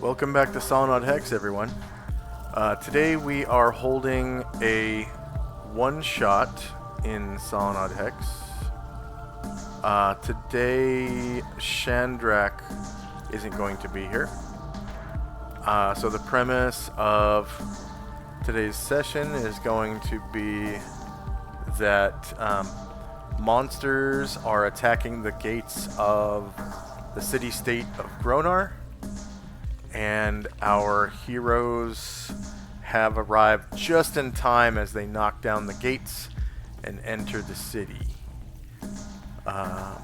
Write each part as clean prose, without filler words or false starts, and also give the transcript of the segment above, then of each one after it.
Welcome back to Solynod Hex, everyone. Today we are holding a one-shot in Solynod Hex. Today Shandrak isn't going to be here. So the premise of today's session is going to be that monsters are attacking the gates of the city-state of Gronar, and our heroes have arrived just in time as they knock down the gates and enter the city. So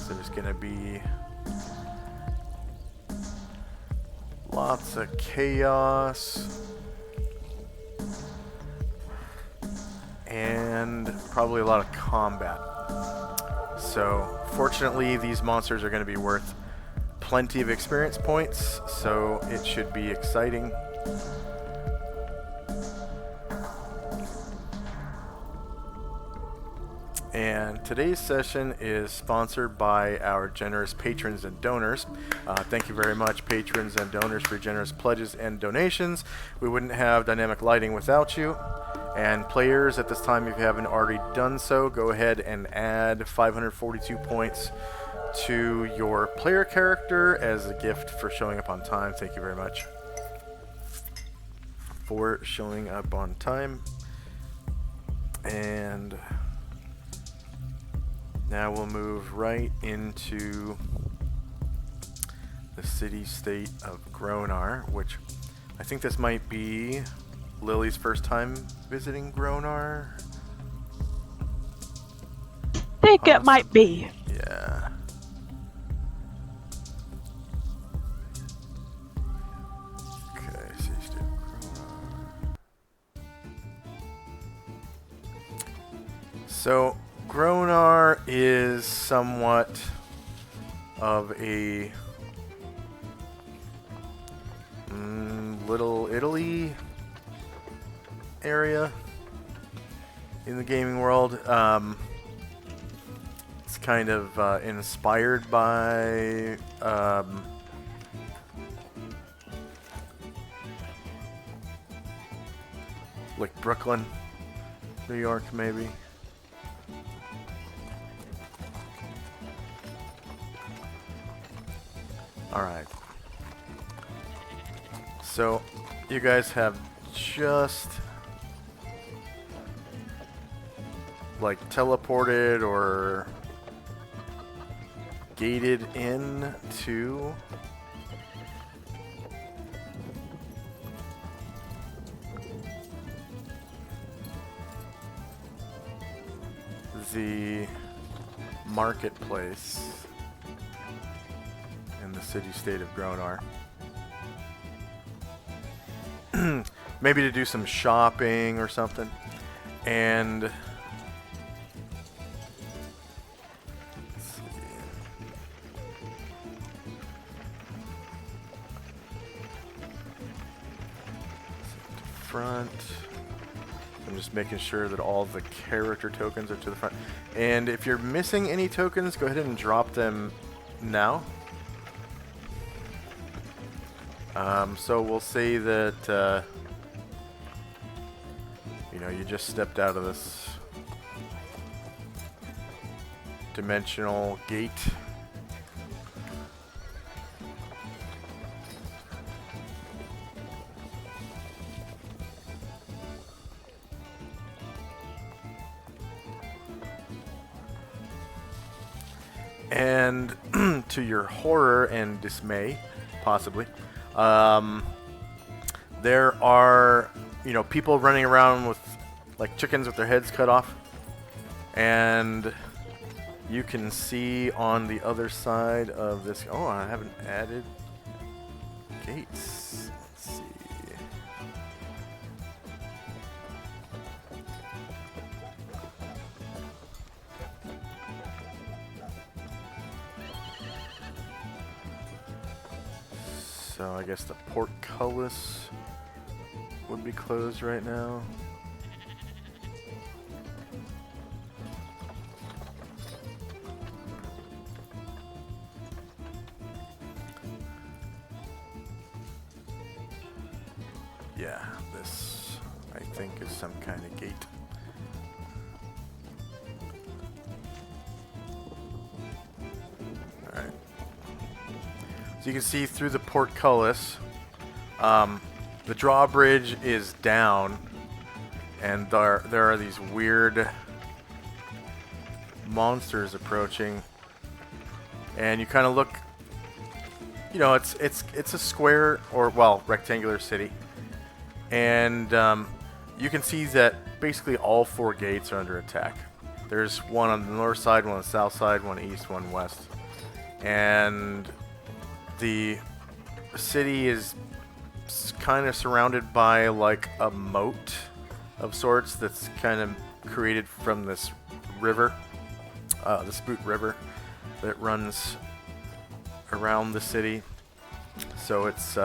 there's going to be lots of chaos and probably a lot of combat. So fortunately, these monsters are going to be worth plenty of experience points, so it should be exciting. And today's session is sponsored by our generous patrons and donors. Thank you very much, patrons and donors, for your generous pledges and donations. We wouldn't have dynamic lighting without you. And players, at this time, if you haven't already done so, go ahead and add 542 points to your player character as a gift for showing up on time. Thank you very much for showing up on time. And now we'll move right into the city-state of Gronar, which I think this might be Lily's first time visiting Gronar. I think it might be. Yeah. So, Gronar is somewhat of a Little Italy area in the gaming world. It's kind of inspired by like Brooklyn, New York, maybe. Alright. So, you guys have just like teleported or gated in to the marketplace in the city-state of Gronar. Maybe to do some shopping or something. And let's see. Front. I'm just making sure that all the character tokens are to the front. And if you're missing any tokens, go ahead and drop them now. So we'll say that you just stepped out of this dimensional gate. And to your horror and dismay, possibly, there are, people running around with like chickens with their heads cut off. And you can see on the other side of this, oh, I haven't added gates. Let's see. So I guess the portcullis would be closed right now. Yeah, this, I think, is some kind of gate. Alright. So you can see through the portcullis, the drawbridge is down, and there are these weird monsters approaching. And you kind of look, you know, it's a square, or well, rectangular city, and you can see that basically all 4 gates are under attack. There's one on the north side, one on the south side, one east, one west, and the city is kind of surrounded by like a moat of sorts that's kind of created from this river, the Spoot River, that runs around the city. So it's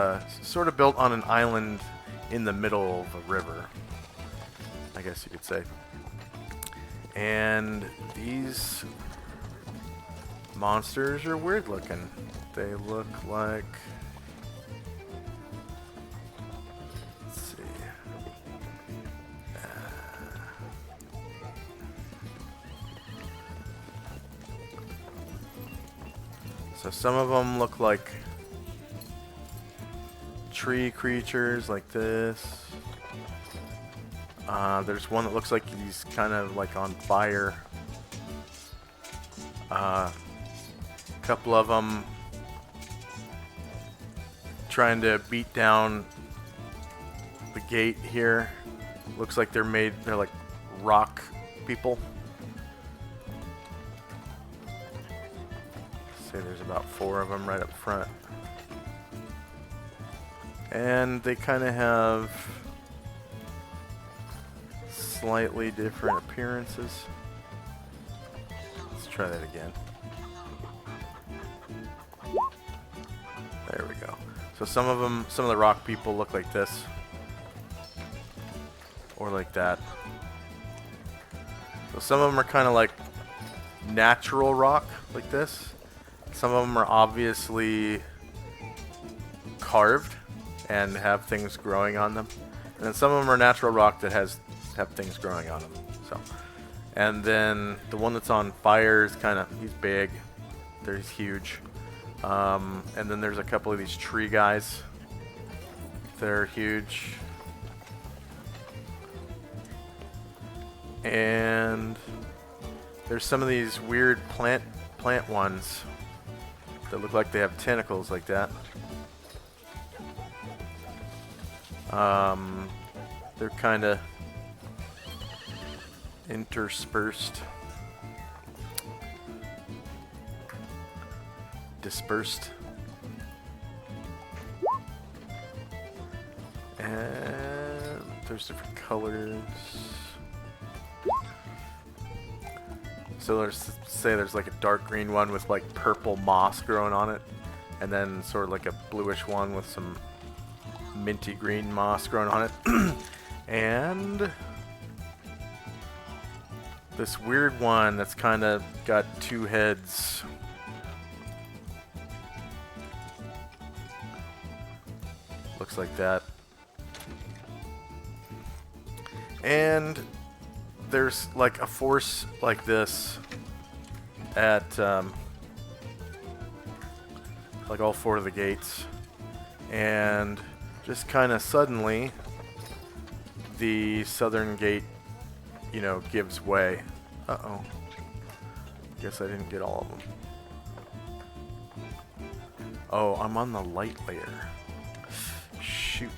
sort of built on an island in the middle of a river, I guess you could say. And these monsters are weird looking. They look like, let's see. So some of them look like tree creatures like this. There's one that looks like he's kind of like on fire. A couple of them trying to beat down the gate here. Looks like they're like rock people. Say there's about 4 of them right up front. And they kind of have slightly different appearances. Let's try that again. There we go. So some of the rock people look like this. Or like that. So some of them are kind of like natural rock, like this. Some of them are obviously carved and have things growing on them. And then some of them are natural rock that have things growing on them. So, and then the one that's on fire is he's big. He's huge. And then there's a couple of these tree guys. They're huge. And there's some of these weird plant ones that look like they have tentacles like that. They're kind of interspersed. Dispersed. And there's different colors. So there's like a dark green one with like purple moss growing on it, and then sort of like a bluish one with some minty green moss growing on it. And this weird one that's kind of got 2 heads. Looks like that. And there's like a force like this at like all 4 of the gates, and just kind of suddenly the southern gate, you know, gives way. Uh-oh. Guess I didn't get all of them. Oh, I'm on the light layer. Shoot.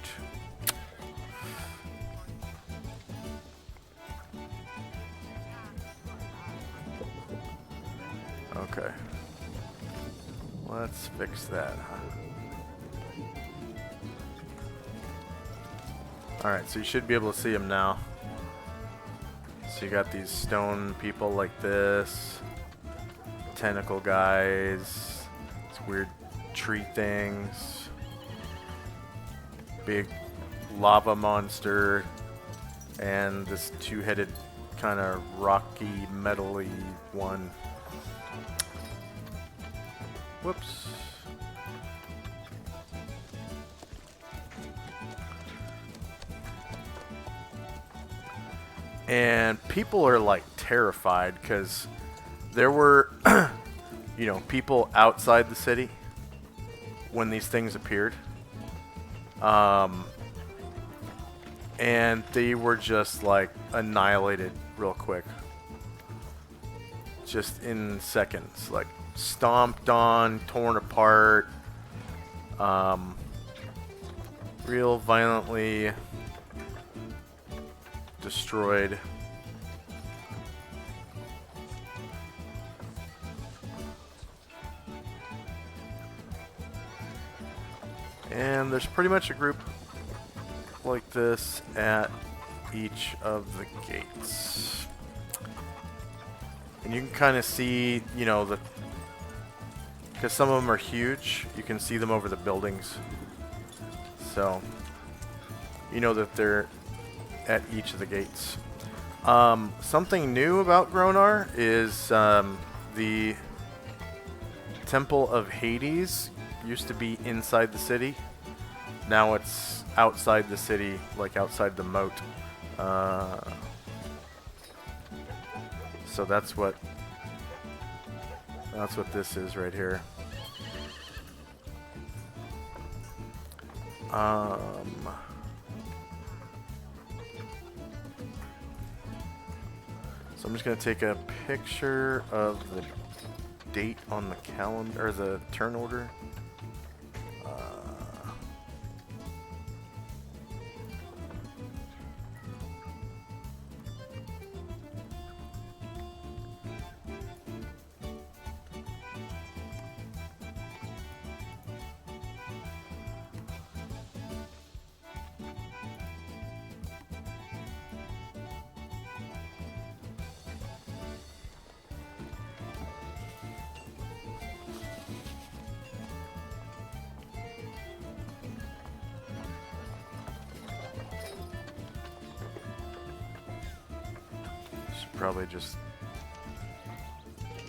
Okay. Let's fix that, huh? Alright, so you should be able to see them now. So you got these stone people like this. Tentacle guys. These weird tree things. Big lava monster. And this 2-headed kind of rocky, metally one. Whoops. And people are like terrified because there were, people outside the city when these things appeared. And they were just like annihilated real quick. Just in seconds. Like stomped on, torn apart. Real violently destroyed. And there's pretty much a group like this at each of the gates. And you can kind of see, because some of them are huge, you can see them over the buildings. So, you know that they're at each of the gates. Something new about Gronar is the Temple of Hades used to be inside the city. Now it's outside the city, like outside the moat. So that's what this is right here. So I'm just going to take a picture of the date on the calendar, or the turn order. Probably just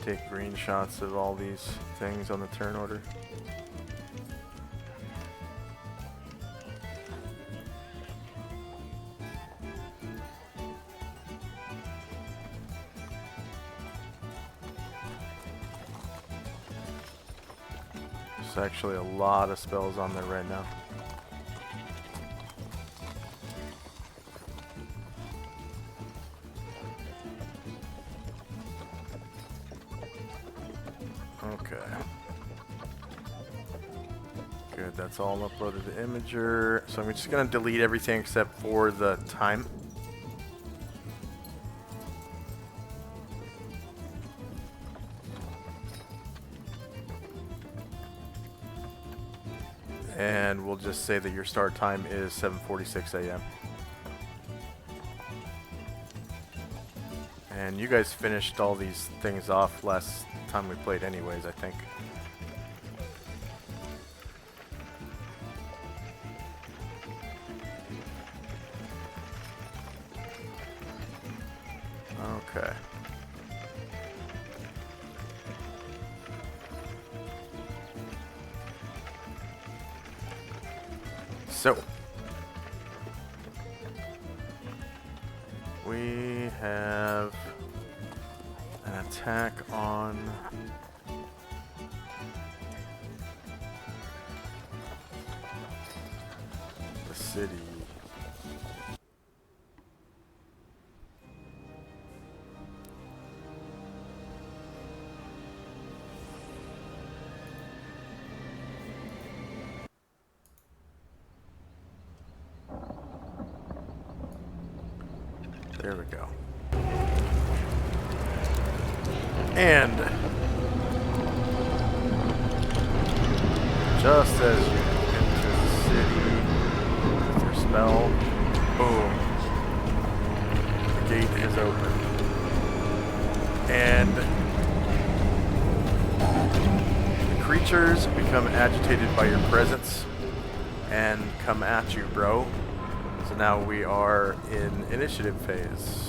take green shots of all these things on the turn order. There's actually a lot of spells on there right now. Okay. Good, that's all uploaded to Imager. So I'm just going to delete everything except for the time. And we'll just say that your start time is 7:46 a.m. And you guys finished all these things off last time we played anyways, I think. Okay. So, we have an attack on the city. There we go. And just as you enter the city with your spell, boom, the gate is open. And the creatures become agitated by your presence and come at you, bro. So now we are in initiative phase.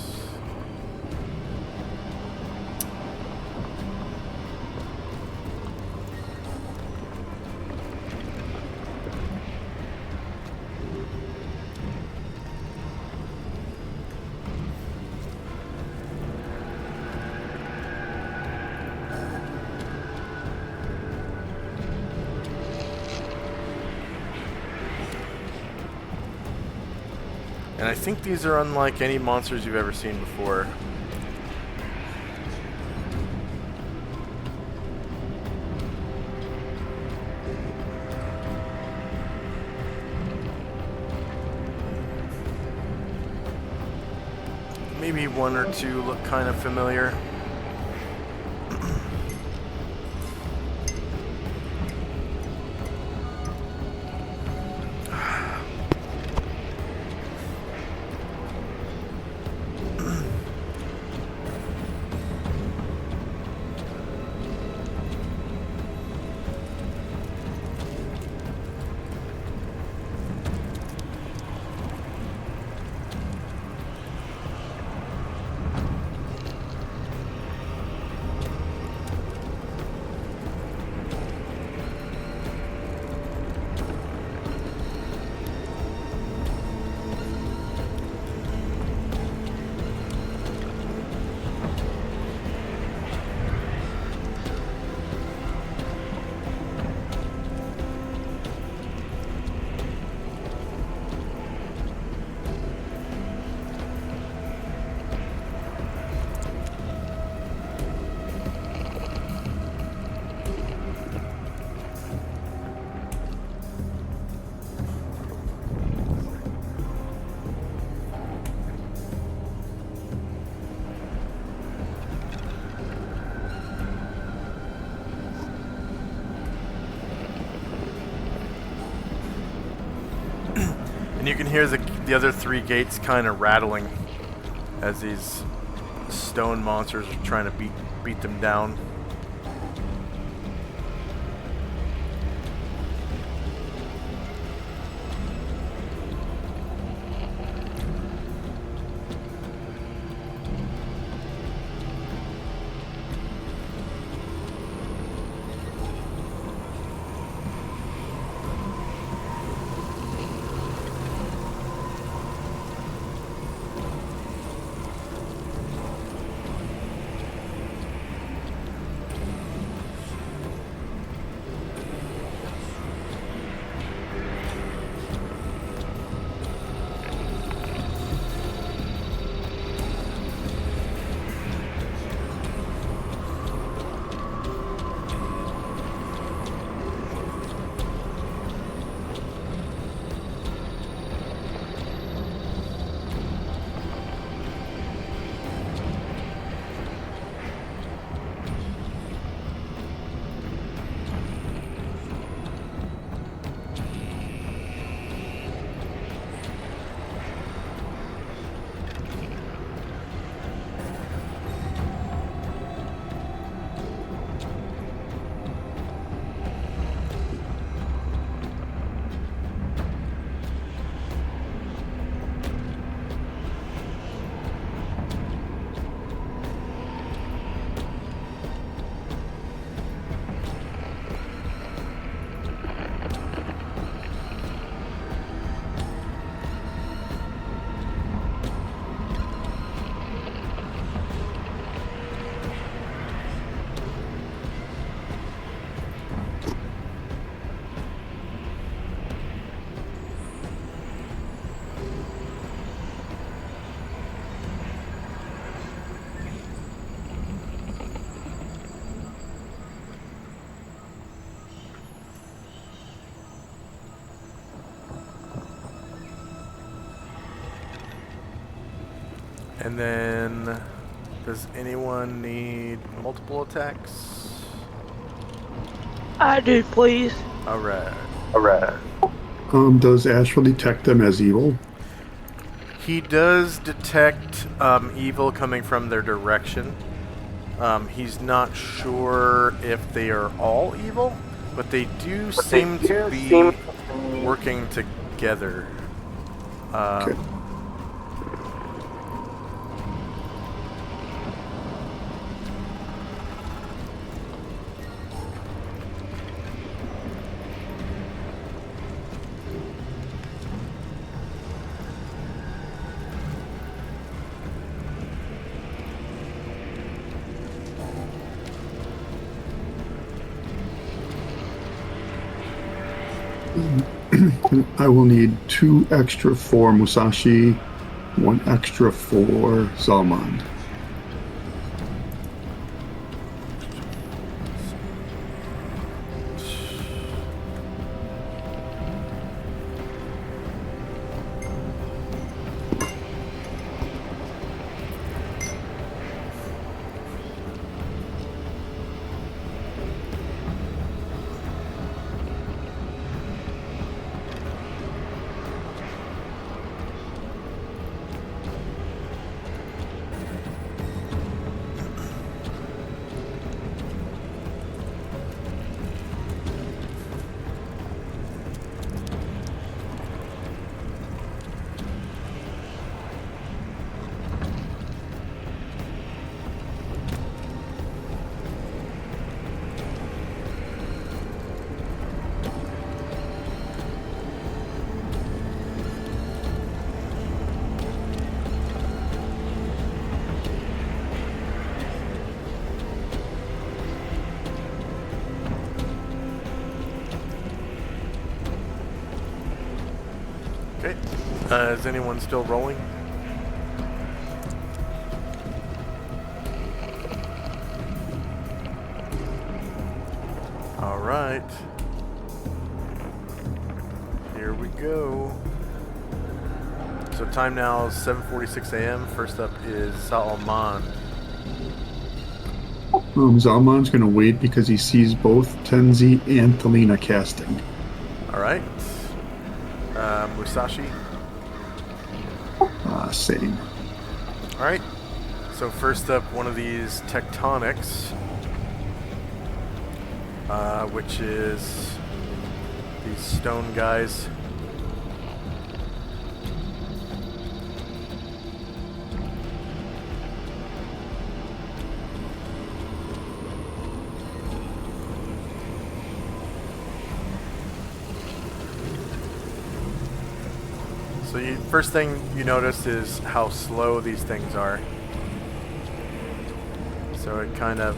I think these are unlike any monsters you've ever seen before. Maybe one or two look kind of familiar. And you can hear the other three gates kind of rattling as these stone monsters are trying to beat them down. And then, does anyone need multiple attacks? I do, please. Alright. Does Astral detect them as evil? He does detect evil coming from their direction. He's not sure if they are all evil, but they do seem to be working together. Okay. I will need 2 extra for Musashi 1 extra for Zalmond. Okay. Is anyone still rolling? All right. Here we go. So time now is 7:46 a.m. First up is Solynod. Zalmond's going to wait because he sees both Tenzi and Thelina casting. All right. Musashi. Same. All right. So first up, one of these tectonics, which is these stone guys. So first thing you notice is how slow these things are. So it kind of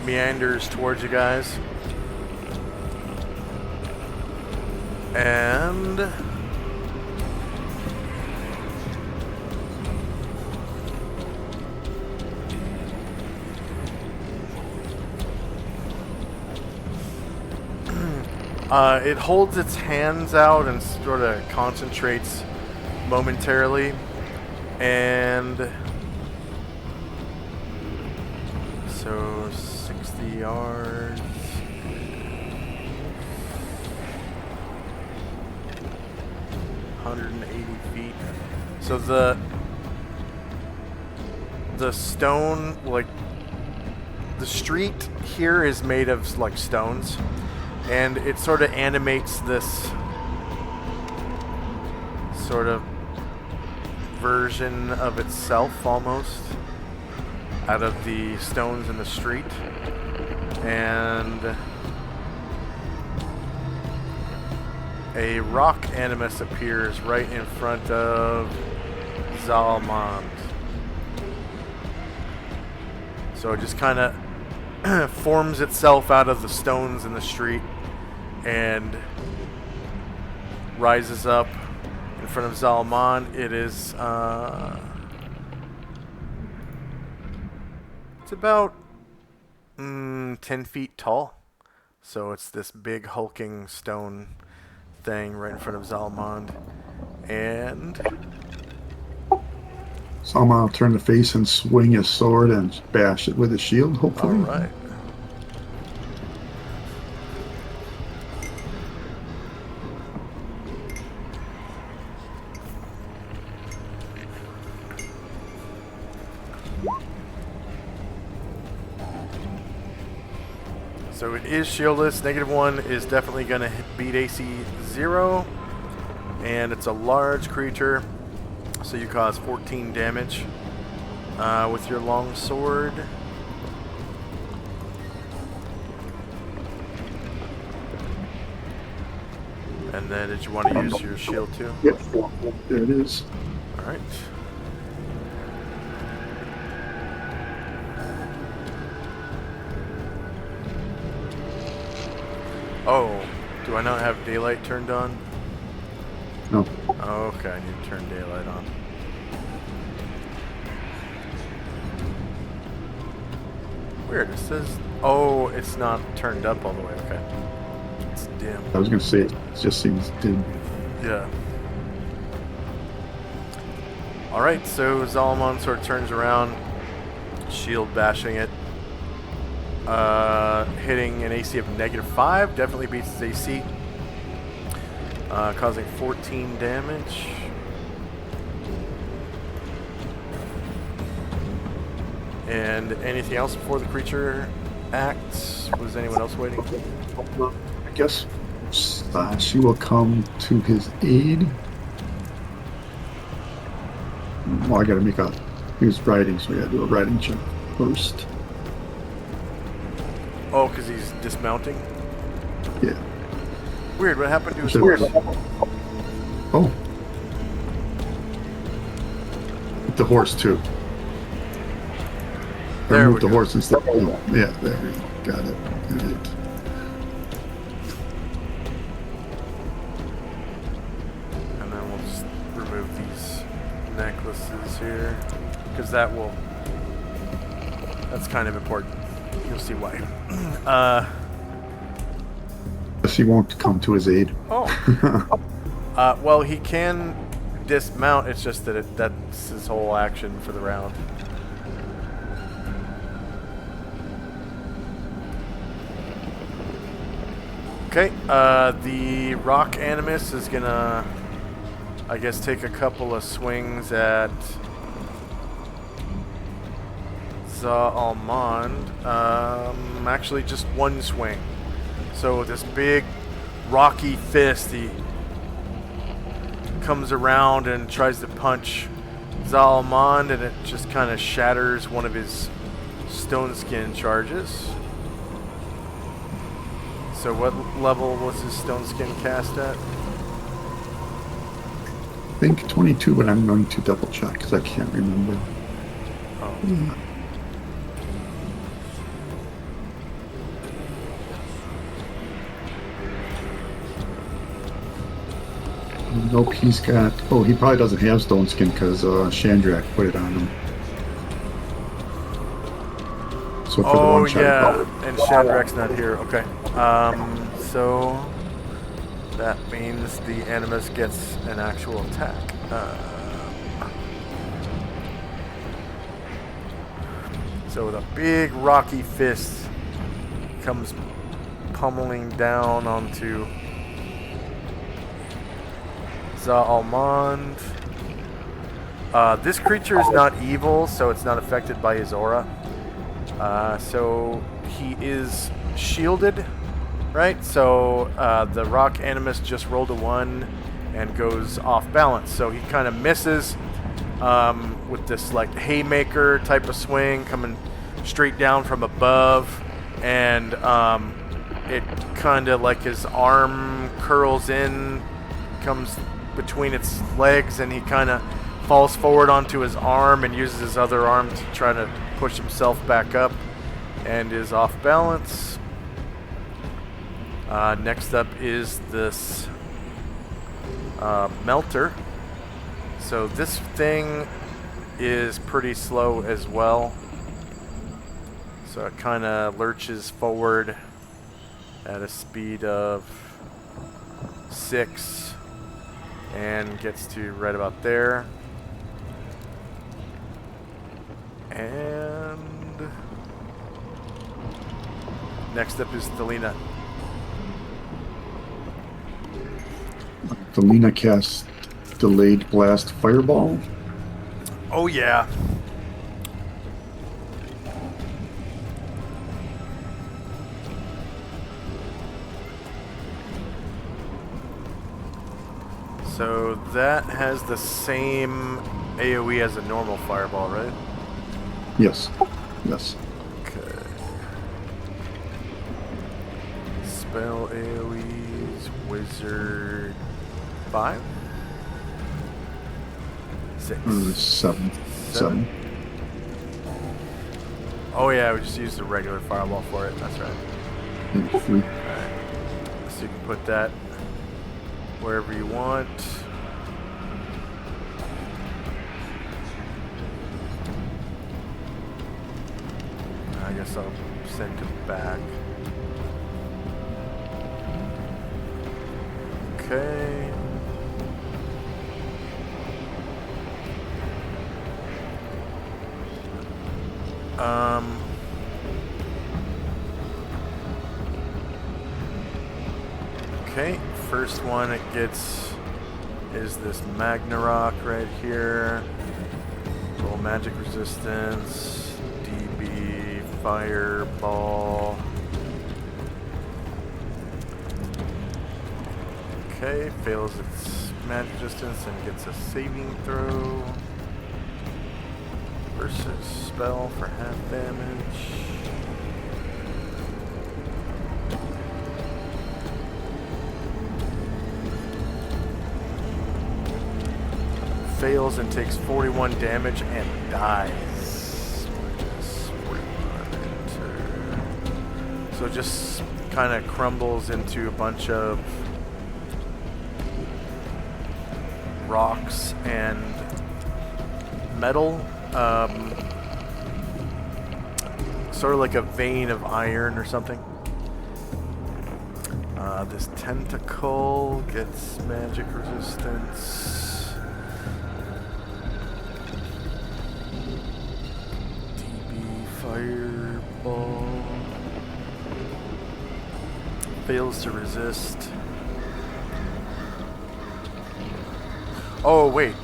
meanders towards you guys. And it holds its hands out and sort of concentrates momentarily, and so 60 yards, 180 feet. So the stone, like the street here is made of like stones, and it sort of animates this sort of version of itself almost out of the stones in the street. And a rock animus appears right in front of Zalmond. So it just kind of forms itself out of the stones in the street and rises up in front of Zalmond. It is it's about 10 feet tall. So it's this big hulking stone thing right in front of Zalmond. And Zalmond will turn to face and swing his sword and bash it with his shield, hopefully. all right. So it is shieldless. -1 is definitely going to beat AC 0. And it's a large creature. So you cause 14 damage with your long sword. And then did you want to use your shield too? Yep, there it is. Alright. Oh, do I not have daylight turned on? No. Okay, I need to turn daylight on. Weird, it says... Oh, it's not turned up all the way, okay. It's dim. I was going to say, it just seems dim. Yeah. Alright, so Zalman sort of turns around, shield bashing it. Hitting an AC of -5, definitely beats his AC. Causing 14 damage. And anything else before the creature acts? Was anyone else waiting? I guess she will come to his aid. Well, I gotta make a... He was riding, so we gotta do a riding check first. Oh, because he's dismounting? Yeah. Weird, what happened to his horse? Oh. The horse, too. There Remove the we go. horse instead. Oh, yeah, there we go. Got it. Right. And then we'll just remove these necklaces here, because that will... That's kind of important. You'll see why. She won't come to his aid. Oh. Well, he can dismount. It's just that that's his whole action for the round. Okay. The rock animus is gonna, I guess, take a couple of swings at Almond. Actually, just one swing. So this big rocky fist, he comes around and tries to punch Zalmond, and it just kind of shatters one of his stone skin charges. So what level was his stone skin cast at? I think 22, but I'm going to double check because I can't remember. Oh. Nope, he's got... Oh, he probably doesn't have stone skin because Chandrak put it on him. So for the one shot... Yeah, and Chandrak's not here. Okay. So that means the Animus gets an actual attack. So with a big rocky fist comes pummeling down onto Zalmond. This creature is not evil, so it's not affected by his aura. So he is shielded, right? So the rock animus just rolled a 1 and goes off balance. So he kind of misses with this like haymaker type of swing coming straight down from above, and it kind of like his arm curls in, comes between its legs, and he kind of falls forward onto his arm and uses his other arm to try to push himself back up and is off balance. Next up is this melter. So this thing is pretty slow as well. So it kind of lurches forward at a speed of 6 and gets to right about there. And next up is Thelina. Thelina casts Delayed Blast Fireball. Oh yeah. So that has the same AoE as a normal fireball, right? Yes. Yes. Okay. Spell AoEs, wizard 5? 6. 7. 7. Oh yeah, we just used a regular fireball for it, that's right. And 3. Alright. So you can put that wherever you want. guess I'll send him back. Okay. Okay, first one it gets is this Magnarok right here. Roll magic resistance, DB, fireball. Okay, fails its magic resistance and gets a saving throw. Versus spell for half damage. Fails and takes 41 damage and dies. So it just kind of crumbles into a bunch of rocks and metal. Sort of like a vein of iron or something. This tentacle gets magic resistance. DB fireball. Fails to resist. Oh, wait.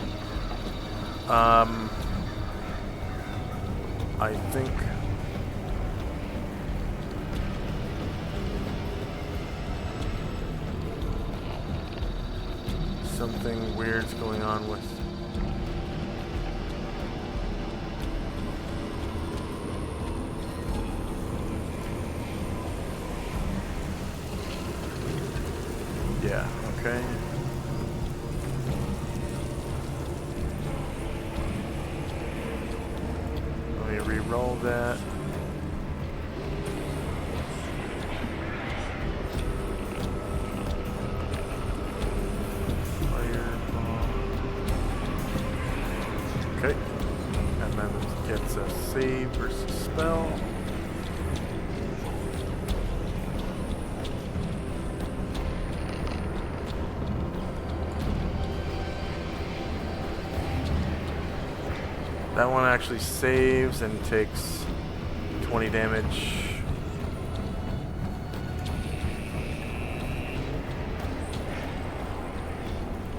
I think something weird's going on with yeah, okay. Let me re-roll that. Okay, and then it gets a save versus spell. That one actually saves and takes 20 damage.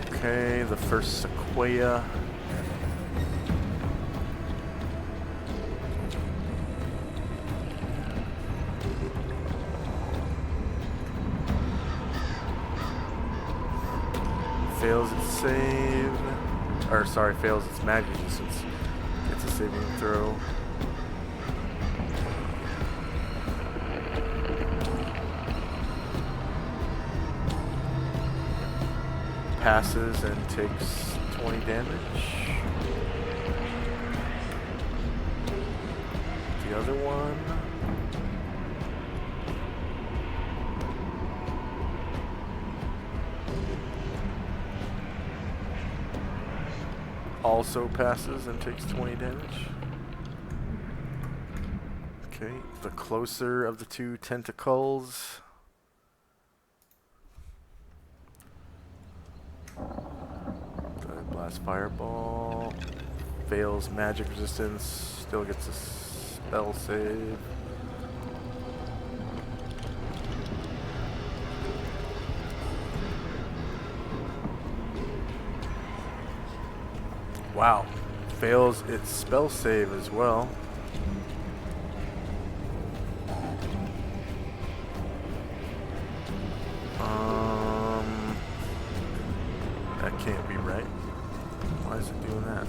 Okay, the first Sequoia. Fails its save, or sorry, fails its magic resistance. Gets a saving throw. Passes and takes 20 damage. The other one. Also passes and takes 20 damage. Okay, the closer of the two tentacles. Blast fireball. Fails magic resistance. Still gets a spell save. Wow. Fails its spell save as well. That can't be right. Why is it doing that?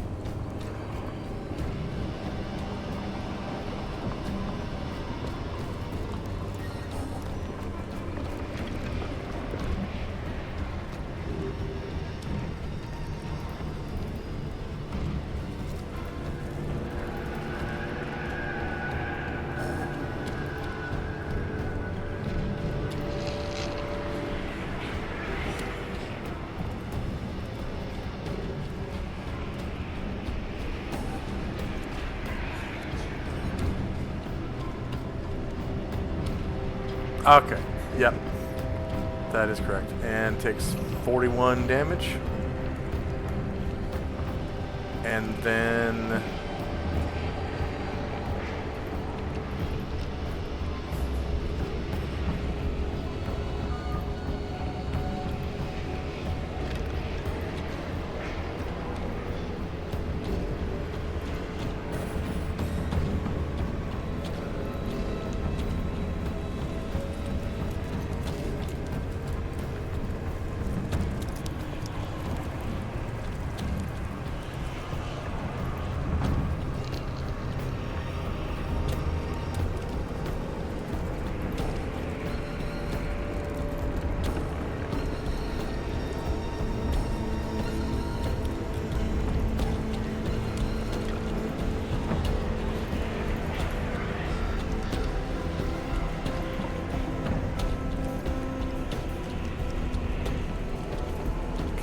Okay. Yep. That is correct. And takes 41 damage. And then...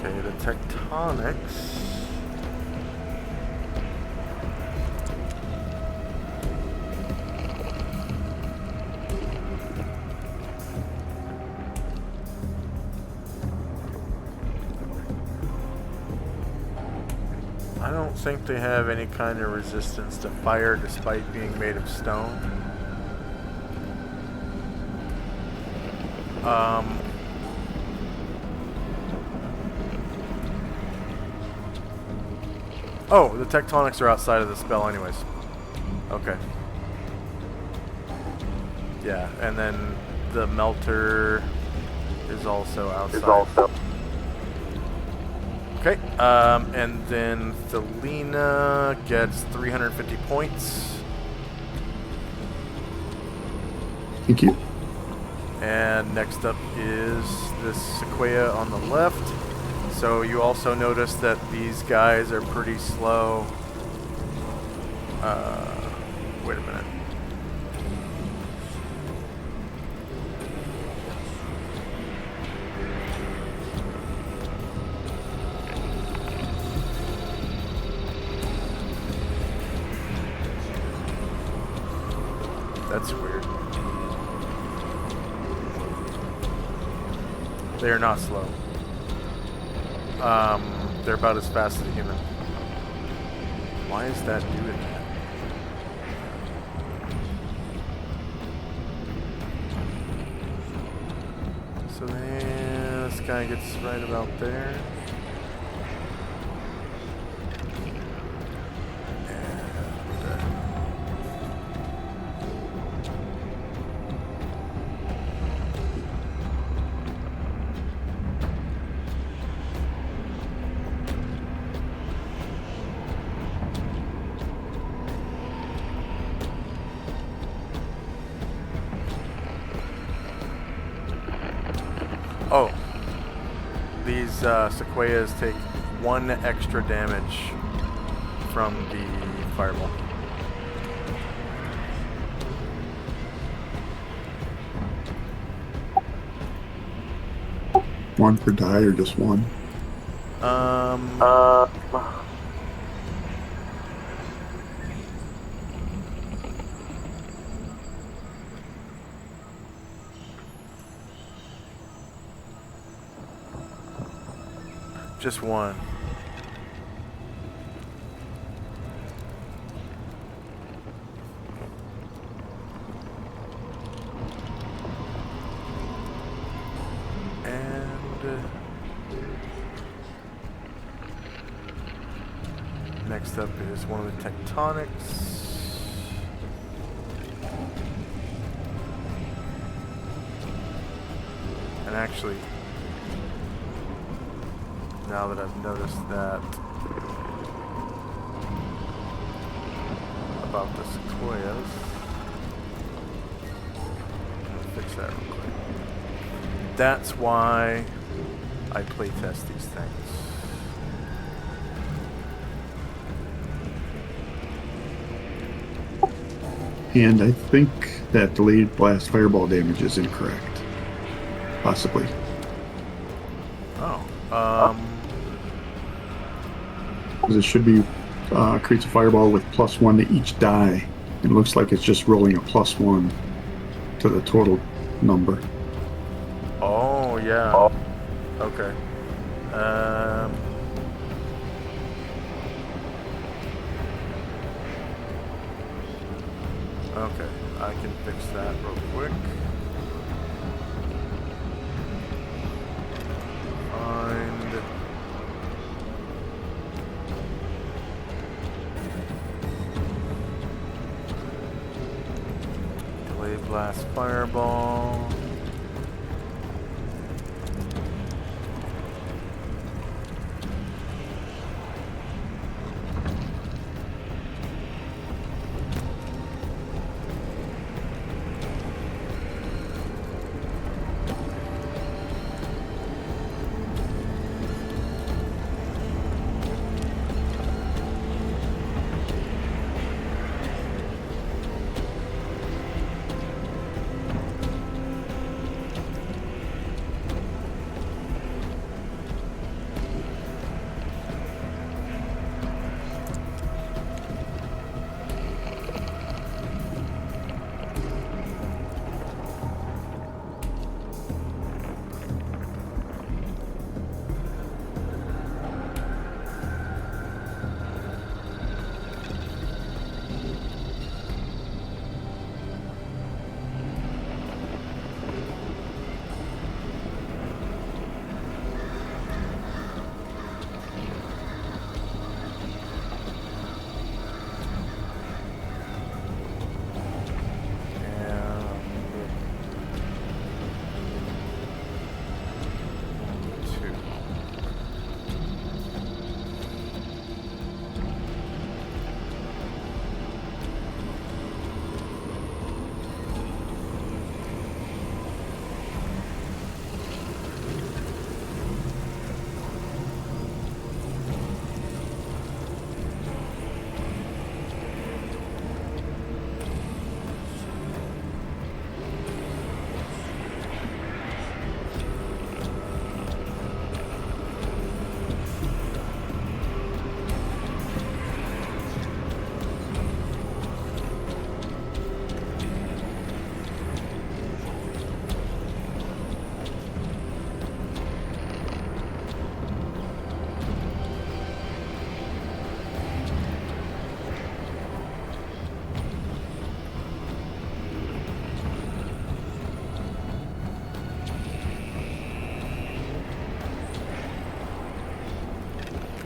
Okay, the tectonics. I don't think they have any kind of resistance to fire despite being made of stone. Oh, the tectonics are outside of the spell anyways. Okay. Yeah, and then the melter is also outside. Okay, and then Thelina gets 350 points. Thank you. And next up is this Sequoia on the left. So you also notice that these guys are pretty slow. Wait a minute. That's weird. They are not slow. They're about as fast as a human. Why is that doing that? So then this guy gets right about there. Oh, these Sequoias take 1 extra damage from the fireball. One per die or just one? Just one. And next up is one of the tectonics. And actually, now that I've noticed that about the Sequoias, I'm gonna fix that real quick. That's why I playtest these things. And I think that delayed blast fireball damage is incorrect. Possibly. Oh. Because it should be creates a fireball with +1 to each die. It looks like it's just rolling a +1 to the total number. Oh, yeah. Okay. Okay, I can fix that real quick. Find... Delay blast fireball.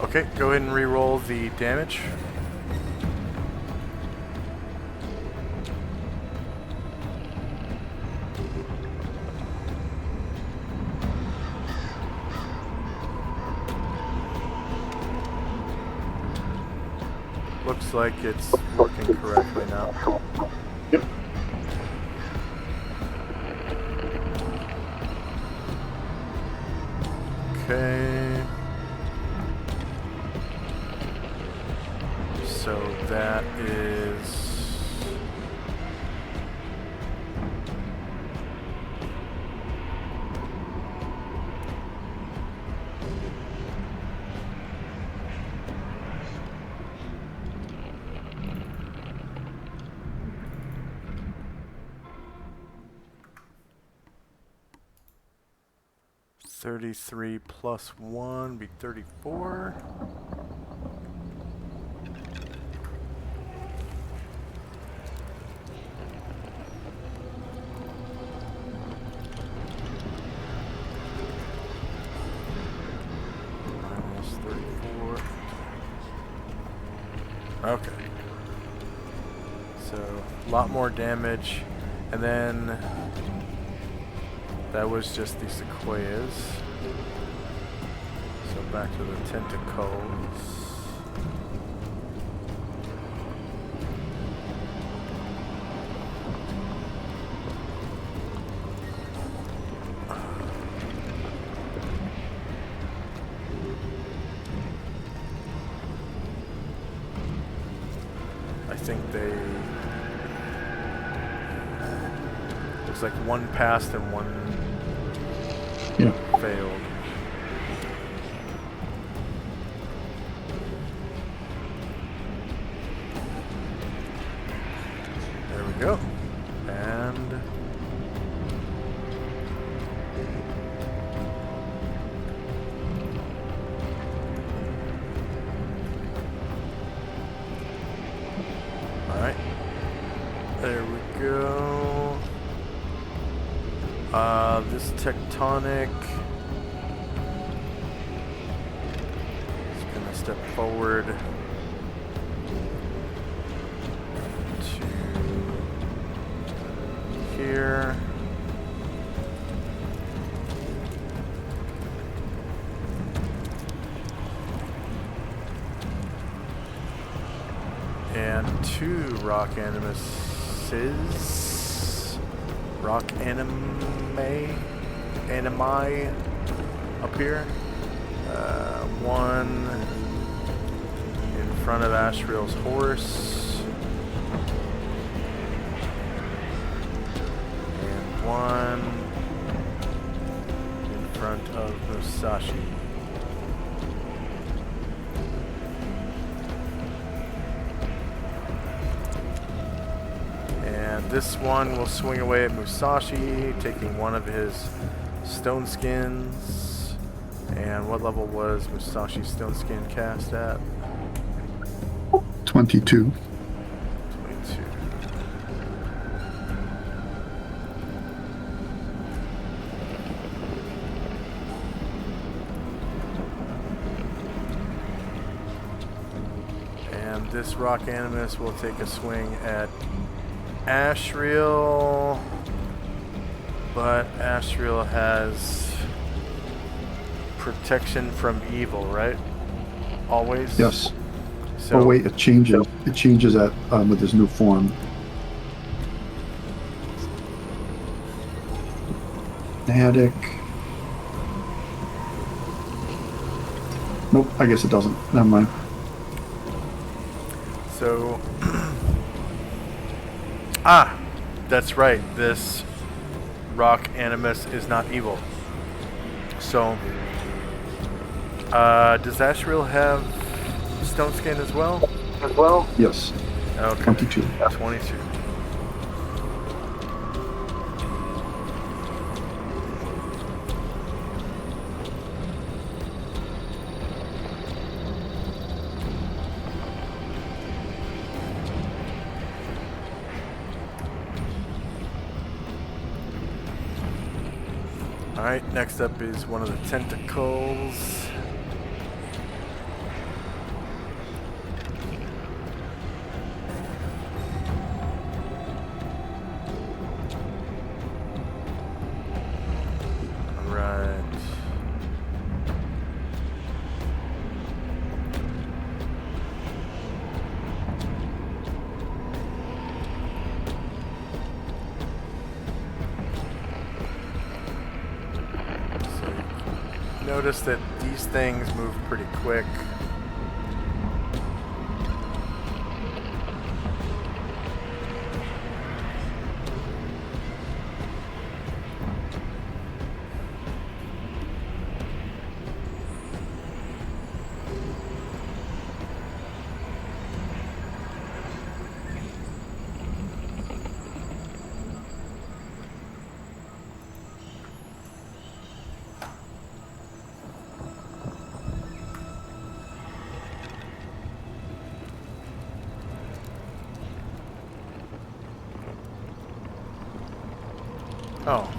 Okay, go ahead and re-roll the damage. Looks like it's working correctly now. Yep. Okay. So that is... $33 plus 1 be 34. Minus 34. Okay. So, a lot more damage. And then that was just the sequoias. So back to the tentacles. I think they... Looks like one passed and one failed. There we go. And There we go. This tectonic is going to step forward to here. And 2 rock animuses. Rock animi up here. One in front of Ashriel's horse. And one in front of Musashi. And this one will swing away at Musashi, taking one of his stone skins. And what level was Musashi's stone skin cast at? 22. 22. And this rock animus will take a swing at Ashriel, but Ashriel has protection from evil, right? Always? Yes. So, Oh wait, it changes. It changes at with his new form. Attic. Nope, I guess it doesn't. Never mind. So, that's right. This rock animus is not evil. So, does Ashriel have stone skin as well? Yes. Okay. 22. 22. Alright, next up is one of the tentacles. Alright. Notice that these things move pretty quick. Oh.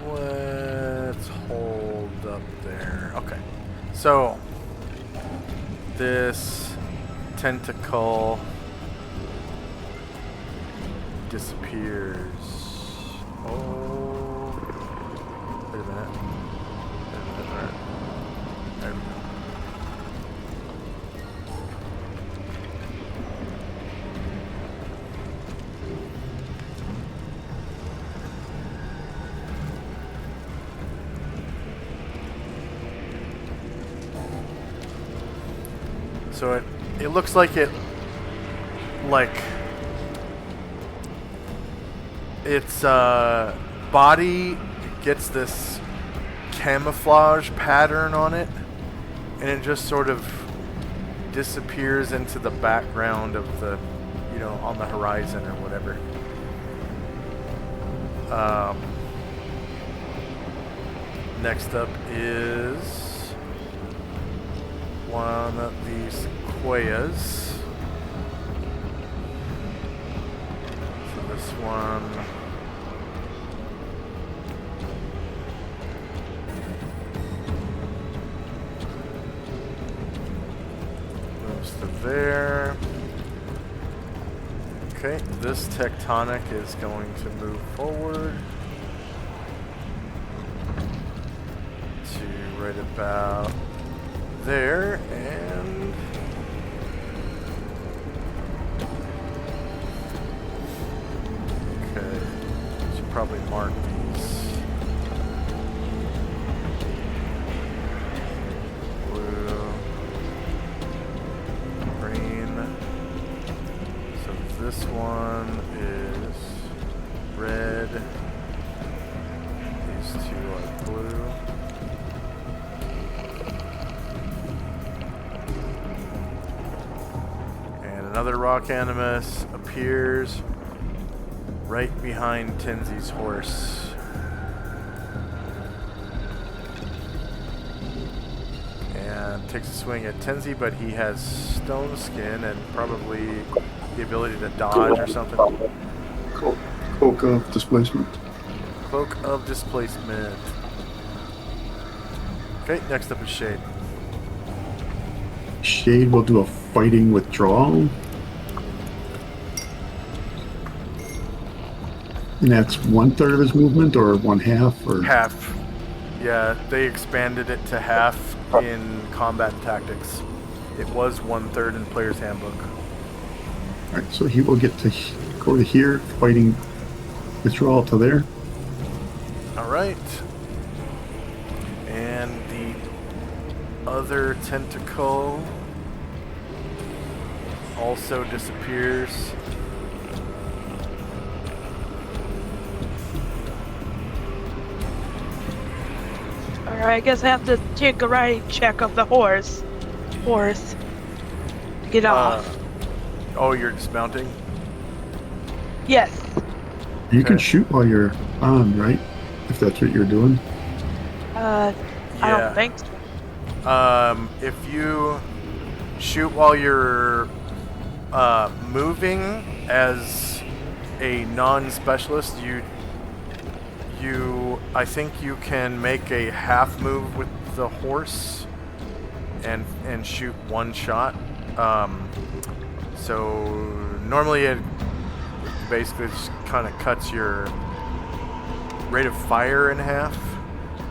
Let's hold up there. Okay. So, this tentacle disappears. Oh. Wait a minute. Alright. There we go. So it looks like its body gets this camouflage pattern on it, and it just sort of disappears into the background of the, on the horizon or whatever. Next up is on the Sequoias. So this one. Moves to there. Okay, this tectonic is going to move forward to right about there, and okay, should probably mark these. Blue, green. So this one is red. These two are blue. And another rock animus appears right behind Tenzi's horse. And takes a swing at Tenzi, but he has stone skin and probably the ability to dodge or something. Cloak of displacement. Cloak of displacement. Okay, next up is Shade. Shade will do a fighting withdrawal. And that's 1/3 of his movement, or 1/2, or Half. Yeah, they expanded it to half in combat tactics. It was 1/3 in Player's Handbook. Alright, so he will get to go to here, fighting withdrawal to there. Alright. And the other tentacle also disappears. Alright, I guess I have to take a riding check of the horse. Get off. Oh, you're dismounting? Yes. You can Okay. shoot while you're on, right? If that's what you're doing. I Yeah. don't think so. If you shoot while you're moving as a non-specialist, I think you can make a half move with the horse and shoot one shot. So normally it basically just kind of cuts your rate of fire in half.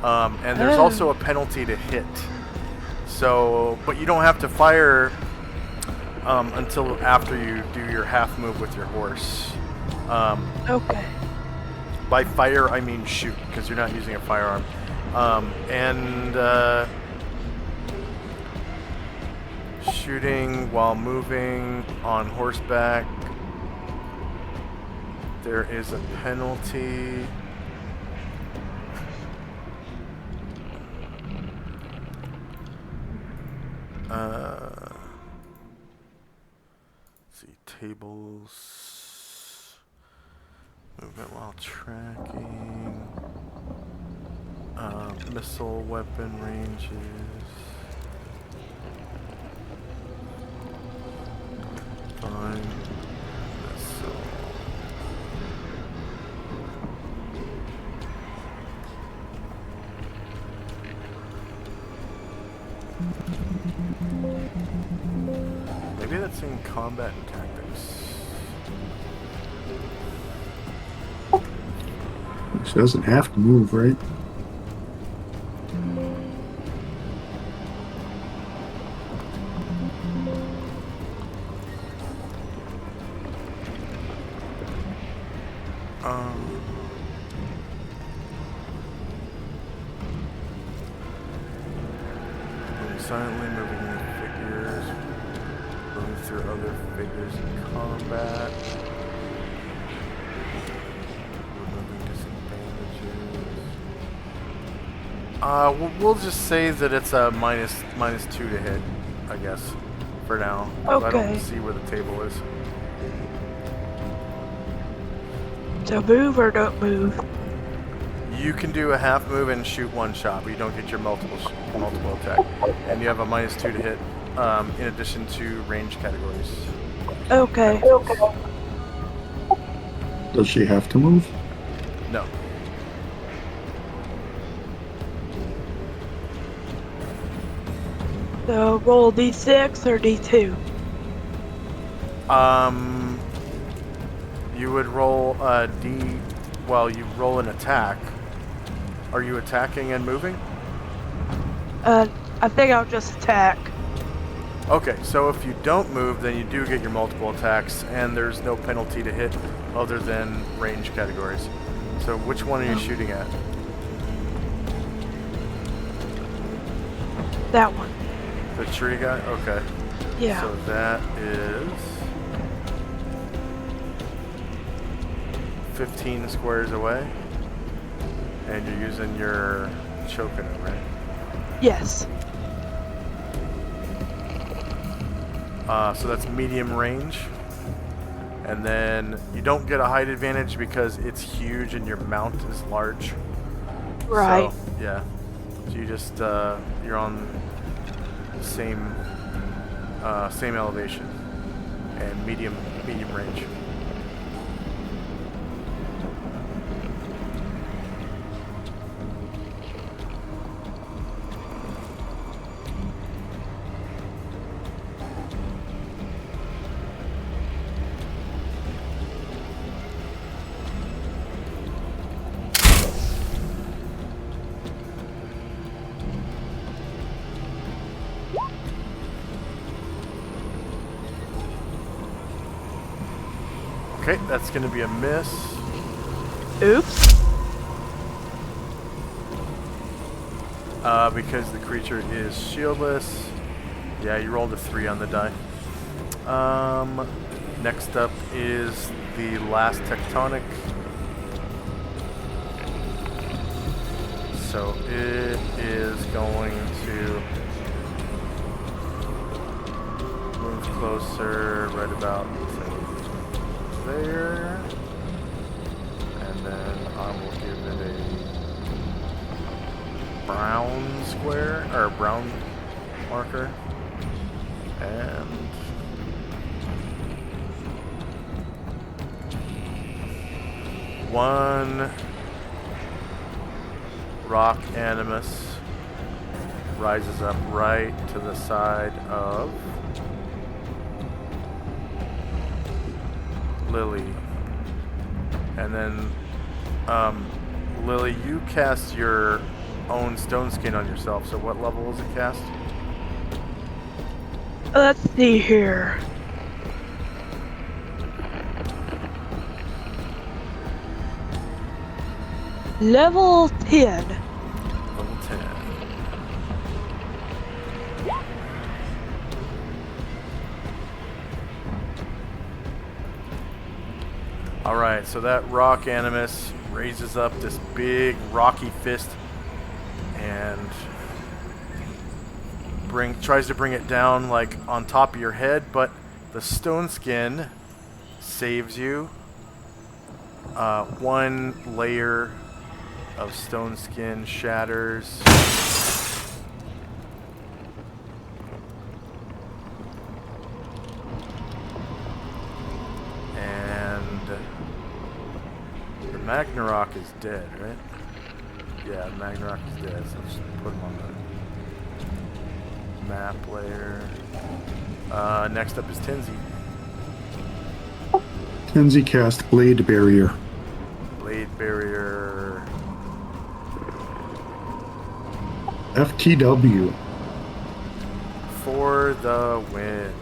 And there's also a penalty to hit. So, but you don't have to fire until after you do your half move with your horse. Okay. By fire, I mean shoot, because you're not using a firearm. Shooting while moving on horseback, there is a penalty. Let's see, tables, movement while tracking, missile weapon ranges, fine, missile. Maybe that's in combat and tactics. She doesn't have to move, right? Silently moving the figures, moving through other figures in combat, removing disadvantages. We'll just say that it's a minus 2 to hit, I guess, for now. I Okay. don't see where the table is. So move or don't move? You can do a half move and shoot one shot, but you don't get your multiple attack, and you have a minus 2 to hit. in addition to range categories. Okay. Does she have to move? No. So roll D6 or D2? You would roll a D. Well, you roll an attack. Are you attacking and moving? I think I'll just attack. Okay, so if you don't move, then you do get your multiple attacks, and there's no penalty to hit other than range categories. So which one are you shooting at? That one. The tree guy? Okay. Yeah. So that is 15 squares away. And you're using your choking, right? Yes. So that's medium range. And then you don't get a height advantage because it's huge and your mount is large. Right. So, yeah. So you just, you're on the same elevation and medium range. Okay, that's going to be a miss. Oops. Because the creature is shieldless. Yeah, you rolled a 3 on the die. Next up is the last tectonic. So it is going to move closer right about there. And then I will give it a brown square, or brown marker. And one rock animus rises up right to the side of Lily. And then Lily, you cast your own stone skin on yourself. So what level was it cast? Let's see here. Level 10. Level 10. Alright, so that rock animus raises up this big rocky fist and tries to bring it down like on top of your head, but the stone skin saves you. One layer of stone skin shatters. And the Magnarok is dead, right? Yeah, Magnarok is dead, so let's put him on the map layer. Next up is Tinsy. Tinsy cast Blade Barrier. Blade Barrier. FTW. For the win.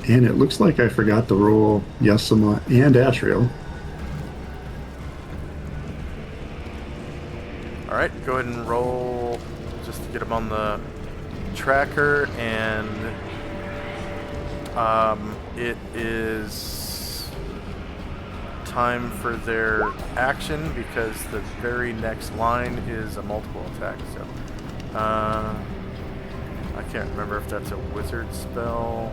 And it looks like I forgot to roll Yasuma and Atriel. Alright, go ahead and roll just to get them on the tracker, and it is time for their action because the very next line is a multiple attack. So I can't remember if that's a wizard spell.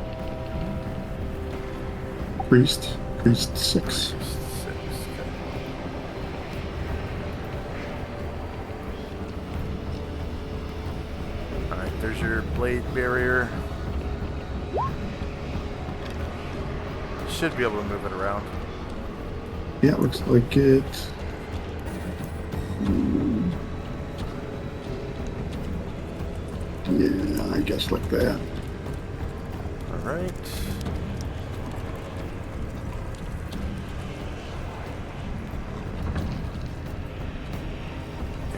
Priest 6. Okay. There's your blade barrier. Should be able to move it around. Yeah, looks like it. Yeah, I guess like that. Alright.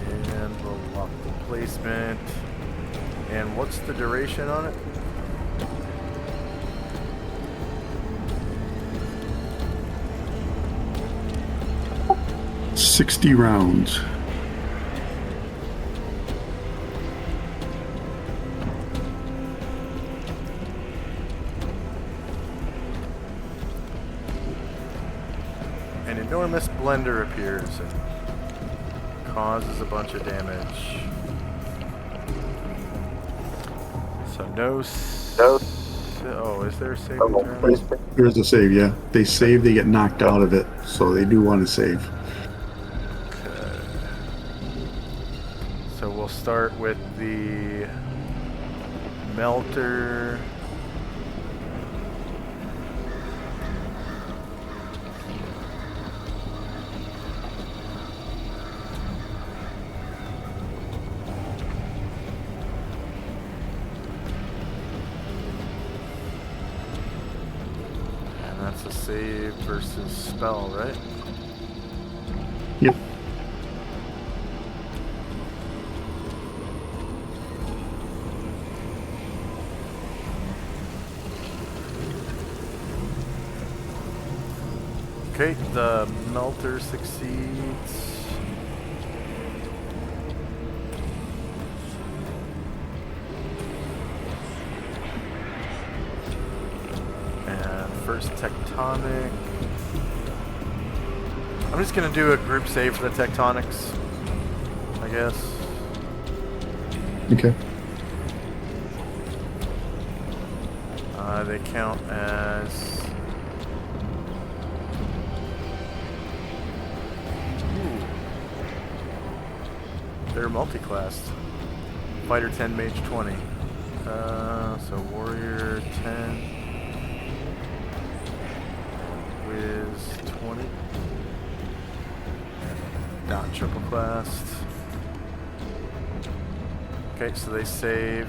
And we'll lock the placement. And what's the duration on it? — 60 rounds. An enormous blender appears and causes a bunch of damage. So no. Oh, is there a save return? There's a save, yeah. They save, they get knocked out of it, so they do want to save. Okay. So we'll start with the melter. That's a save versus spell, right? Yep. Okay, the melter succeeds. First tectonic. I'm just gonna do a group save for the tectonics, I guess. Okay. They count as. Ooh. They're multi-classed. Fighter 10, Mage 20. So Warrior 10. Is 20. Not triple classed. Okay, so they save.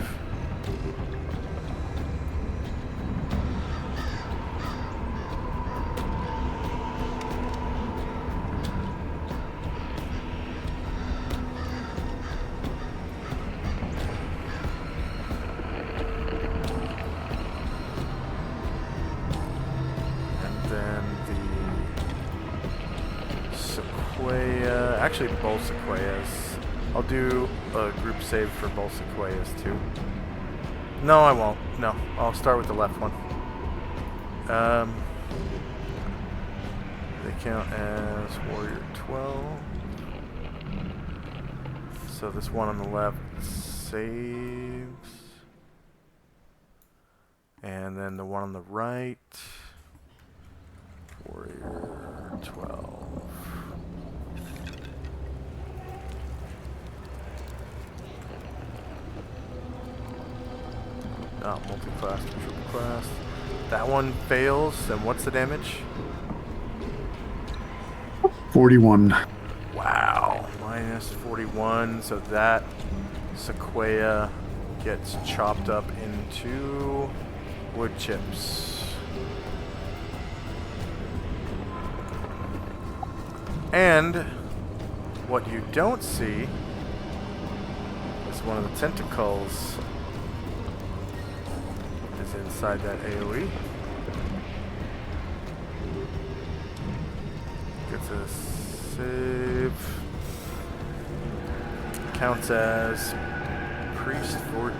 Actually, both Sequoias. I'll do a group save for both Sequoias too. No, I won't. No, I'll start with the left one. They count as Warrior 12. So this one on the left saves. And then the one on the right, Warrior 12. Not multi-class, triple class. That one fails, and what's the damage? 41. Wow, minus 41, so that Sequoia gets chopped up into wood chips. And what you don't see is one of the tentacles is inside that AoE. Gets a save. Counts as Priest 14.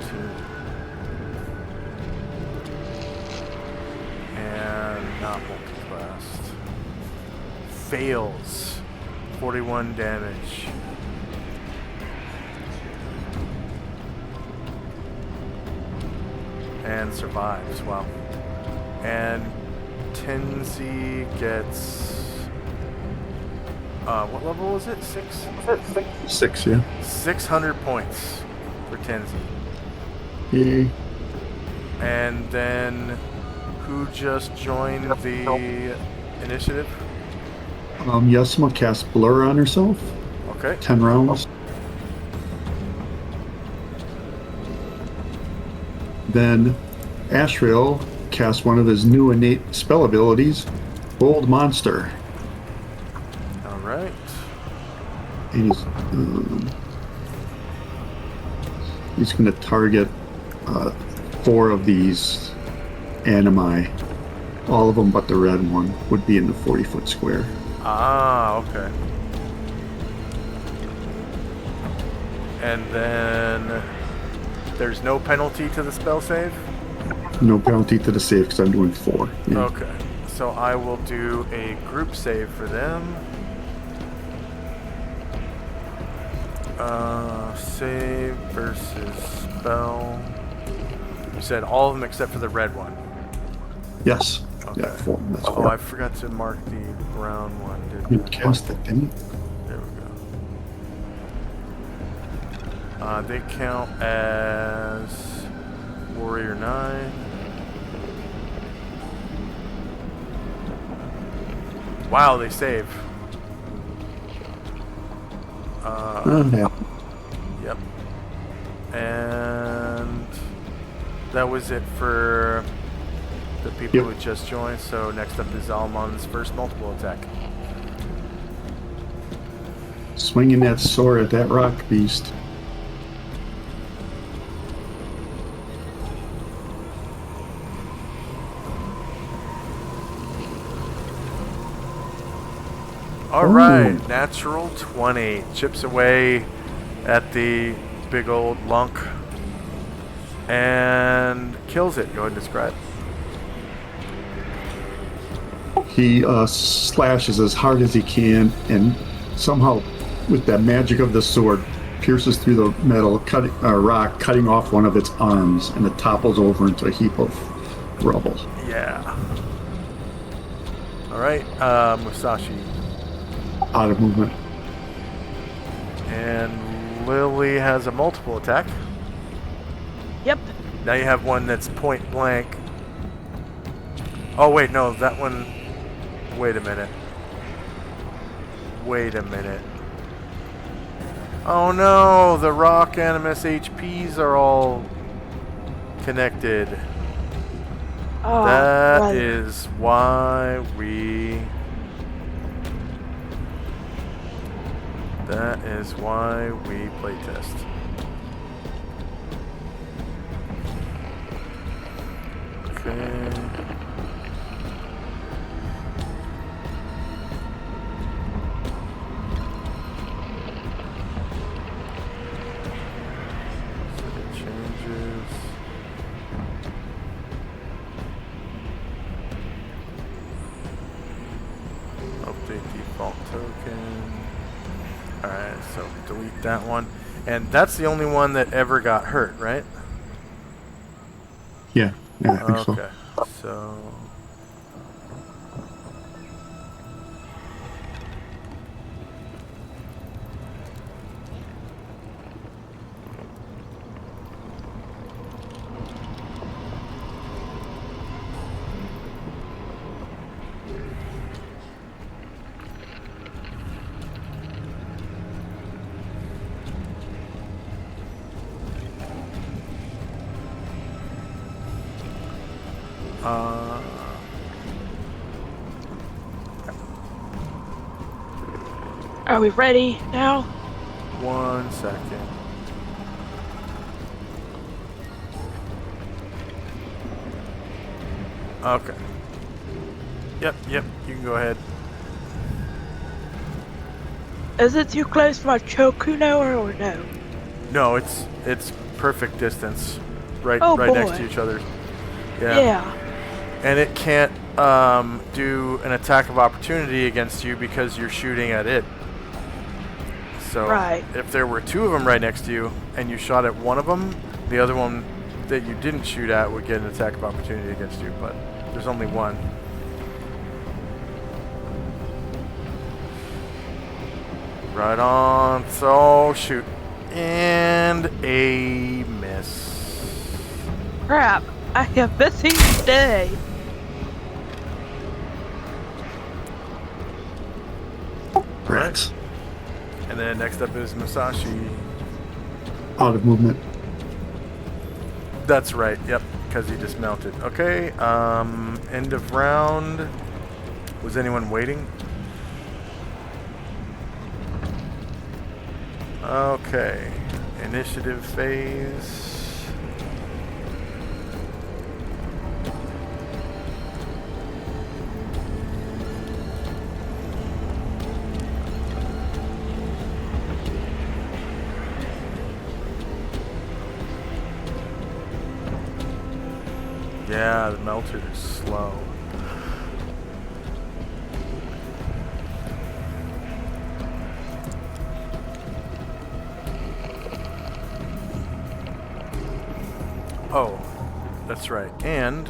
And not multi-classed. Fails. 41 damage. And survives. Wow. And Tenzi gets... what level was it? 6? 6, yeah. 600 points for Tenzi. Yay. And then who just joined the initiative? Yasma casts Blur on herself. Okay. 10 rounds. Then Ashrael casts one of his new innate spell abilities, Bold Monster. All right. And he's going to target 4 of these animi. All of them but the red one would be in the 40-foot square. Ah, okay. And then there's no penalty to the spell save? No penalty to the save because I'm doing 4. Yeah. Okay. So I will do a group save for them. Save versus spell. You said all of them except for the red one. Yes. Okay. Yeah, 4. That's Oh, 4. I forgot to mark the brown one, You didn't I? cast it, didn't you? There we go. They count as Warrior 9. Wow, they save. Yeah. Yep. And that was it for the people Yep. who just joined. So next up is Almon's first multiple attack. Swinging that sword at that rock beast. All Ooh. right, natural 20 chips away at the big old lunk and kills it. Go ahead and describe. He slashes as hard as he can, and somehow, with the magic of the sword, pierces through the metal rock, cutting off one of its arms, and it topples over into a heap of rubble. Yeah. All right, Musashi. Out of movement. And Lily has a multiple attack. Yep. Now you have one that's point blank. Oh, wait, no, that one... Wait a minute. Wait a minute. Oh no, the rock animus HPs are all connected. Oh, That right. is why we... That is why we playtest. Okay. Save changes. Update default token. Alright, so delete that one. And that's the only one that ever got hurt, right? Yeah, I think so. Okay, so... Are we ready now? 1 second. Okay. Yep, you can go ahead. Is it too close for my Chokuno or no? No, it's perfect distance. Right Oh, right next boy. to each other. Yeah. And it can't do an attack of opportunity against you because you're shooting at it. So Right. if there were 2 of them right next to you and you shot at one of them, the other one that you didn't shoot at would get an attack of opportunity against you, but there's only one. Right on. So shoot. And a miss. Crap, I am missing today. Rats. And then next up is Musashi. Out of movement. That's right, yep, because he dismounted. Okay, end of round. Was anyone waiting? Okay, initiative phase. Yeah, the melter is slow. Oh, that's right. And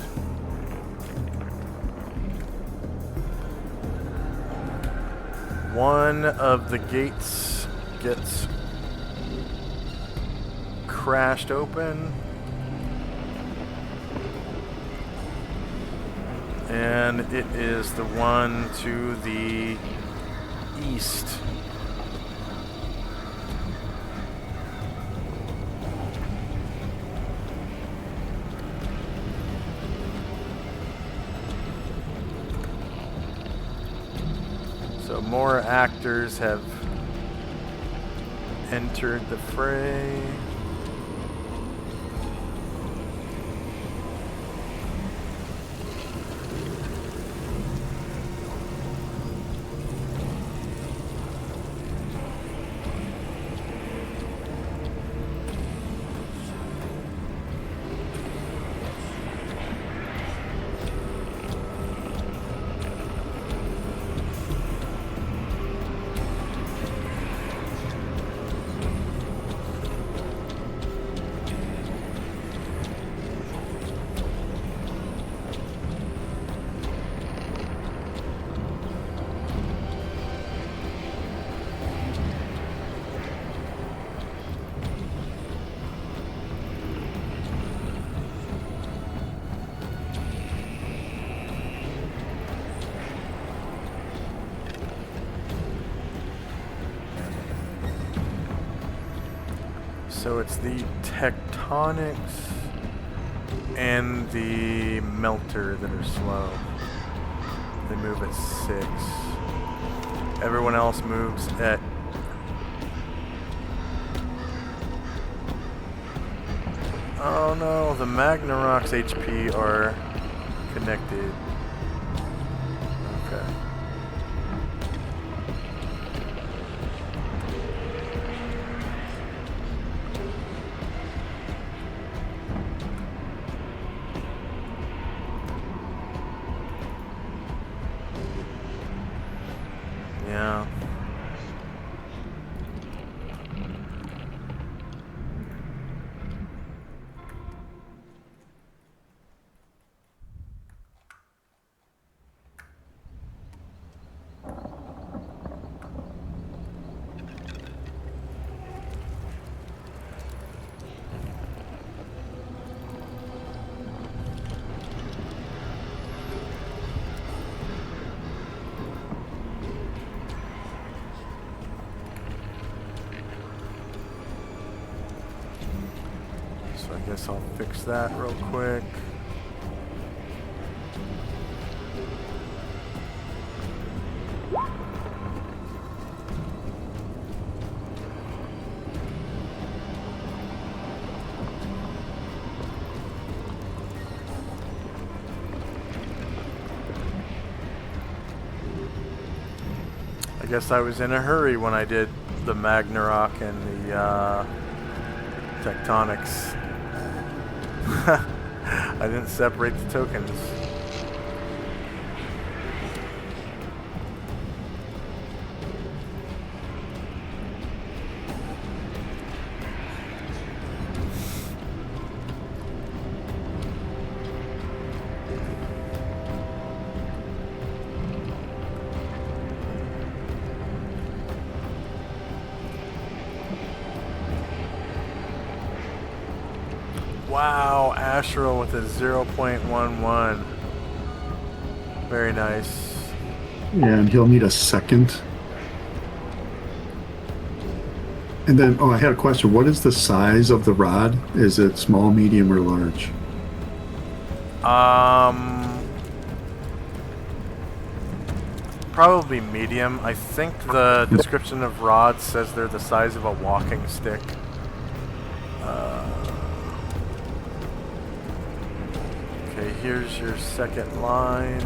one of the gates gets crashed open. And it is the one to the east. So more actors have entered the fray. So it's the tectonics and the melter that are slow. They move at 6. Everyone else moves at... Oh no, the Magnarok's HP are connected. Okay. Yeah. So I guess I'll fix that real quick. I guess I was in a hurry when I did the Magnarok and the tectonics. I didn't separate the tokens. Wow, Astral with a 0.11. Very nice. And he'll need a second. And then, I had a question. What is the size of the rod? Is it small, medium, or large? Probably medium. I think the description of rods says they're the size of a walking stick. Okay, here's your second line.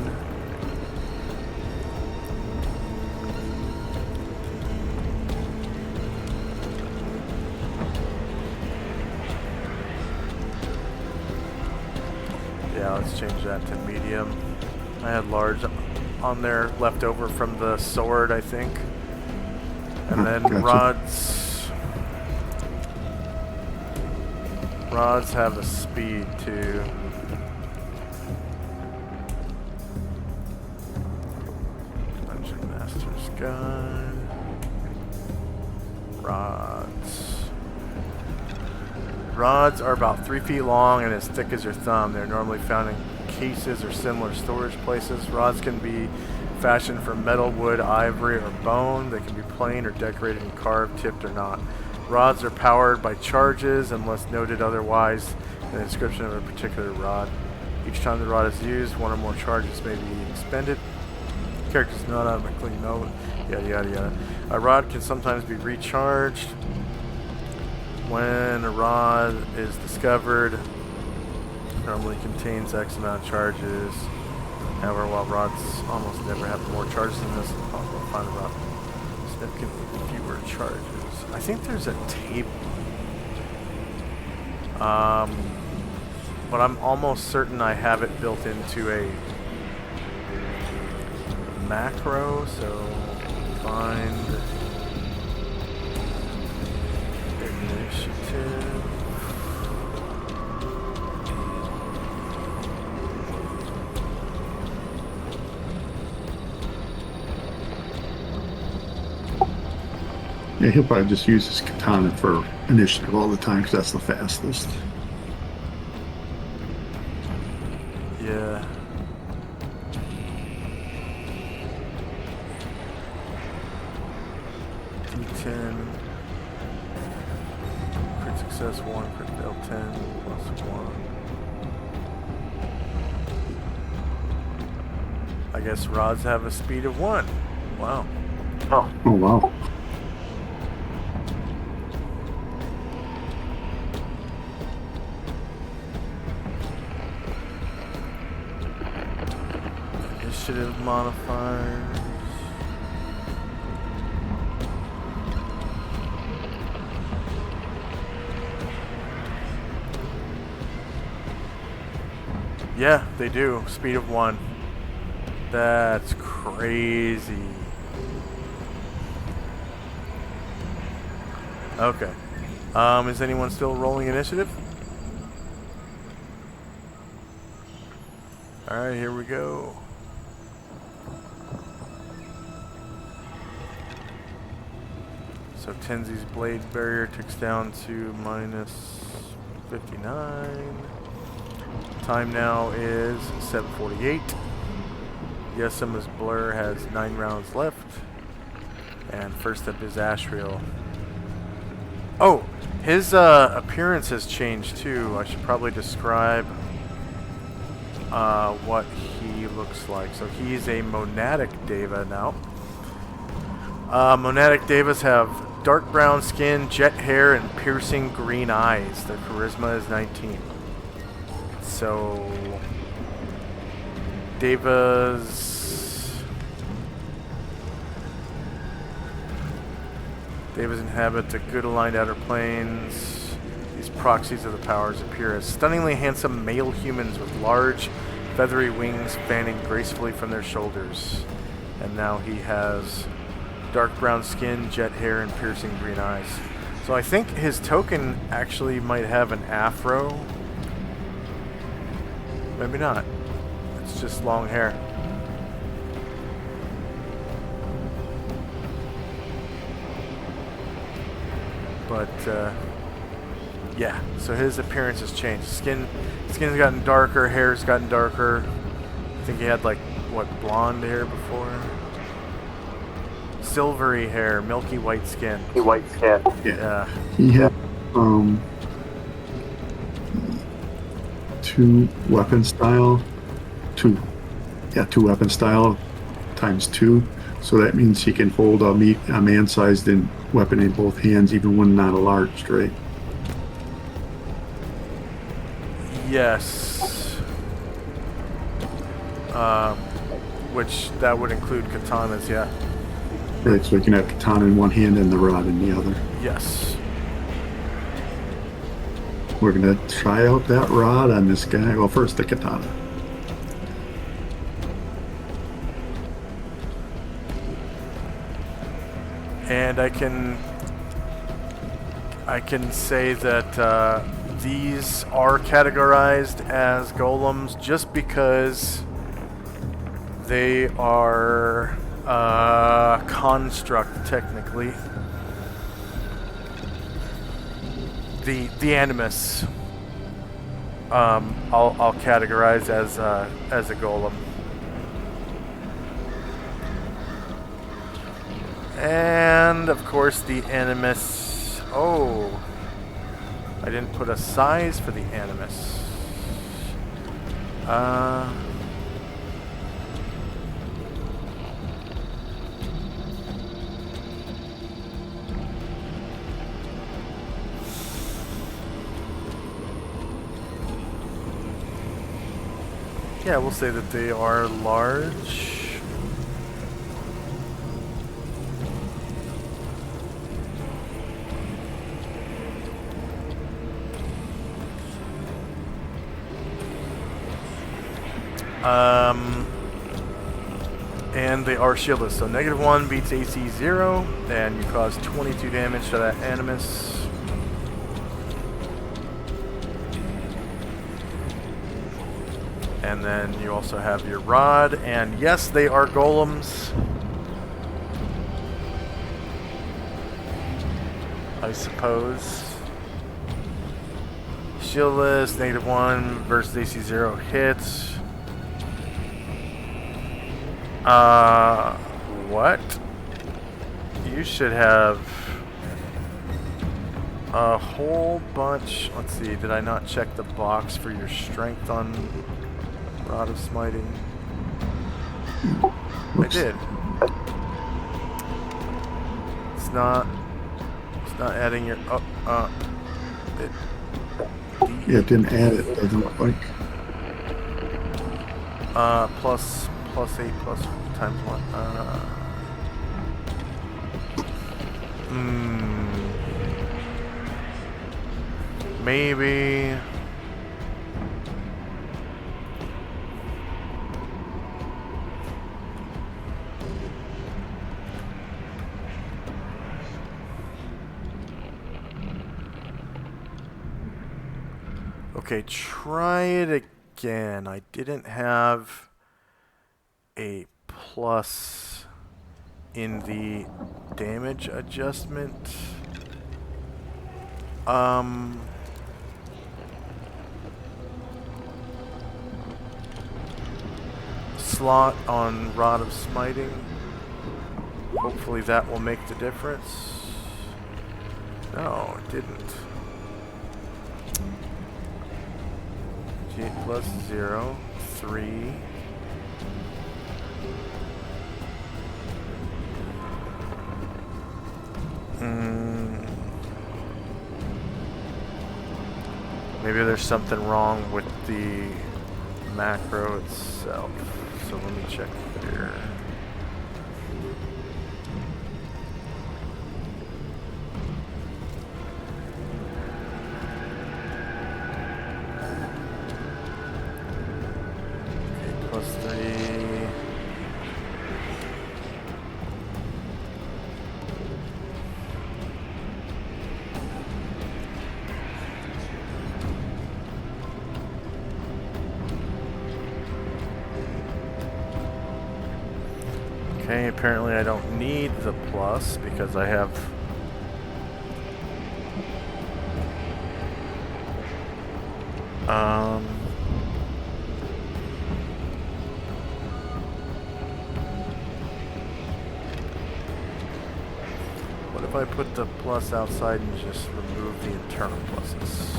Yeah, let's change that to medium. I had large on there left over from the sword, I think. And then gotcha. rods have a speed too. Dungeon Master's Guide. Rods are about 3 feet long and as thick as your thumb. They're normally found in cases or similar storage places. Rods can be fashioned from metal, wood, ivory, or bone. They can be plain or decorated and carved, tipped or not. Rods are powered by charges unless noted otherwise in the description of a particular rod. Each time the rod is used, one or more charges may be expended. Characters not automatically know, yada yada yada. A rod can sometimes be recharged. When a rod is discovered, normally contains X amount of charges. However, while rods almost never have more charges than this, it's possible to find a rod with significantly fewer charges. I think there's a table. But I'm almost certain I have it built into a macro, so find initiative. Yeah, he'll probably just use his katana for initiative all the time because that's the fastest. Yeah. D10. Crit success 1, crit fail 10, plus 1. I guess rods have a speed of 1. Wow. Oh wow. Initiative modifiers. Yeah, they do. Speed of 1. That's crazy. Okay. Is anyone still rolling initiative? Alright, here we go. So Tenzi's blade barrier ticks down to minus 59. Time now is 7:48. Yesima's blur has 9 rounds left. And first up is Ashriel. Oh, his appearance has changed too. I should probably describe what he looks like. So he's a monadic deva now. Monadic devas have dark brown skin, jet hair, and piercing green eyes. Their charisma is 19. So devas inhabit the good aligned outer planes. These proxies of the powers appear as stunningly handsome male humans with large feathery wings fanning gracefully from their shoulders. And now he has dark brown skin, jet hair, and piercing green eyes. So I think his token actually might have an afro. Maybe not. It's just long hair. But Yeah, so his appearance has changed. Skin's gotten darker, hair's gotten darker. I think he had like, what, blonde hair before? Silvery hair, milky white skin. Yeah. He had two weapon style times 2. So that means he can hold a man-sized weapon in both hands, even when not enlarged, right? Yes. Which that would include katanas, yeah. Right, so he can have katana in one hand and the rod in the other. Yes. We're gonna try out that rod on this guy. Well, first the katana. And I can say that these are categorized as golems just because they are construct technically. The animus I'll categorize as a golem. And of course the animus. Oh, I didn't put a size for the animus. Yeah, we'll say that they are large. And they are shieldless, so -1 beats AC 0, and you cause 22 damage to that animus. And then you also have your rod, and yes, they are golems. I suppose. Shieldless, -1 versus AC 0 hits. What? You should have a whole bunch. Let's see, did I not check the box for your strength on Rod of Smiting? I did. It's not adding your Yeah, it didn't add it, doesn't look like. plus 8 plus times 1. Maybe. Okay, try it again. I didn't have a plus in the damage adjustment. Slot on Rod of Smiting. Hopefully that will make the difference. No, it didn't. G plus 0, 3. Maybe there's something wrong with the macro itself. So let me check here. Okay, plus 3. Okay, apparently I don't need the plus because I have What if I put the plus outside and just remove the internal pluses?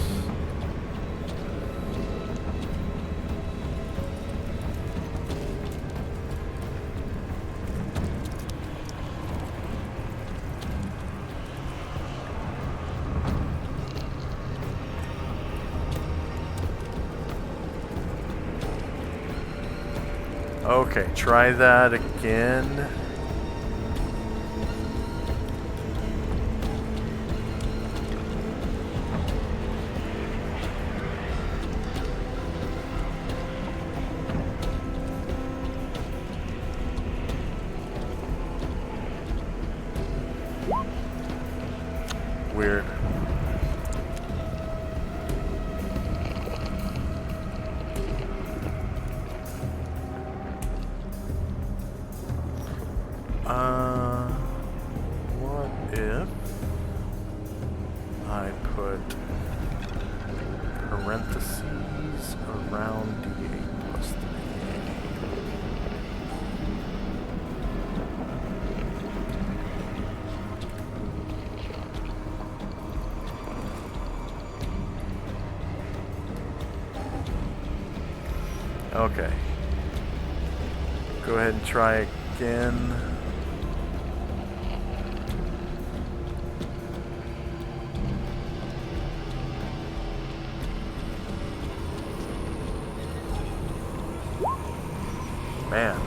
Okay, try that again. Weird. What if I put parentheses around D8 plus 3? Okay. Go ahead and try again. Man.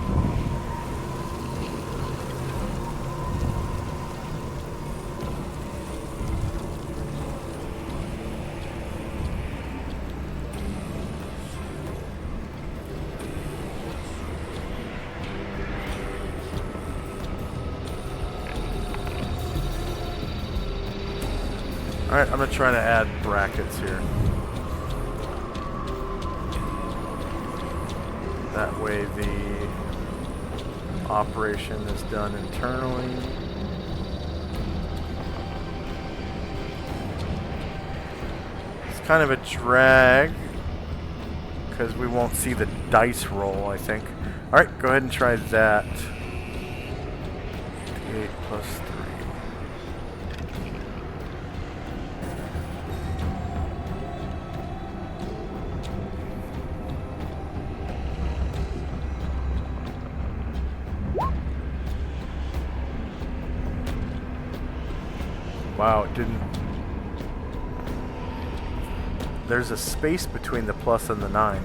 Alright, I'm going to try to add brackets here. That way the operation is done internally. It's kind of a drag because we won't see the dice roll, I think. Alright, go ahead and try that. 8 plus 3. Wow, it didn't... There's a space between the plus and the 9.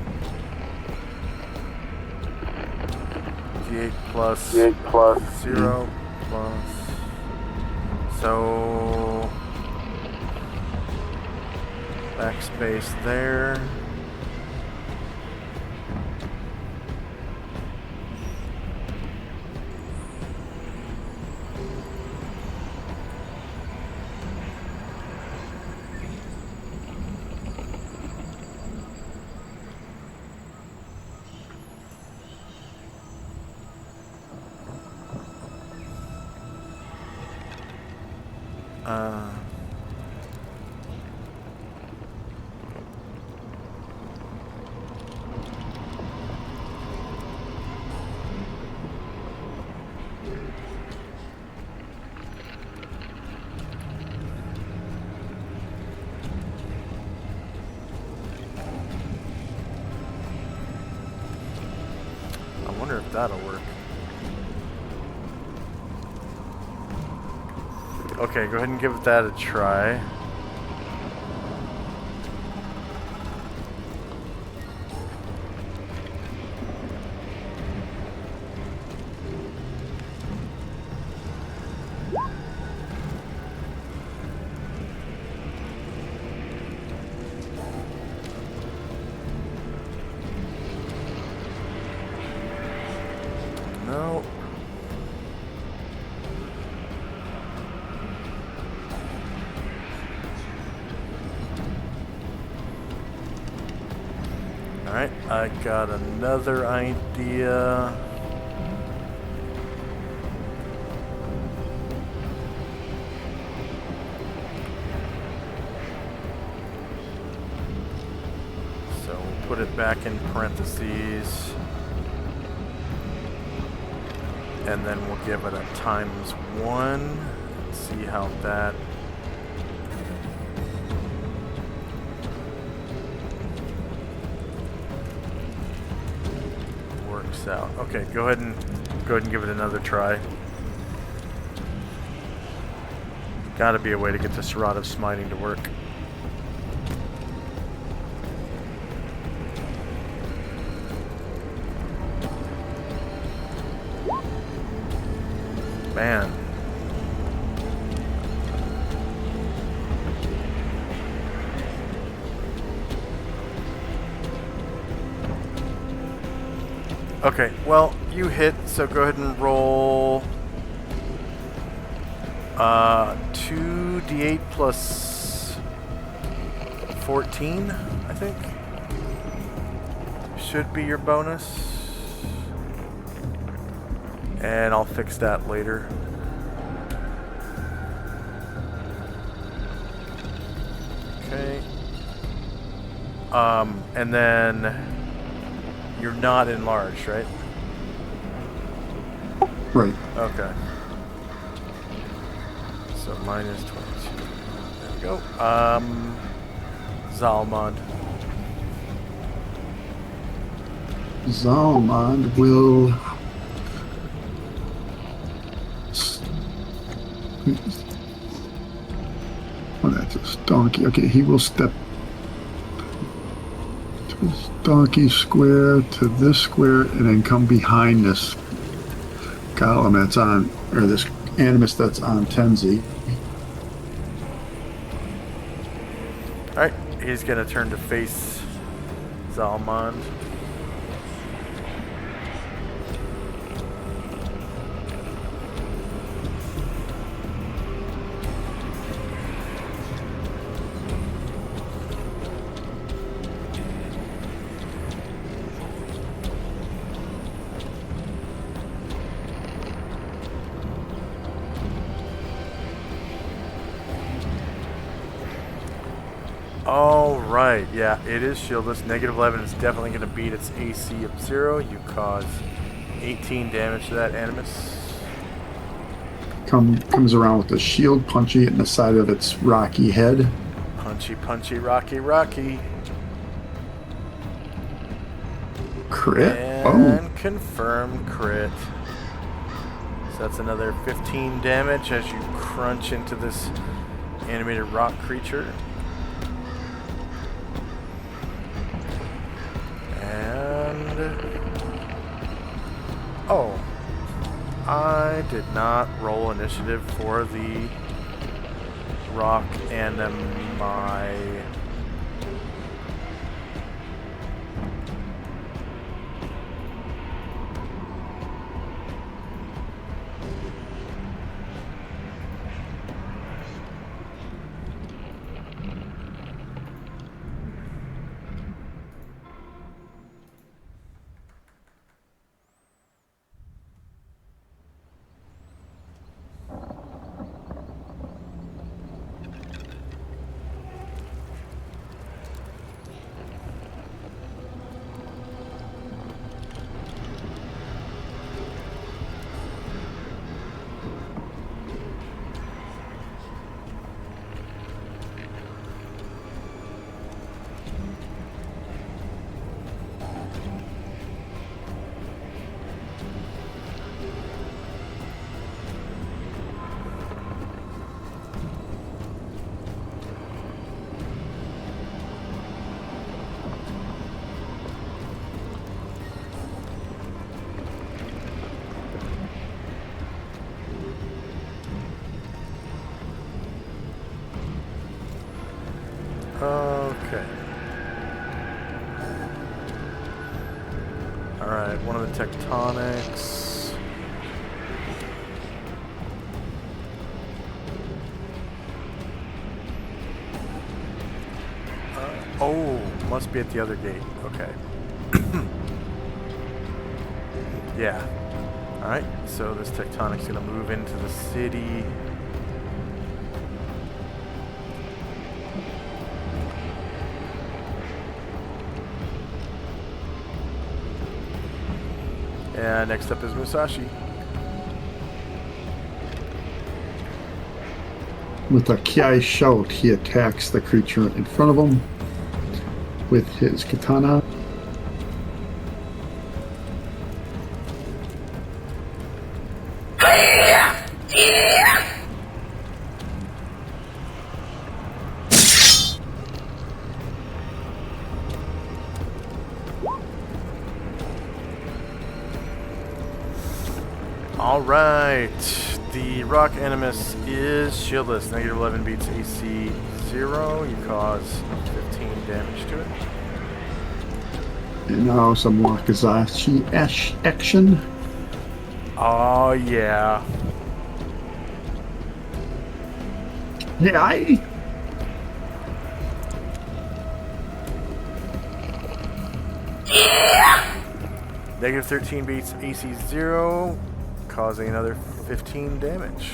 D8 plus 0 plus... So... Backspace there. I wonder if that'll work. Okay, go ahead and give that a try. No. Alright, I got another idea. put it back in parentheses. And then we'll give it a ×1. Let's see how that... works out. Okay, go ahead and give it another try. Gotta be a way to get this Rod of Smiting to work. Man. Okay, well, you hit, so go ahead and roll 2d8 plus 14, I think. Should be your bonus. And I'll fix that later. Okay. And then you're not enlarged, right? Right. Okay. So minus 22. There we go. Zalmond. Zalmond will... Oh, that's his donkey. Okay, he will step to his donkey square to this square and then come behind this golem that's on, or this animus that's on Tenzi. Alright, he's gonna turn to face Zalmond. Alright, yeah, it is shieldless. -11 is definitely going to beat its AC of 0. You cause 18 damage to that animus. Comes around with a shield, punchy in the side of its rocky head. Punchy, punchy, rocky, rocky. Crit. And confirmed crit. So that's another 15 damage as you crunch into this animated rock creature. Oh, I did not roll initiative for the rock animi. Okay. Alright, one of the tectonics. Oh, must be at the other gate. Okay. Yeah. Alright, so this tectonic's gonna move into the city. And next up is Musashi. With a Kiai shout, he attacks the creature in front of him with his katana. Alright, the Rock Animus is shieldless. Negative 11 beats AC 0. You cause 15 damage to it. And now some Wakazashi action. Oh, yeah. Yeah, Negative 13 beats AC 0, causing another 15 damage.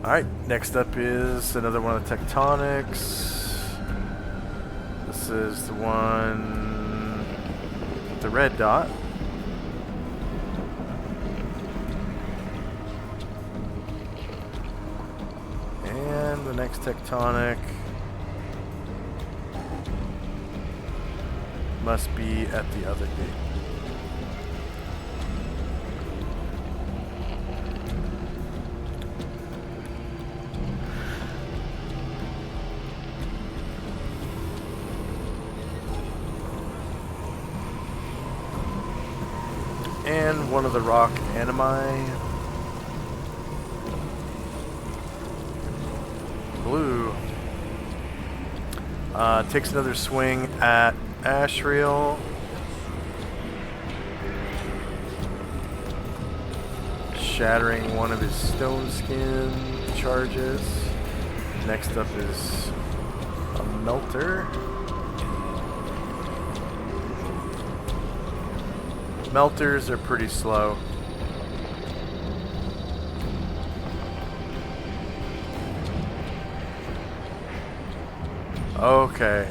Alright, next up is another one of the Tectonics. This is the one with the red dot. And the next Tectonic must be at the other gate. And one of the rock animi. Blue. Takes another swing at Ashriel. Shattering one of his stone skin charges. Next up is a Melter. Melters are pretty slow. Okay,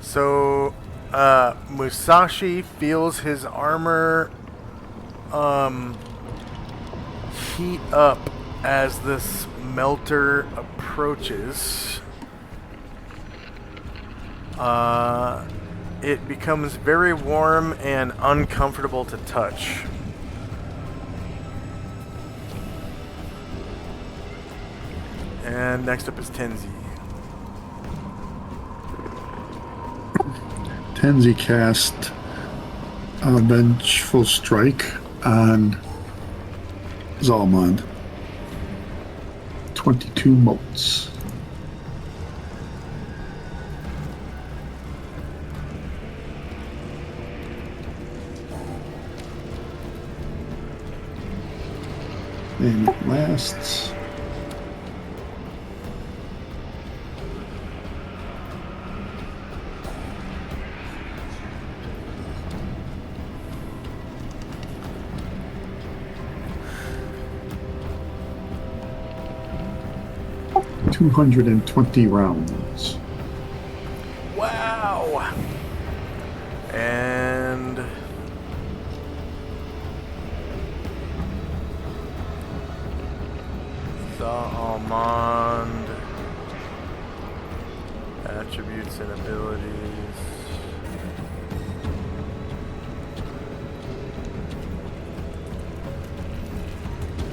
so Musashi feels his armor heat up as this Melter approaches. It becomes very warm and uncomfortable to touch. And next up is Tenzi. Tenzi cast a Vengeful Strike on Zalmond. 22 motes. And it lasts. $220 rounds. Wow! And Almond. Attributes and abilities.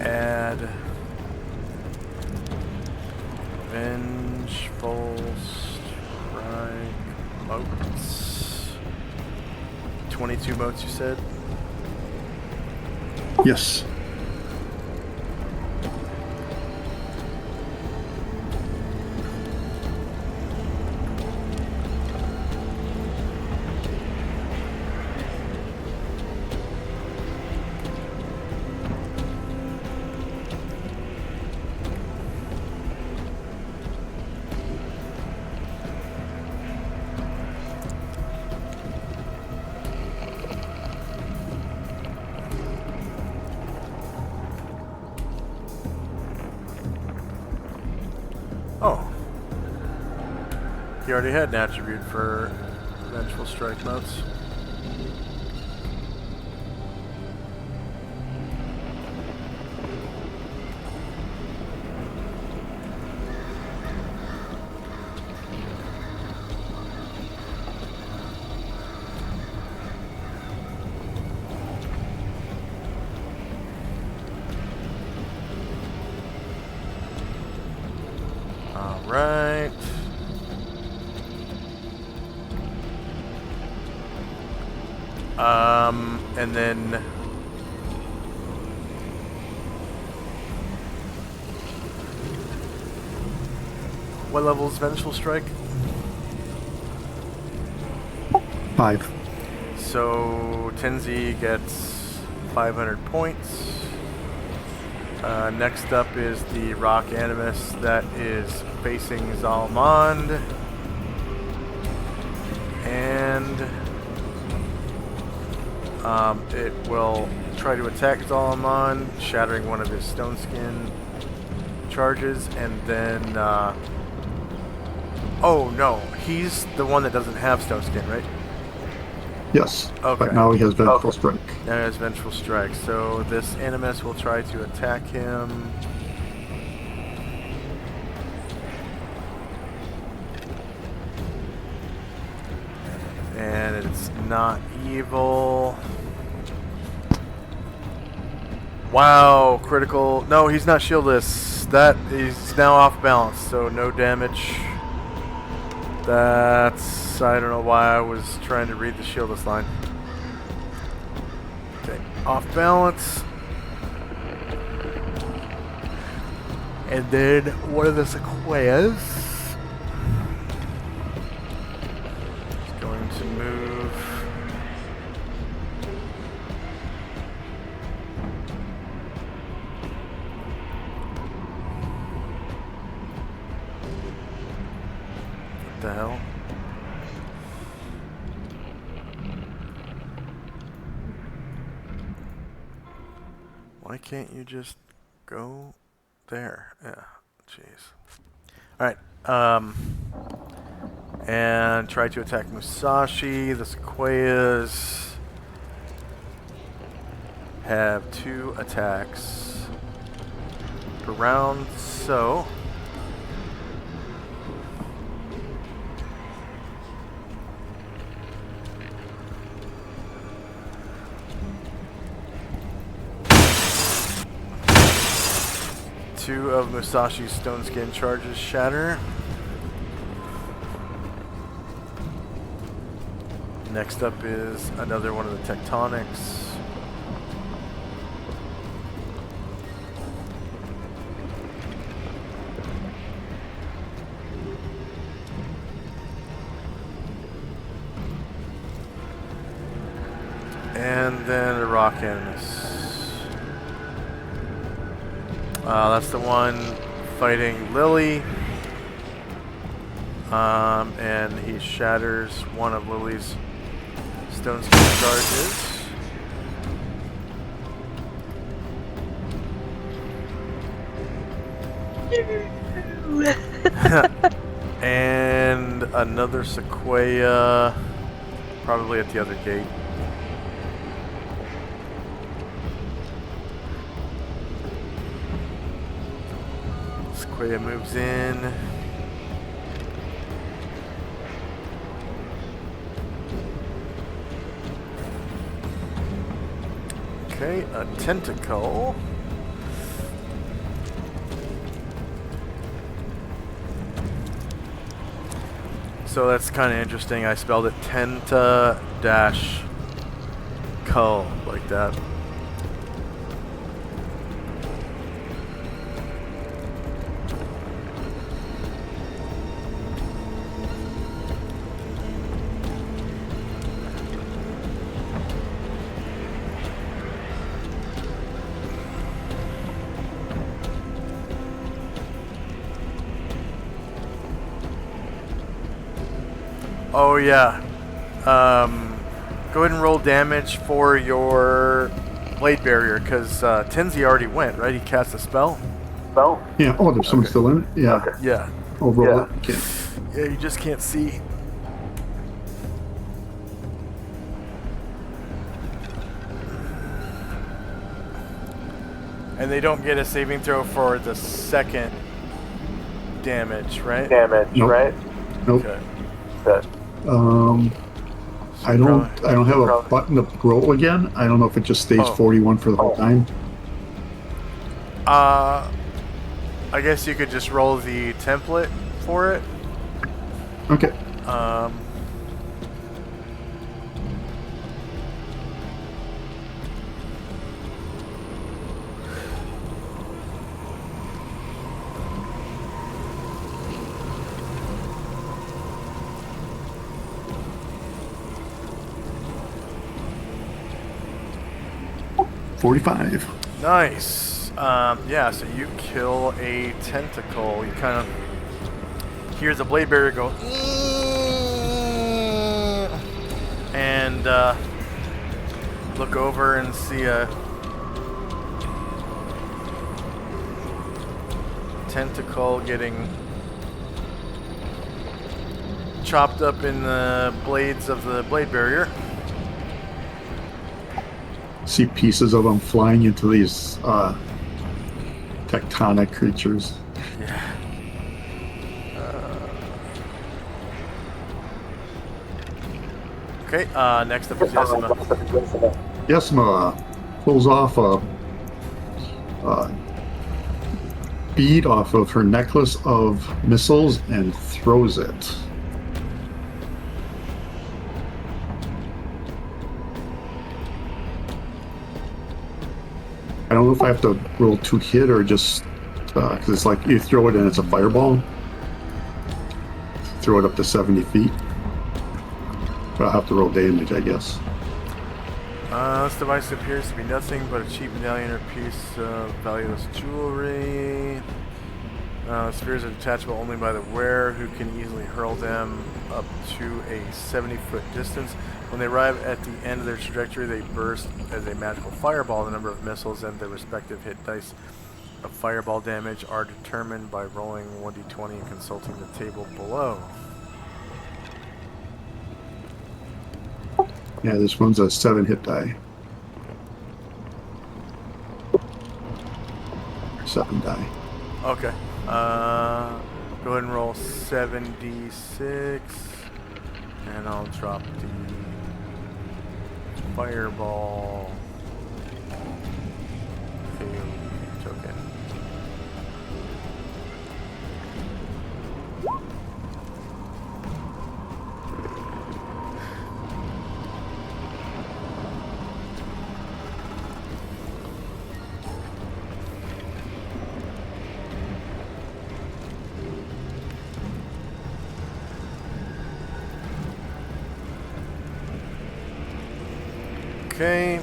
Add Vengeful Strike motes. 22 motes, you said? Yes. Oh. He already had an attribute for Vengeful Strike motes. Right. And then what level is Vengeful Strike? 5. So Tenzi gets 500 points. Next up is the Rock Animus that is facing Zalmond. And it will try to attack Zalmond, shattering one of his Stone Skin charges, and then oh no, he's the one that doesn't have Stone Skin, right? Yes. Okay. But now he has Vengeful Strike. Now he has Vengeful Strike. So this Animus will try to attack him. And it's not evil. Wow, critical. No, he's not shieldless. That is now off balance, so no damage. That's... I don't know why I was trying to read the shieldless line. Okay, off balance. And then one of the sequoias is going to move. What the hell? Why can't you just go there? Yeah, jeez. Alright, and try to attack Musashi. The Sequoias have 2 attacks per round, so... Two of Musashi's Stone Skin charges shatter. Next up is another one of the Tectonics. And then a Rock Animus. That's the one fighting Lily. And he shatters one of Lily's Stone Skin charges. And another Sequoia, probably at the other gate. Baya moves in. Okay, a tentacle. So that's kind of interesting. I spelled it tenta-cull like that. Oh yeah. Go ahead and roll damage for your blade barrier, because Tenzi already went, right? He cast a spell. Yeah. Oh, there's someone still in it. Yeah. Okay. Yeah. I'll roll it. Okay. Yeah, you just can't see. And they don't get a saving throw for the second damage, right? Nope. Right? Nope. Okay. Good. I don't have a button to roll again. I don't know if it just stays 41 for the whole time. I guess you could just roll the template for it. Okay. $45. Nice. Yeah, so you kill a tentacle. You kind of hear the blade barrier go, and look over and see a tentacle getting chopped up in the blades of the blade barrier. See pieces of them flying into these tectonic creatures. Yeah. Okay, next up is Yesima. Yesima pulls off a bead off of her necklace of missiles and throws it. I don't know if I have to roll to hit or just because it's like you throw it and it's a fireball. Throw it up to 70 feet. But I'll have to roll damage, I guess. This device appears to be nothing but a cheap medallion or piece of valueless jewelry. Spheres are detachable only by the wearer, who can easily hurl them up to a 70-foot distance. When they arrive at the end of their trajectory, they burst as a magical fireball. The number of missiles and their respective hit dice of fireball damage are determined by rolling 1d20 and consulting the table below. Yeah, this one's a 7 hit die. 7 die. Okay. Go ahead and roll 7d6, and I'll drop the fireball token. Okay.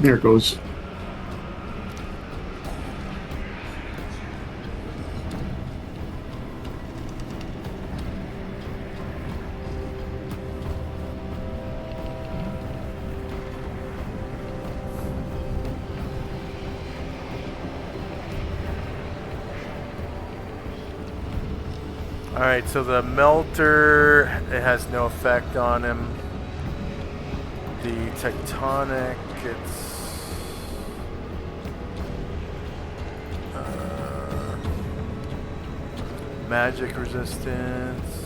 There it goes. Alright, so the melter, it has no effect on him. the tectonic, it's magic resistance.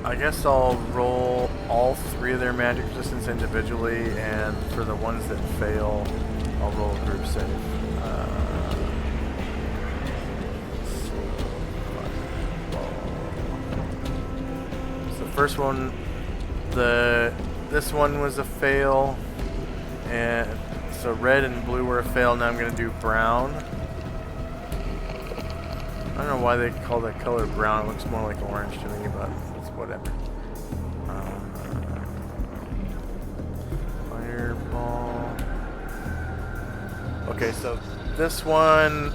I guess I'll roll all 3 of their magic resistance individually, and for the ones that fail, I'll roll a group save. So the first one, this one was a fail, and so red and blue were a fail. Now I'm going to do brown. I don't know why they call that color brown. It looks more like orange to me, but it's whatever. Fireball. Okay, so this one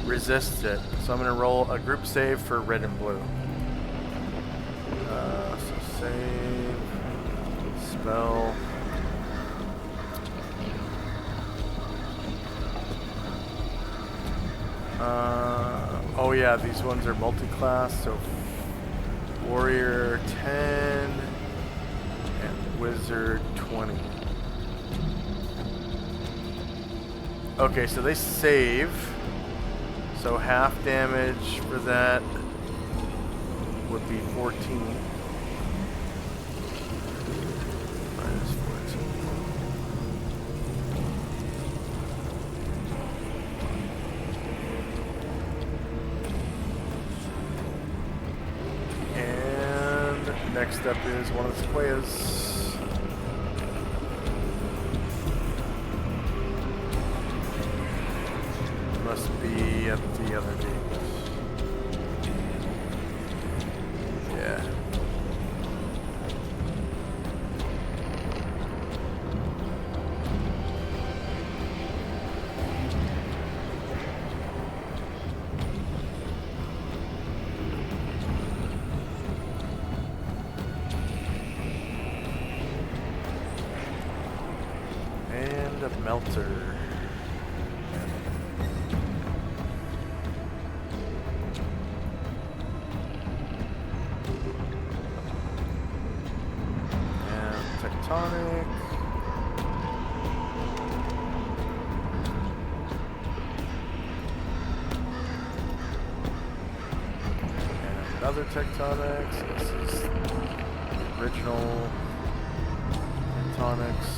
resists it. So I'm going to roll a group save for red and blue. So save. Spell. Oh yeah, these ones are multi-class, so Warrior 10 and Wizard 20. Okay, so they save. So half damage for that would be 14. Minus 14. Next up is one of the sequoias. Must be at the other gate. Yeah. A melter. And tectonic. And another tectonic. So this is the original tectonics.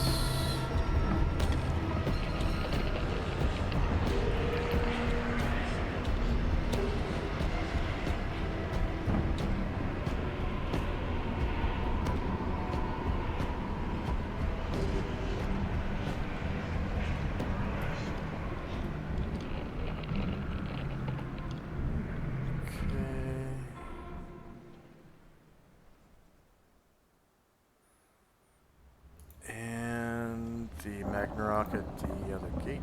Rock at the other gate.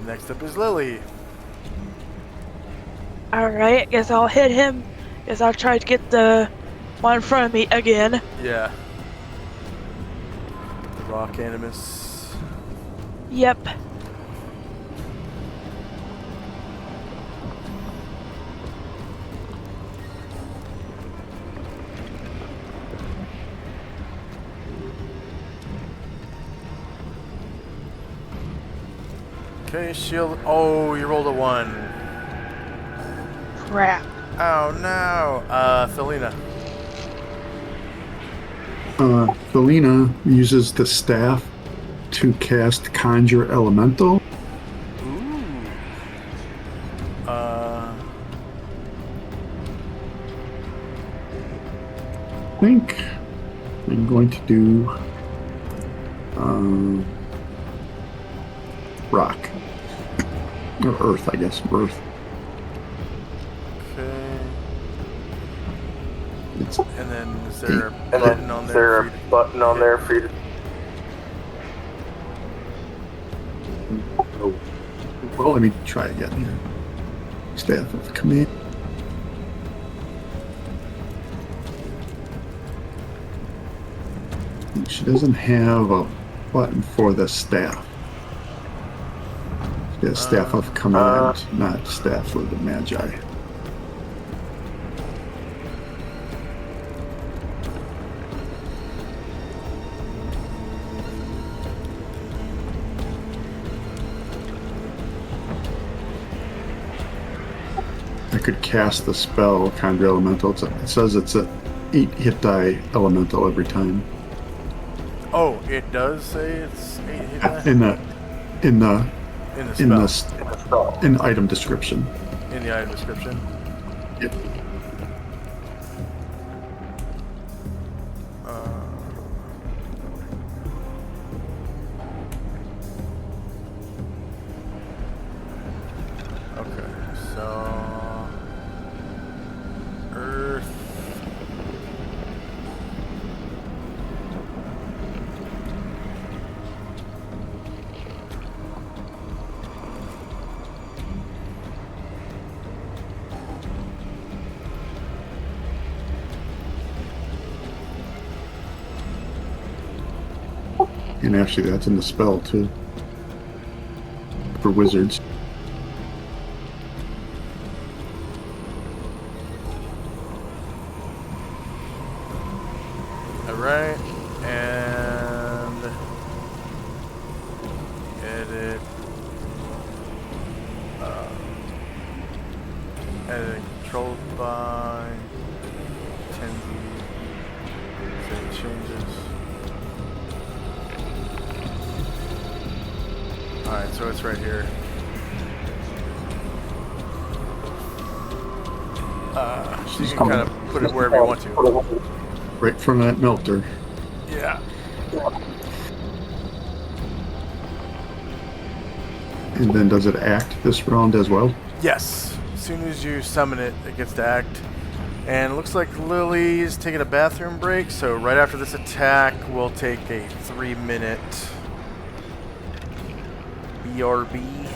Next up is Lily. Alright, guess I'll hit him. Guess I'll try to get the one in front of me again. Yeah. Rock Animus. Yep. Okay, shield. Oh, you rolled a 1. Crap. Oh no. Selena. Felina uses the staff to cast Conjure Elemental. Ooh. I think I'm going to do rock. Or earth, I guess. Earth. Okay. it's And then is there a And button then on is there there for you a to button on hit? there for you to... well, let me try again here. Staff of command. She doesn't have a button for the staff. She has staff of command, not staff of the magi. I could cast the spell Conjure Elemental. It says it's a 8 hit die elemental every time. Oh, it does say it's 8 hit die? In the In the spell. in the item description. In the item description. Yep. Okay, so Earth. And actually, that's in the spell too. For wizards. Alright, and edit. Edit controlled by 10 save changes. Alright, so it's right here. So you can kind of put it wherever you want to. Right from that melter. Yeah. And then does it act this round as well? Yes. As soon as you summon it, it gets to act. And it looks like Lily's taking a bathroom break, so right after this attack, we'll take a 3-minute BRB.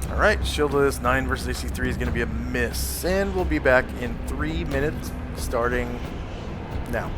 Alright, Shieldless 9 versus AC3 is going to be a miss. And we'll be back in 3 minutes, starting now.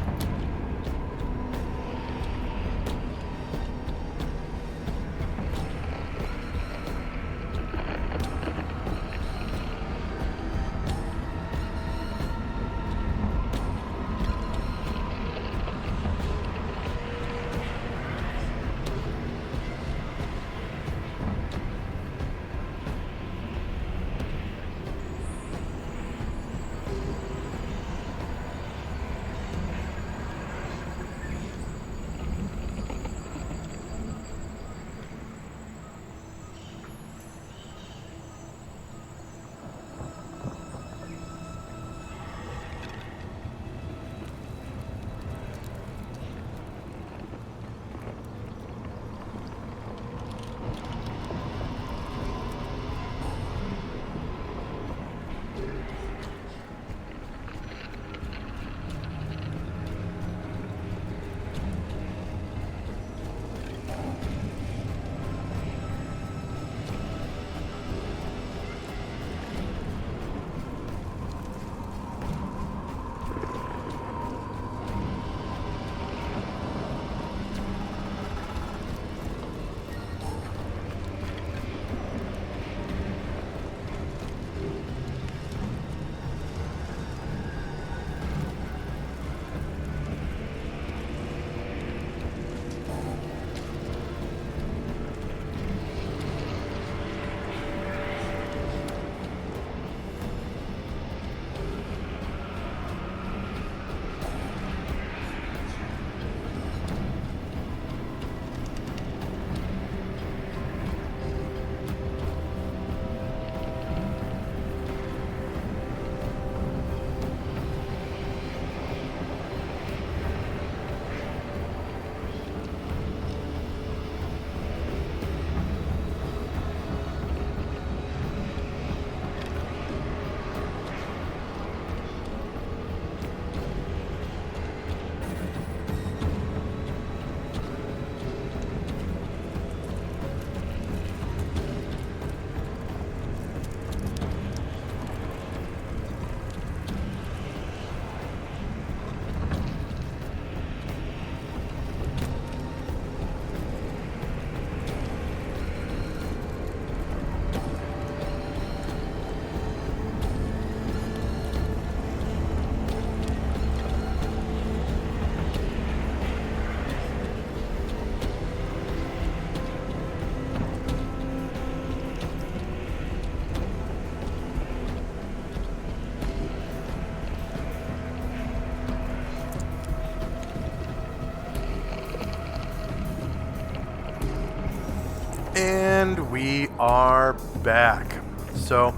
And we are back. So,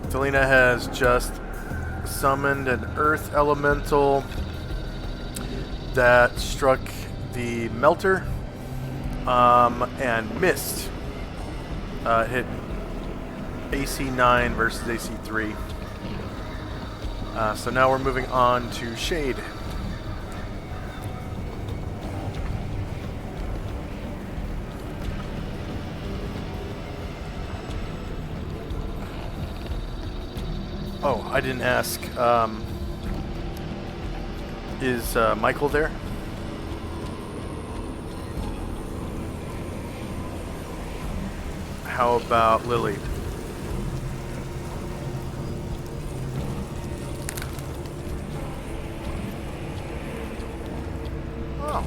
Selena has just summoned an earth elemental that struck the melter and missed. Hit AC 9 versus AC 3. So now we're moving on to Shade. Oh, I didn't ask. Is Michael there? How about Lily? Oh.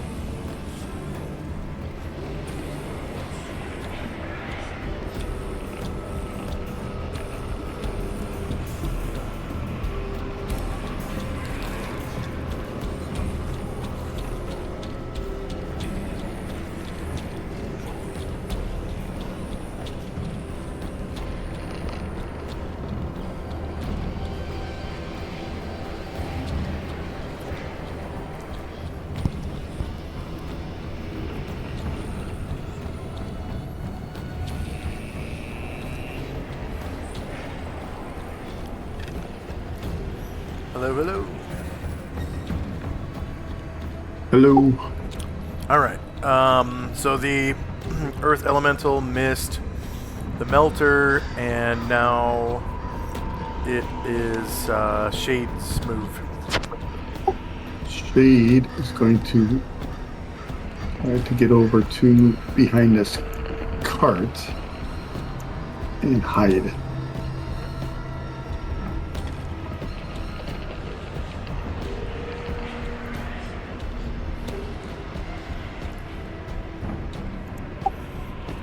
Hello, hello. Hello. All right. So the Earth Elemental missed the Melter, and now it is Shade's move. Shade is going to try to get over to behind this cart and hide.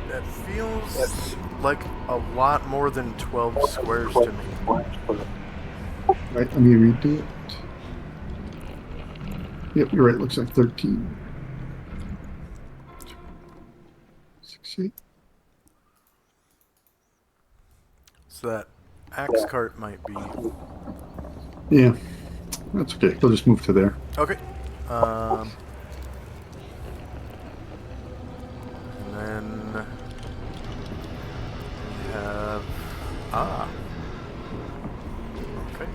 That feels like a lot more than 12 squares to me. Right, let me redo it. Yep, you're right. Looks like 13. 6, 8. So that axe cart might be... Yeah, that's okay. We'll just move to there. Okay. And then we have... Ah. Okay.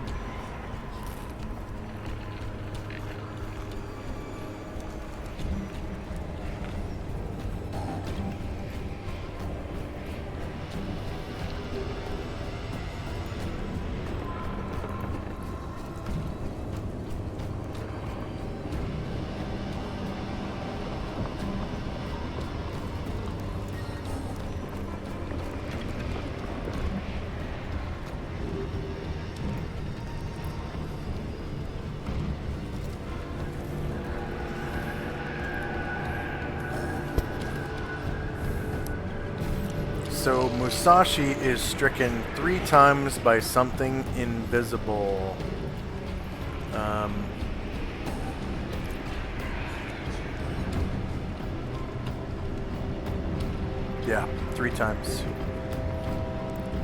So Musashi is stricken 3 times by something invisible. Yeah, 3 times.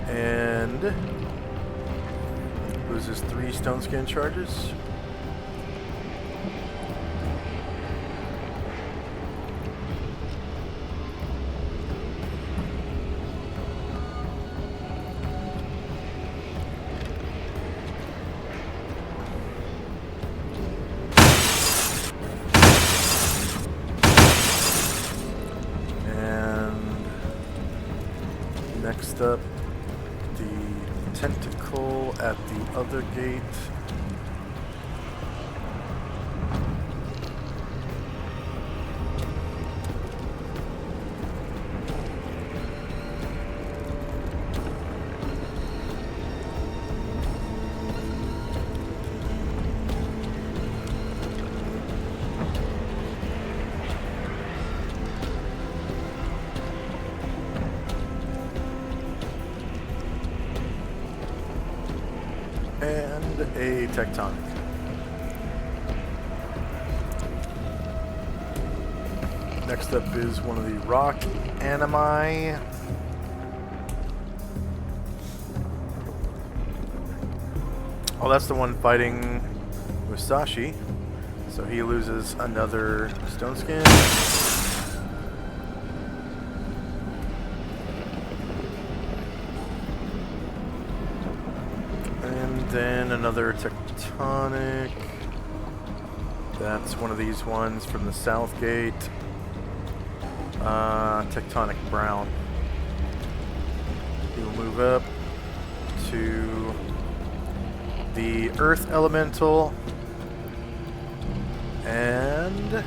And loses 3 stone skin charges. Next up, the tentacle at the other gate. And a tectonic. Next up is one of the rock animi. Oh, that's the one fighting Musashi. So he loses another stone skin. And then another tectonic. That's one of these ones from the south gate. Tectonic brown. He will move up to the earth elemental and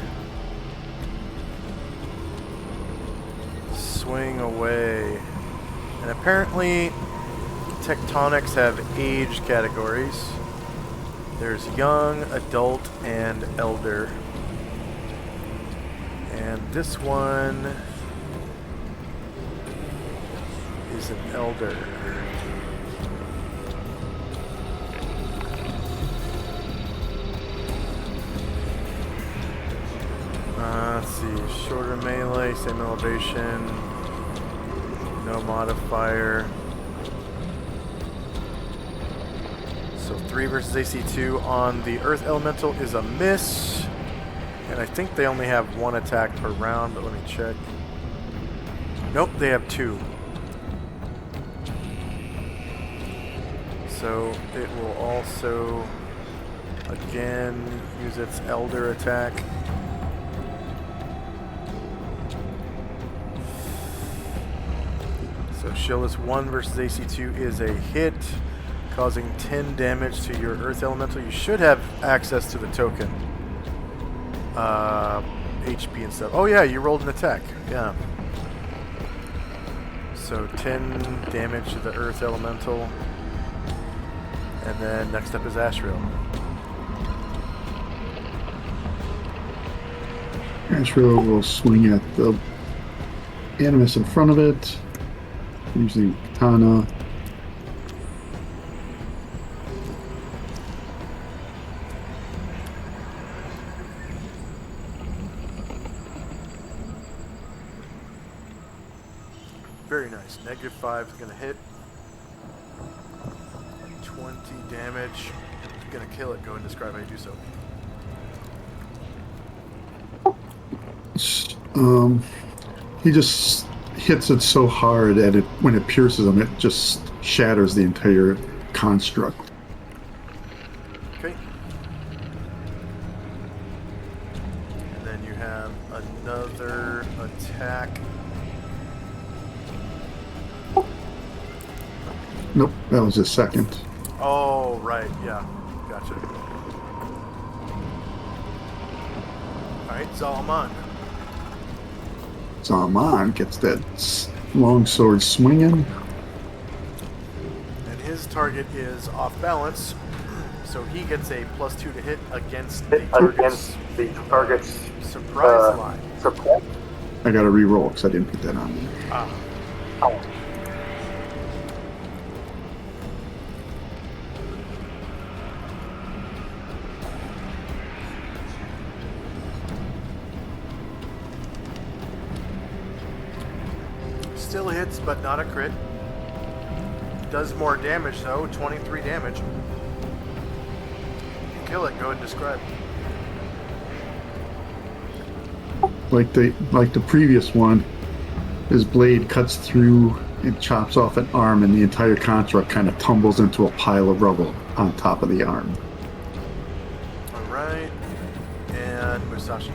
swing away. And apparently tectonics have age categories. There's young, adult, and elder. And this one is an elder. Let's see, shorter melee, same elevation, no modifier. So 3 versus AC2 on the Earth Elemental is a miss. And I think they only have 1 attack per round, but let me check. Nope, they have 2. So it will also, again, use its Elder attack. So Shieldless 1 versus AC2 is a hit, causing 10 damage to your Earth Elemental. You should have access to the token. HP and stuff. Oh yeah, you rolled an attack. Yeah. So 10 damage to the Earth Elemental. And then next up is Ashriel. Ashriel will swing at the Animus in front of it, using Katana. Very nice. -5 is going to hit. 20 damage. Going to kill it. Go and describe how you do so. He just hits it so hard that when it pierces him, it just shatters the entire construct. Okay. And then you have another attack. Nope, that was his second. Oh, right. Yeah. Gotcha. Alright, Zalman. Zaman gets that long sword swinging. And his target is off balance, so he gets a +2 to hit against the target's surprise line. I gotta re-roll because I didn't put that on there. Ah. Still hits, but not a crit. Does more damage though, 23 damage. You kill it, go and describe. Like the previous one, his blade cuts through and chops off an arm, and the entire construct kind of tumbles into a pile of rubble on top of the arm. Alright. And Musashi.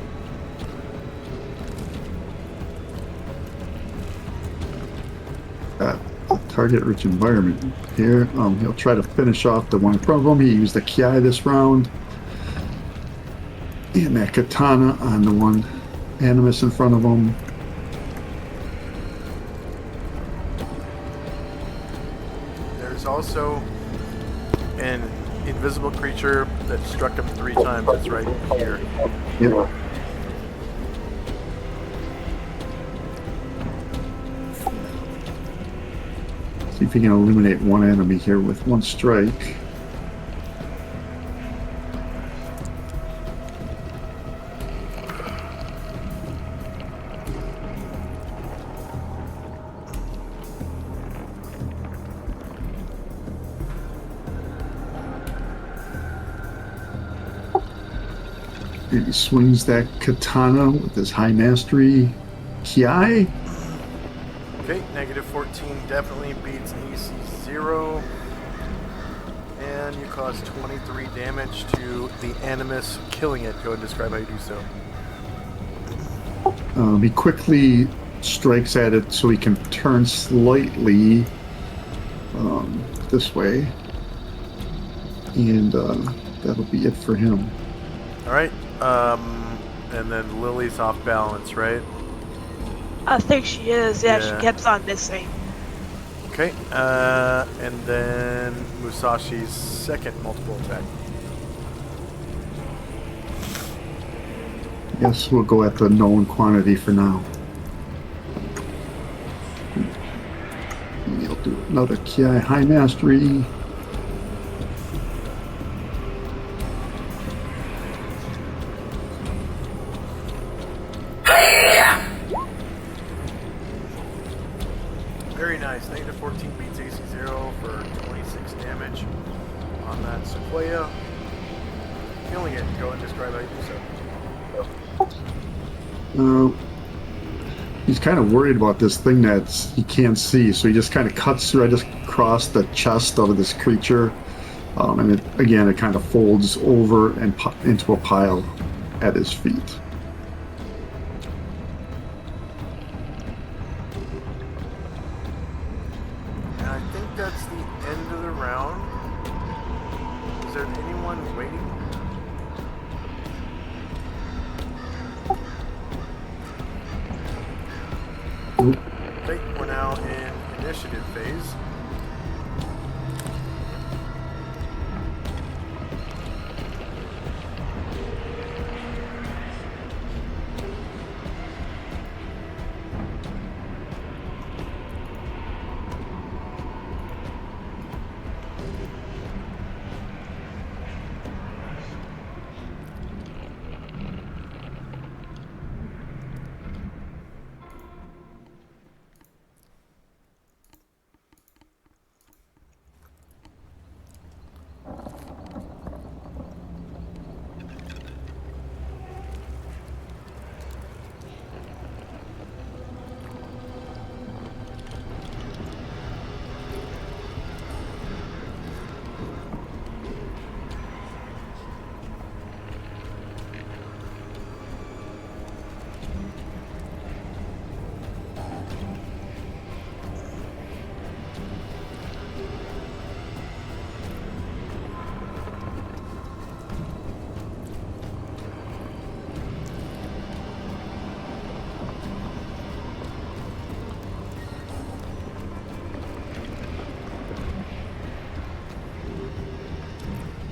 Target-rich environment here. He'll try to finish off the one in front of him. He used the Kiai this round. And that Katana on the one Animus in front of him. There's also an invisible creature that struck him 3 times. That's right here. Yep. See if he can eliminate one enemy here with one strike. And he swings that katana with his high mastery ki. Okay, negative 14 definitely beats AC 0. And you cause 23 damage to the Animus, killing it. Go ahead and describe how you do so. He quickly strikes at it so he can turn slightly this way. And that'll be it for him. Alright, and then Lily's off balance, right? I think she is. Yeah, Yeah. she kept on missing. Okay, and then Musashi's second multiple attack. Yes, we'll go at the known quantity for now. He'll do another ki high mastery. Very nice. Negative 14 beats AC 0 for 26 damage on that Sequoia. Killing it. Go and describe how you do so. He's kind of worried about this thing that he can't see, so he just kind of cuts right across the chest of this creature. And it kind of folds over and into a pile at his feet. And I think that's the end of the round. Is there anyone waiting? Okay, we're now in initiative phase.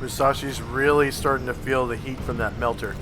Musashi's really starting to feel the heat from that melter.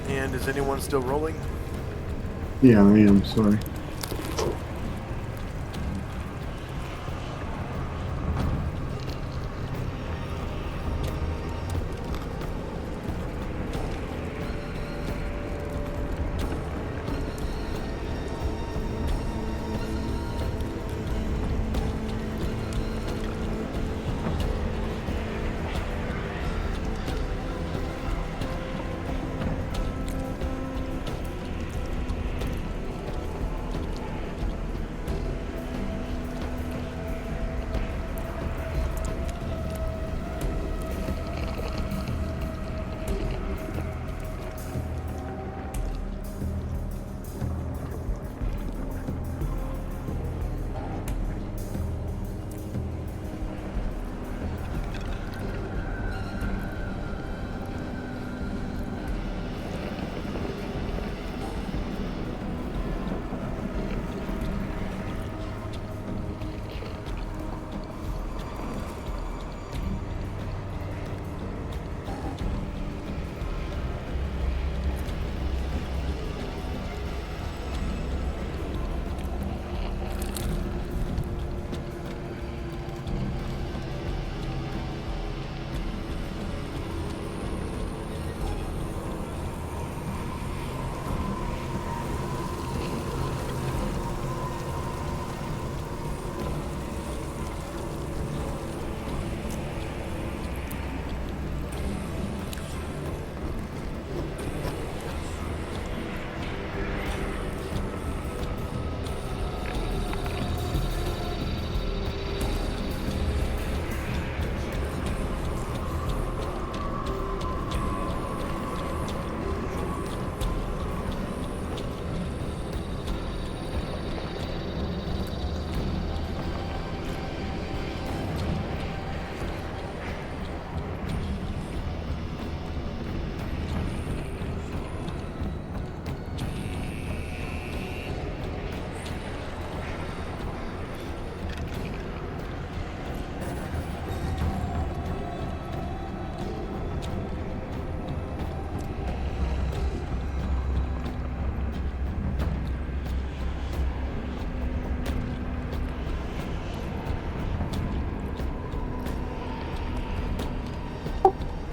And is anyone still rolling? Yeah, I am, sorry.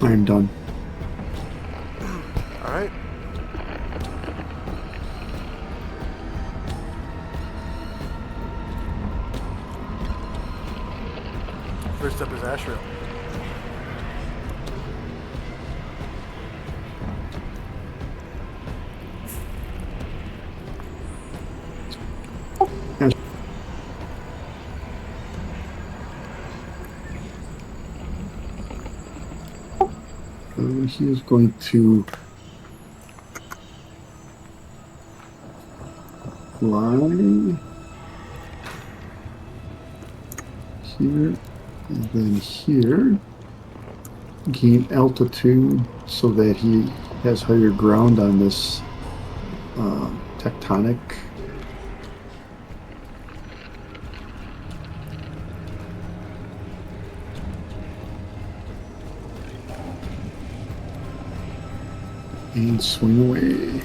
I'm done. All right. First up is Ashrael. He is going to fly here and then here, gain altitude so that he has higher ground on this tectonic. And swing away.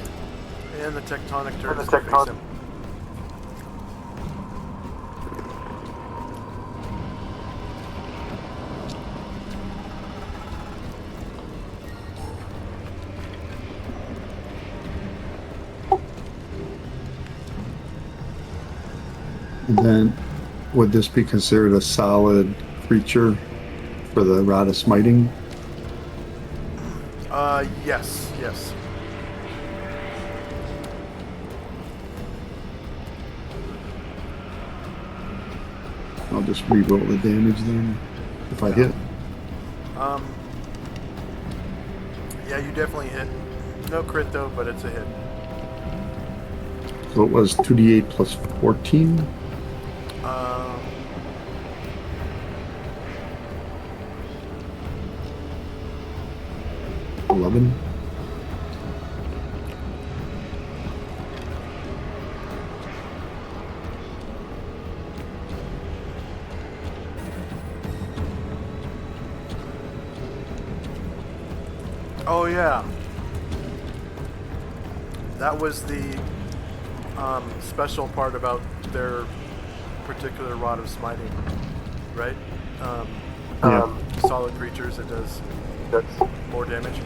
And the tectonic turns to face him. And then, would this be considered a solid creature for the Rod of Smiting? Yes. I'll just re-roll the damage then, if I hit. Yeah, you definitely hit. No crit though, but it's a hit. So it was 2d8 plus 14. 11. Oh yeah. That was the special part about their particular Rod of Smiting, right? Yeah. Solid creatures, it does more damage.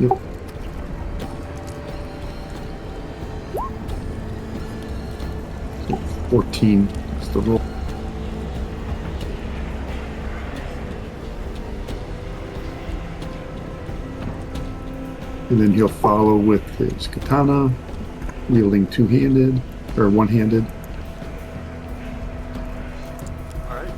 Yep. So 14 is the roll. And then he'll follow with his katana, wielding two-handed, or one-handed. Alright.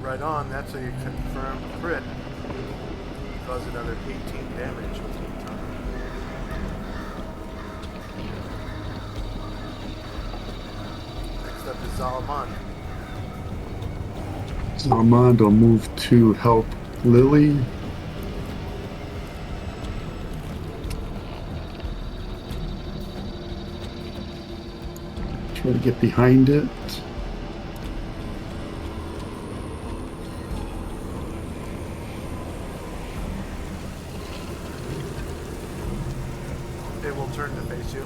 Right on, that's a confirmed crit. Does another 18 damage with the time. Next up is Zalamand. Armand will move to help Lily. Try to get behind it. It will turn to face you.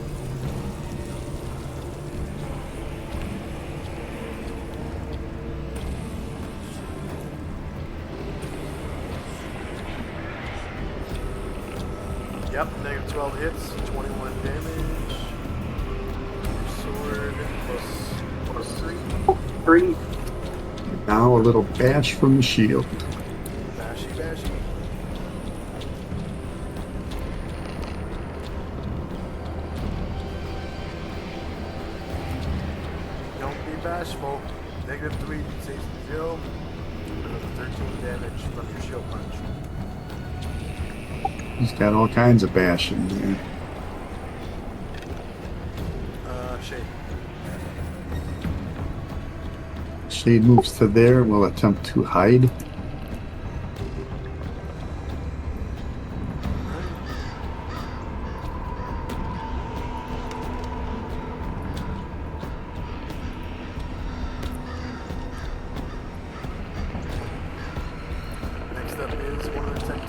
Yep, negative 12 hits, 21 damage. Sword plus 3. Now a little bash from the shield. Bashy, bashy. Don't be bashful. Negative 3 saves 0. Another 13 damage from your shield punch. He's got all kinds of bash in there. Shade. Shade moves to there, will attempt to hide.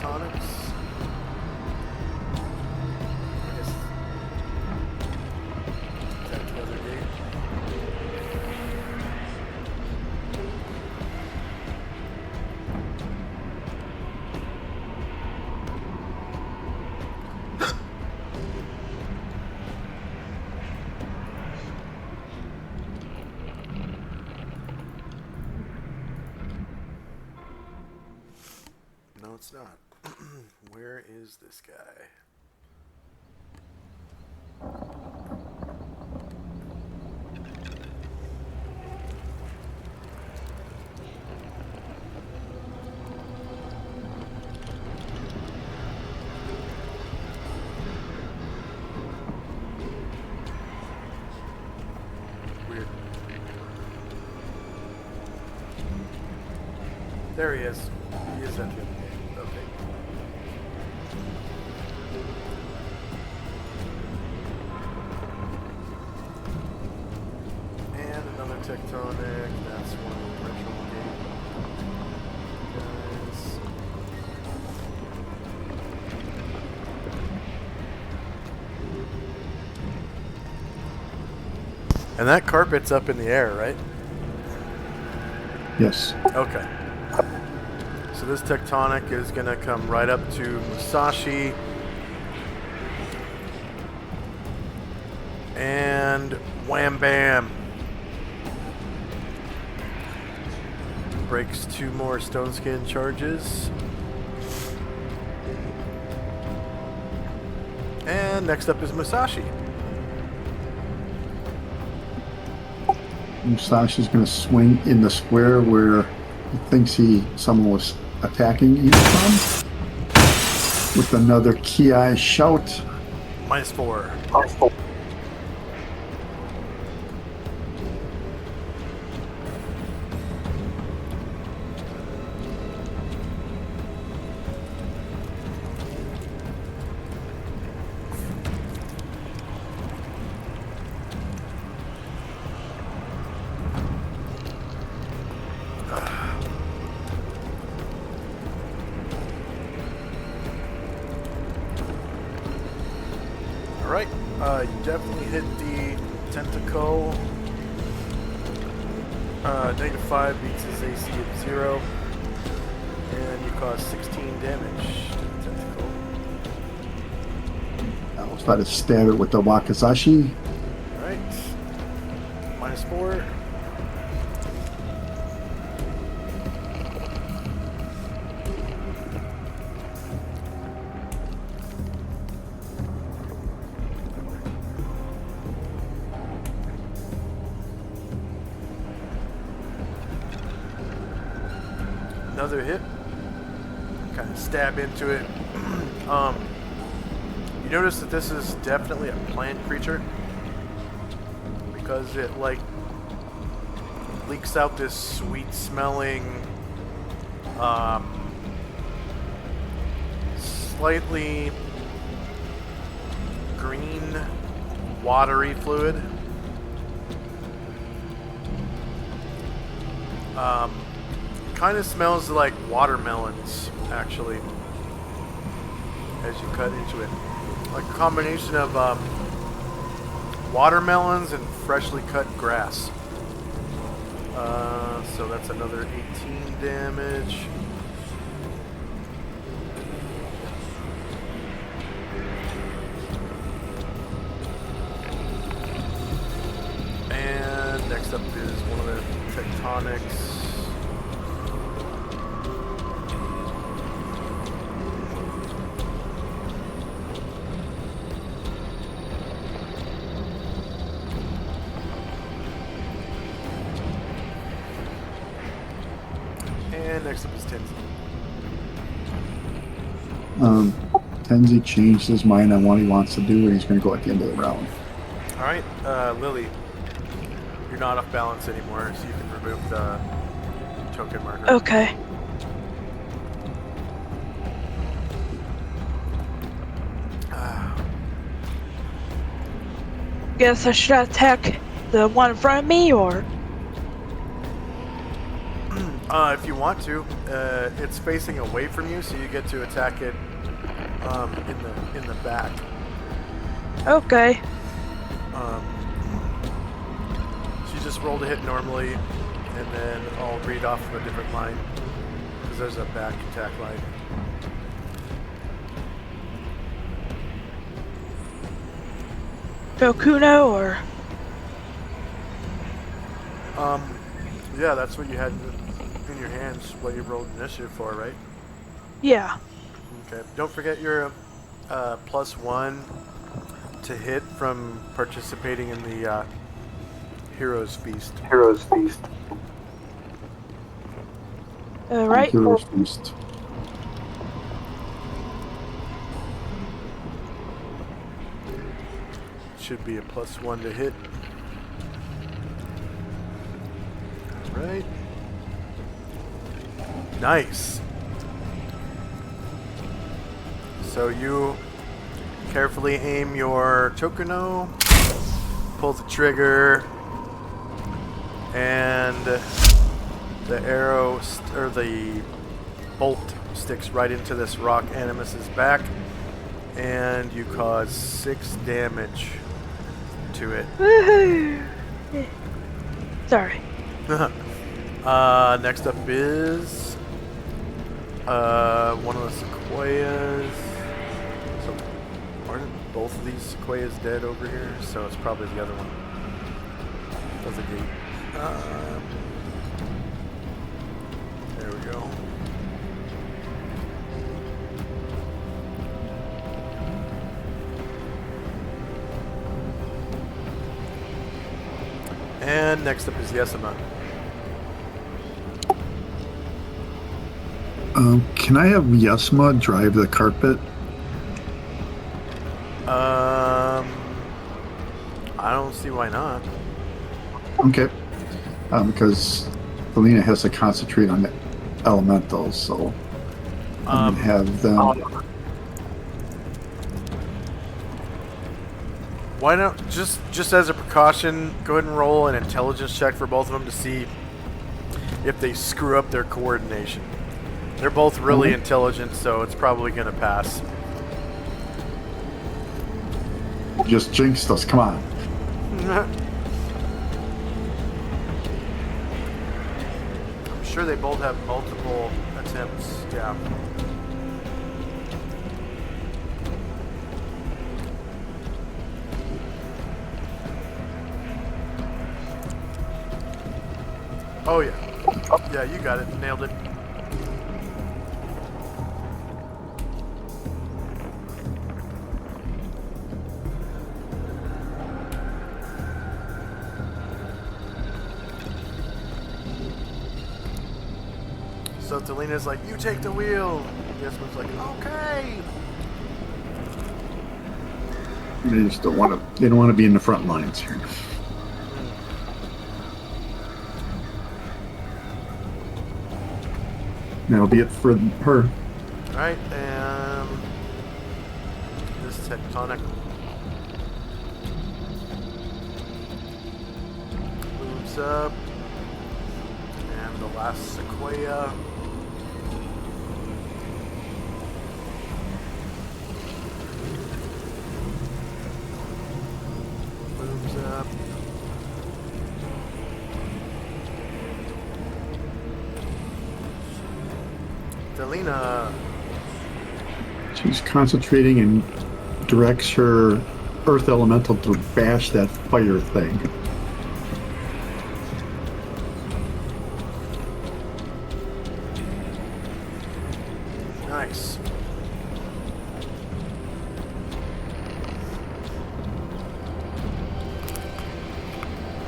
tectonics. I guess that's weather gate. No, it's not. Where is this guy? Weird. There he is. He is at the other gate. Okay. And another tectonic. That's one of the retro gate. Guys. And that carpet's up in the air, right? Yes. Okay. So this tectonic is going to come right up to Musashi. And wham bam. Breaks 2 more stone skin charges. And next up is Musashi. Musashi's going to swing in the square where he thinks someone was attacking you from. With another Ki shout. -4. Alright, you definitely hit the tentacle. -5 beats his AC of 0. And you cause 16 damage to the tentacle. I'll try to stab it with the Wakizashi. Alright. -4. Another hit. Kind of stab into it. You notice that this is definitely a plant creature because it like leaks out this sweet smelling slightly green watery fluid. Kind of smells like watermelons, actually, as you cut into it. Like a combination of watermelons and freshly cut grass. So that's another 18 damage. And next up is one of the tectonics. And next up is Tenzi. Tenzi changed his mind on what he wants to do, and he's going to go at the end of the round. Alright, Lily. You're not off balance anymore, so you can remove the token marker. Okay. Guess I should attack the one in front of me, or? If you want to, it's facing away from you, so you get to attack it in the back. Okay. So you just roll to hit normally, and then I'll read off of a different line because there's a back attack line. Dokuno or? Yeah, that's what you had in your hands, what you rolled initiative for, right? Yeah. Okay. Don't forget your +1 to hit from participating in the Hero's Feast. Hero's Feast. Right. Hero's Feast. Should be a +1 to hit. Right. Nice. So you carefully aim your Chokuno, pull the trigger, and the arrow or the bolt sticks right into this rock animus's back, and you cause 6 damage to it. Woohoo! Sorry. Next up is one of the sequoias. So aren't both of these sequoias dead over here? So it's probably the other one. That's a gate. There we go. And next up is Yesima. Can I have Yesma drive the carpet? I don't see why not. Okay. Because Selena has to concentrate on the elementals, so I'm gonna have them. Why not just as a precaution, go ahead and roll an intelligence check for both of them to see if they screw up their coordination. They're both really intelligent, so it's probably going to pass. Just jinxed us, come on. I'm sure they both have multiple attempts, yeah. Oh yeah. Yeah, you got it. Nailed it. So Delina's like, you take the wheel. Yasmin's like, okay. They just don't want to. They don't want to be in the front lines here. That'll be it for her. Alright, and this tectonic moves up. And the last sequoia moves up. Delina. She's concentrating and directs her earth elemental to bash that fire thing. Nice.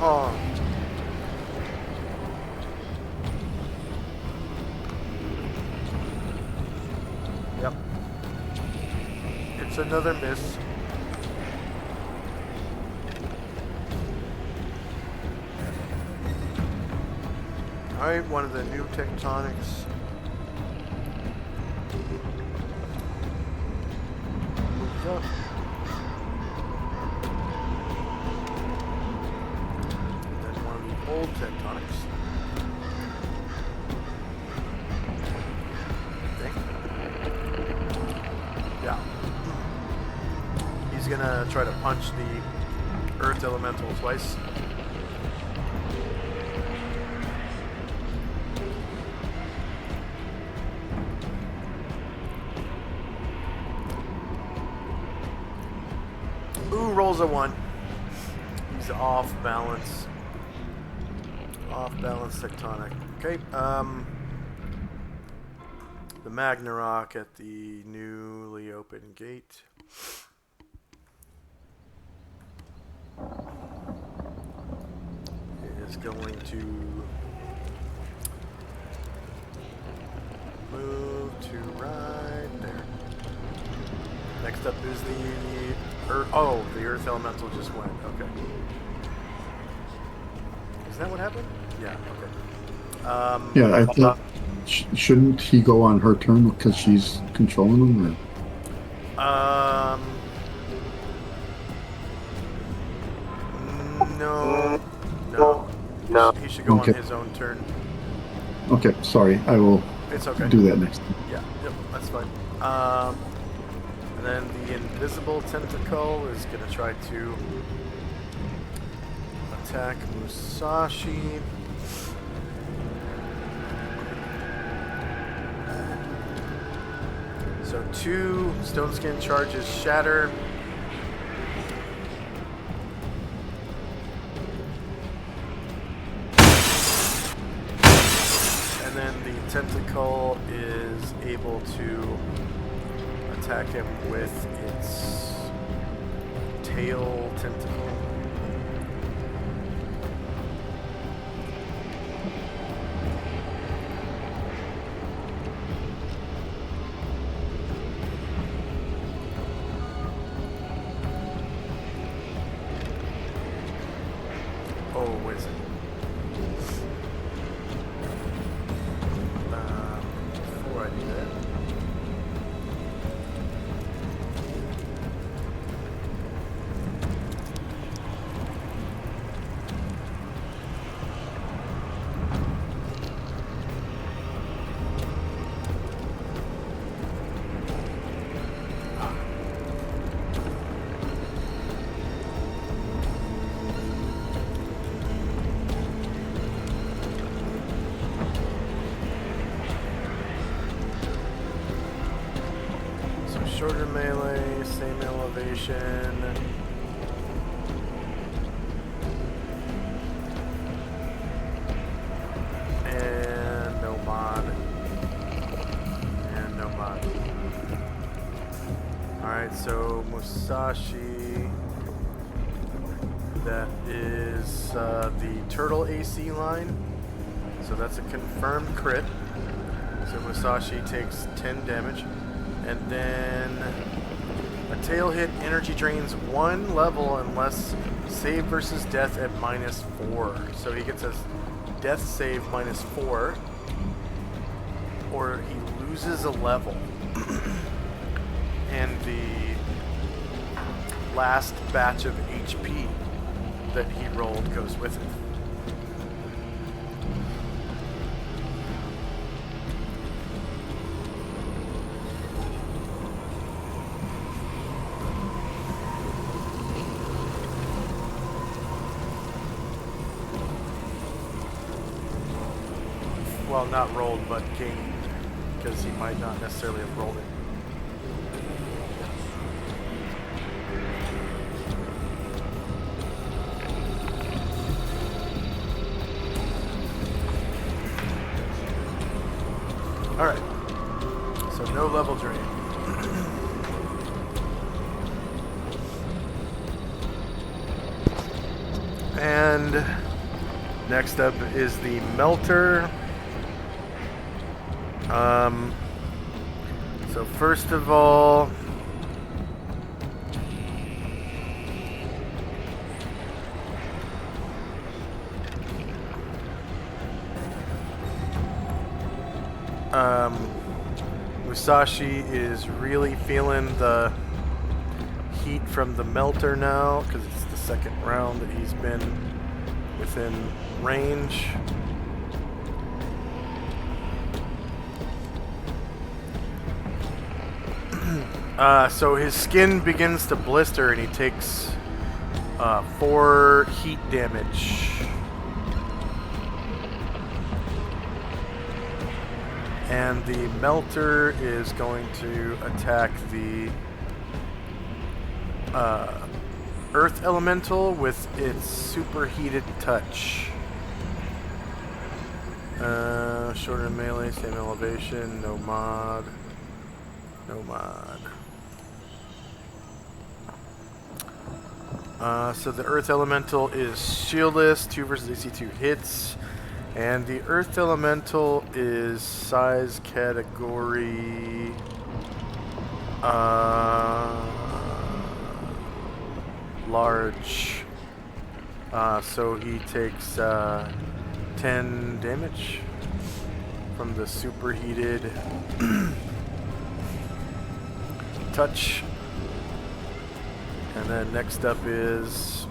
Oh. Yep. It's another miss. Alright, one of the new tectonics moves up. And then one of the old tectonics gonna try to punch the Earth Elemental twice. Ooh, rolls a 1. He's off balance. Off balance tectonic. Okay, the Magnarok at the newly opened gate. Is going to move to right there. Next up is the Earth. Oh, the Earth Elemental just went. Okay. Is that what happened? Yeah. Okay. Yeah, I thought. Shouldn't he go on her turn because she's controlling him? Or? No. He should go on his own turn. Okay, sorry. I will It's okay. do that next time. Yeah, yep, that's fine. And then the invisible tentacle is going to try to attack Musashi. So 2 Stone Skin charges shatter. And then the tentacle is able to attack him with its tail tentacle. Oh, wait a second. Before I do that. Shorter melee, same elevation. And no mod. And no mod. Alright, so Musashi. That is the turtle AC line. So that's a confirmed crit. So Musashi takes 10 damage. And then a tail hit energy drains 1 level unless save versus death at -4. So he gets a death save -4, or he loses a level. And the last batch of HP that he rolled goes with it. Well, not rolled, but gained, because he might not necessarily have rolled it. Alright, so no level drain. And next up is the Melter. So first of all, Musashi is really feeling the heat from the Melter now, because it's the second round that he's been within range. So his skin begins to blister and he takes 4 heat damage. And the melter is going to attack the earth elemental with its superheated touch. Shorter melee, same elevation, no mod. No mod. So the earth elemental is shieldless, 2 versus AC 2 hits. And the earth elemental is size category large. So he takes 10 damage from the superheated touch. And then next up is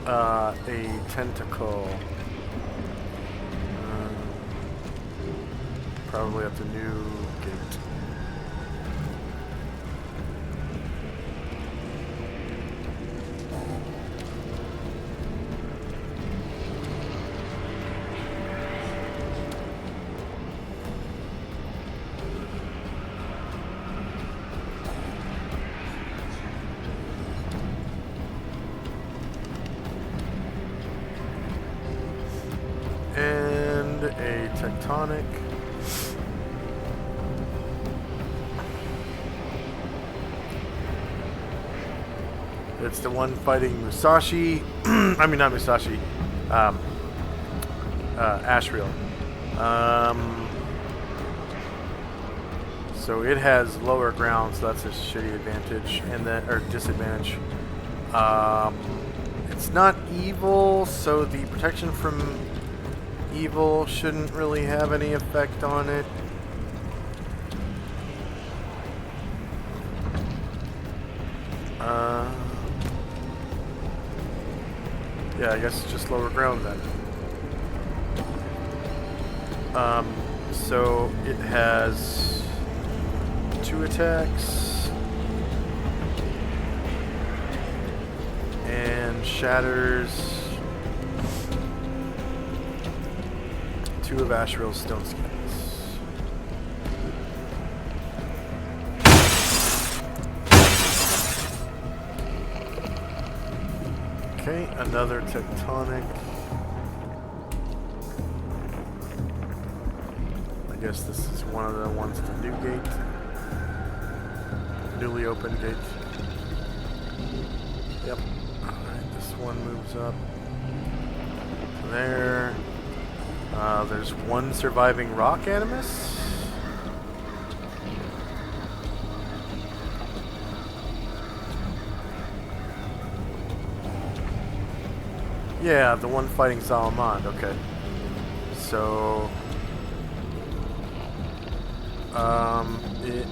a tentacle. Probably at the new gate. And a tectonic. It's the one fighting Musashi. I mean, not Musashi. Ashriel. So it has lower ground, so that's a shitty advantage, and then or disadvantage. It's not evil, so the protection from evil shouldn't really have any effect on it. Yeah, I guess it's just lower ground then. So it has 2 attacks and shatters 2 of Ashriel's stone skins. Okay, another tectonic. I guess this is one of the ones at the new gate. Newly opened gate. Yep. Alright, this one moves up. There. There's 1 surviving rock animus. Yeah, the one fighting Solynod, okay. So it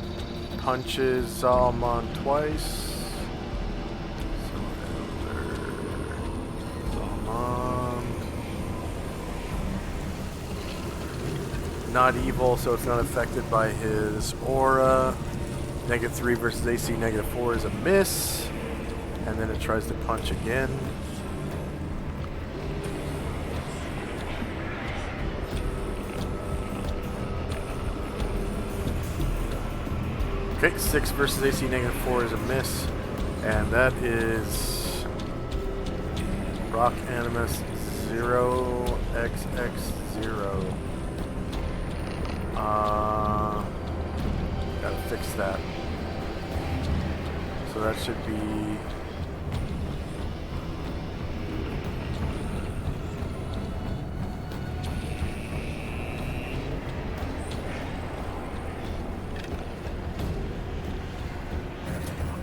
punches Solomon twice. So Solomon. Not evil, so it's not affected by his aura. -3 versus AC, -4 is a miss. And then it tries to punch again. Okay, 6 versus AC, -4 is a miss. And that is Rock Animus 0xx0. Gotta fix that. So that should be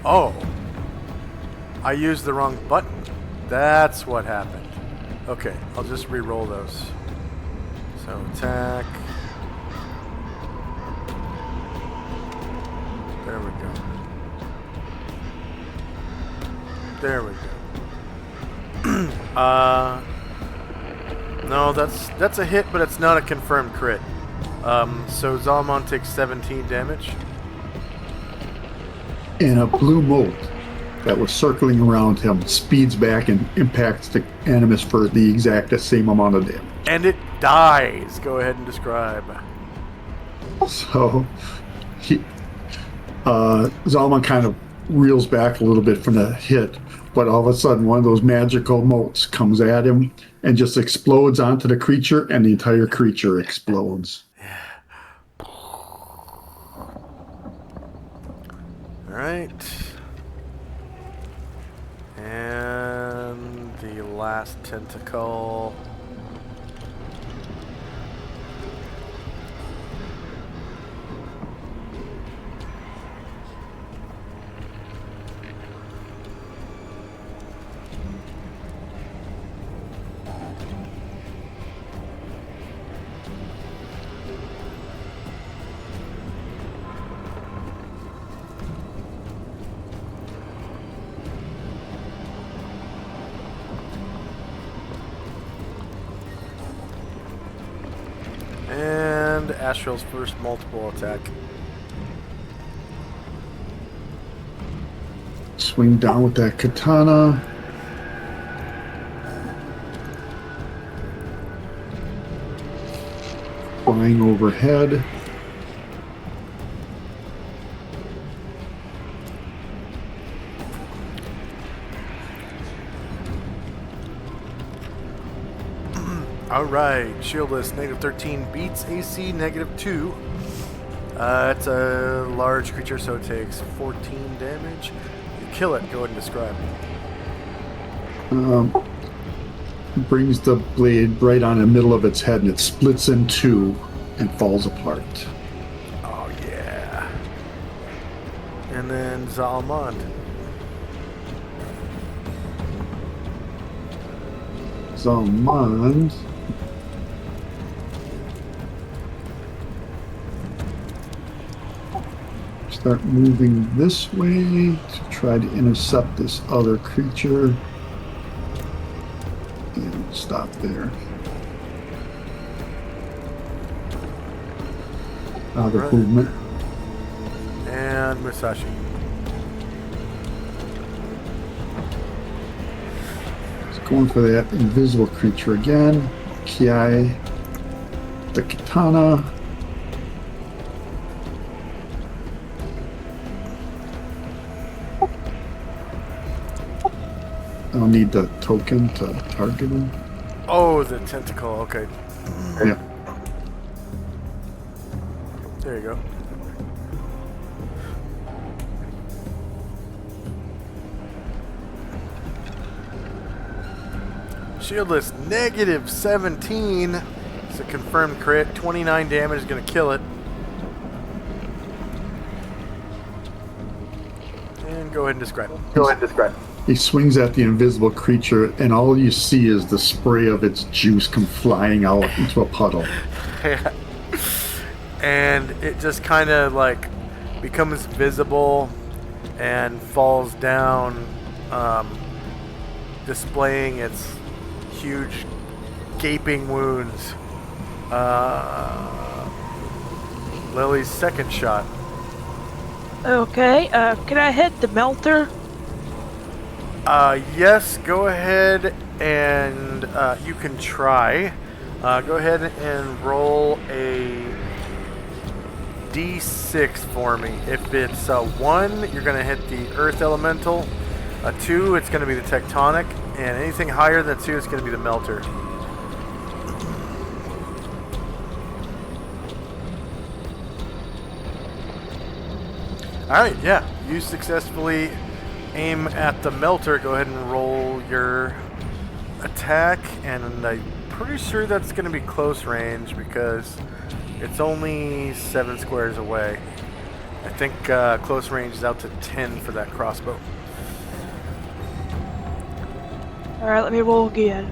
oh, I used the wrong button. That's what happened. Okay, I'll just re-roll those. So attack. There we go. There we go. No, that's a hit, but it's not a confirmed crit. So Zalman takes 17 damage. And a blue mold that was circling around him speeds back and impacts the Animus for the exact same amount of damage. And it dies. Go ahead and describe. So Zalman kind of reels back a little bit from the hit, but all of a sudden one of those magical motes comes at him and just explodes onto the creature, and the entire creature explodes. Alright. And the last tentacle. And Astral's first multiple attack. Swing down with that katana. Flying overhead. Alright, shieldless, -13 beats AC -2. It's a large creature, so it takes 14 damage. You kill it, go ahead and describe. Brings the blade right on the middle of its head, and it splits in two and falls apart. Oh yeah. And then Zalman. Zalman start moving this way to try to intercept this other creature. And stop there. Other Right. movement. And Musashi. It's going for that invisible creature again. Kiai, the katana. I'll need the token to target him. Oh, the tentacle, okay. Yeah. There you go. Shieldless, -17. It's a confirmed crit. 29 damage is going to kill it. And go ahead and describe. He swings at the invisible creature, and all you see is the spray of its juice come flying out into a puddle. And it just kind of like becomes visible and falls down, displaying its huge gaping wounds. Lily's second shot. Okay, can I hit the melter? Yes, go ahead and you can try. Go ahead and roll a D6 for me. If it's a 1, you're going to hit the Earth Elemental. A 2, it's going to be the Tectonic. And anything higher than 2 is going to be the Melter. Alright, yeah. You successfully aim at the Melter. Go ahead and roll your attack. And I'm pretty sure that's going to be close range because it's only 7 squares away. I think close range is out to 10 for that crossbow. Alright, let me roll again.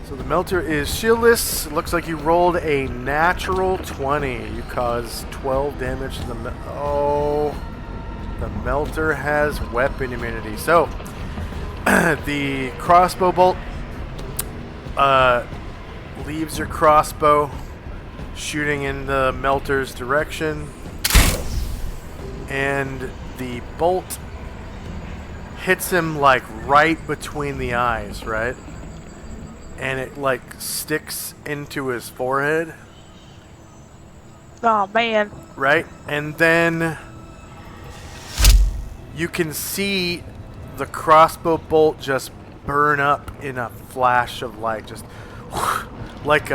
So the melter is shieldless. Looks like you rolled a natural 20. You cause 12 damage to the the melter has weapon immunity. So the crossbow bolt leaves your crossbow, shooting in the melter's direction, and the bolt hits him like right between the eyes, right? And it like sticks into his forehead. Oh man. Right? And then you can see the crossbow bolt just burn up in a flash of light, just like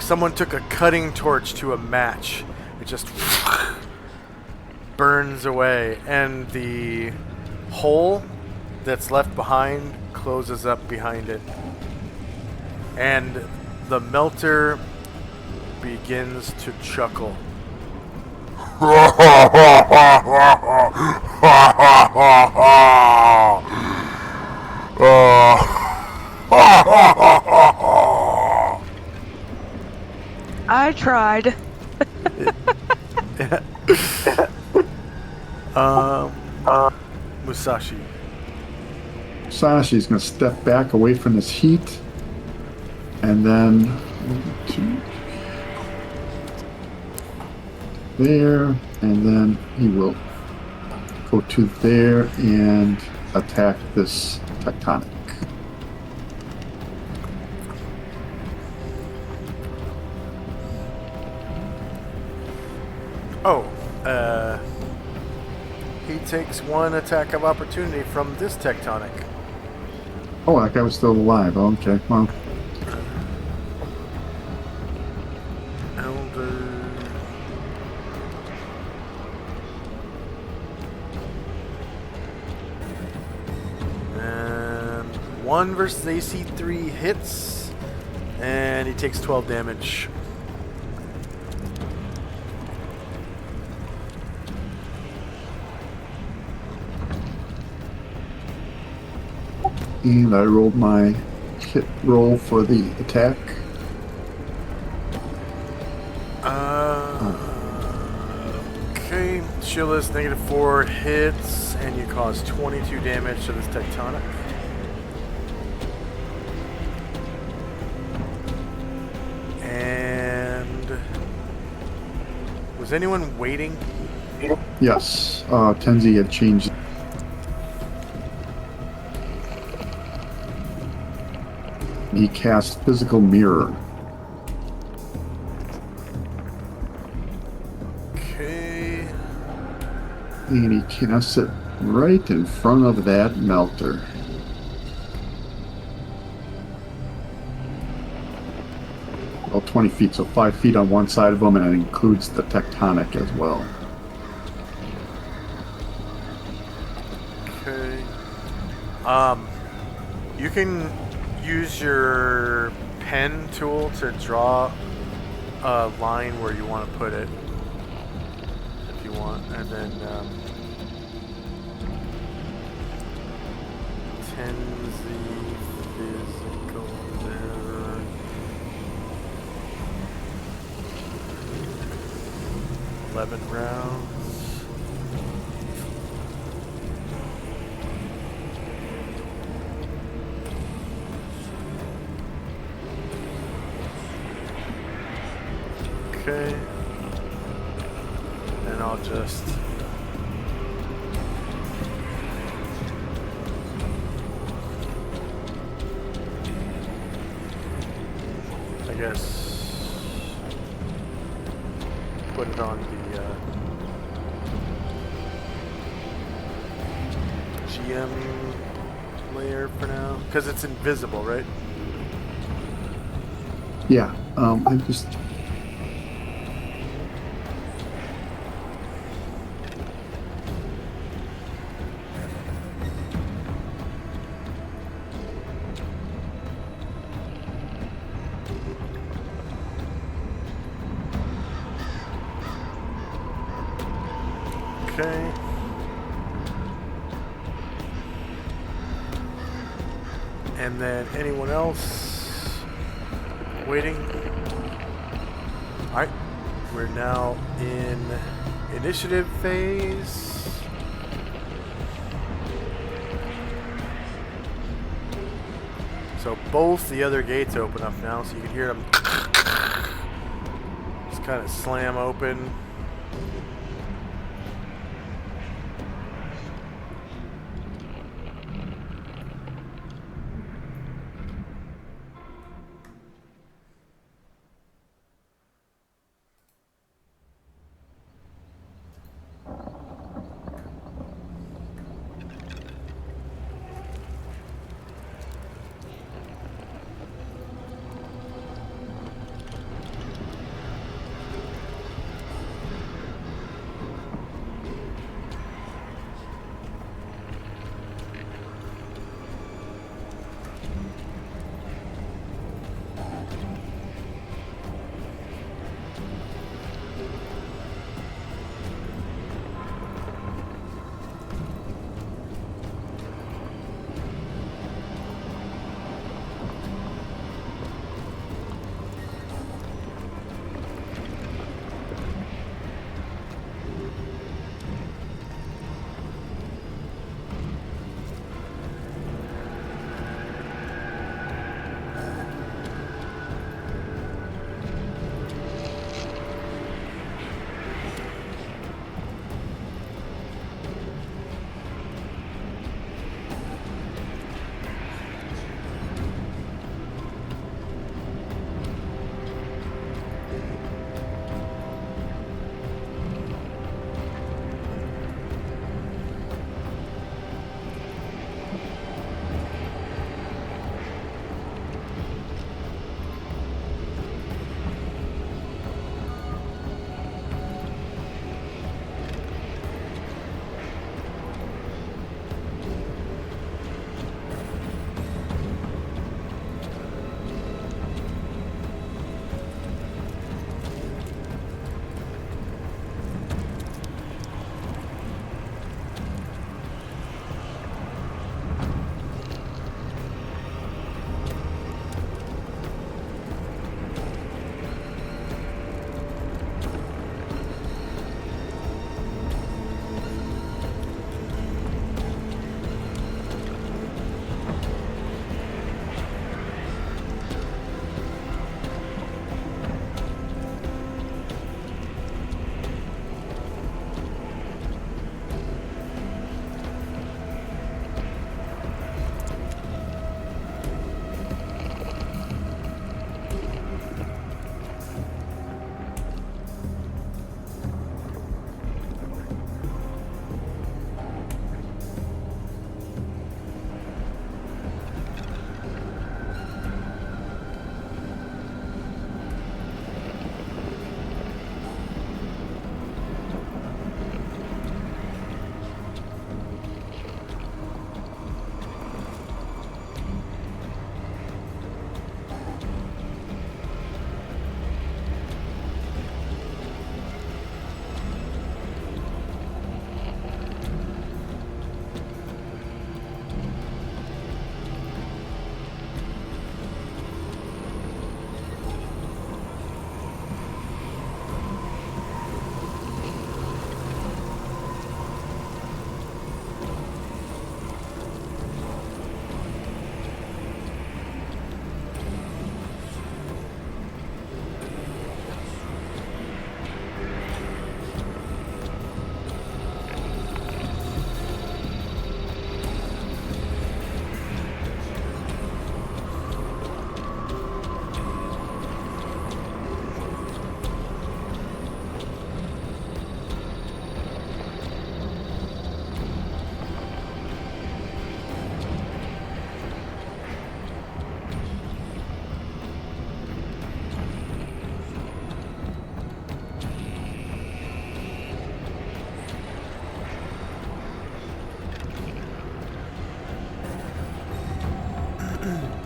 someone took a cutting torch to a match. It just burns away, and the hole that's left behind closes up behind it. And the melter begins to chuckle. I tried. Musashi. Sashi's going to step back away from this heat, and then there, and then he will go to there and attack this tectonic. He takes one attack of opportunity from this tectonic. Oh, that guy was still alive. Oh, okay, well. Elder. And 1 versus AC 3 hits, and he takes 12 damage. And I rolled my hit roll for the attack. Okay, shieldless, -4 hits, and you cause 22 damage to this tectonic. And was anyone waiting? Yes, Tenzi had changed. He cast Physical Mirror. Okay. And he casts it right in front of that melter. Well, 20 feet, so 5 feet on one side of him, and it includes the tectonic as well. Okay. You can use your pen tool to draw a line where you want to put it, if you want, and then Tenzi physical mirror. $11 rounds. Okay, and I'll just I guess put it on the GM layer for now, because it's invisible, right? Yeah, I just... Okay. And then anyone else? waiting. Alright, we're now in initiative phase. So both the other gates open up now, so you can hear them just kind of slam open.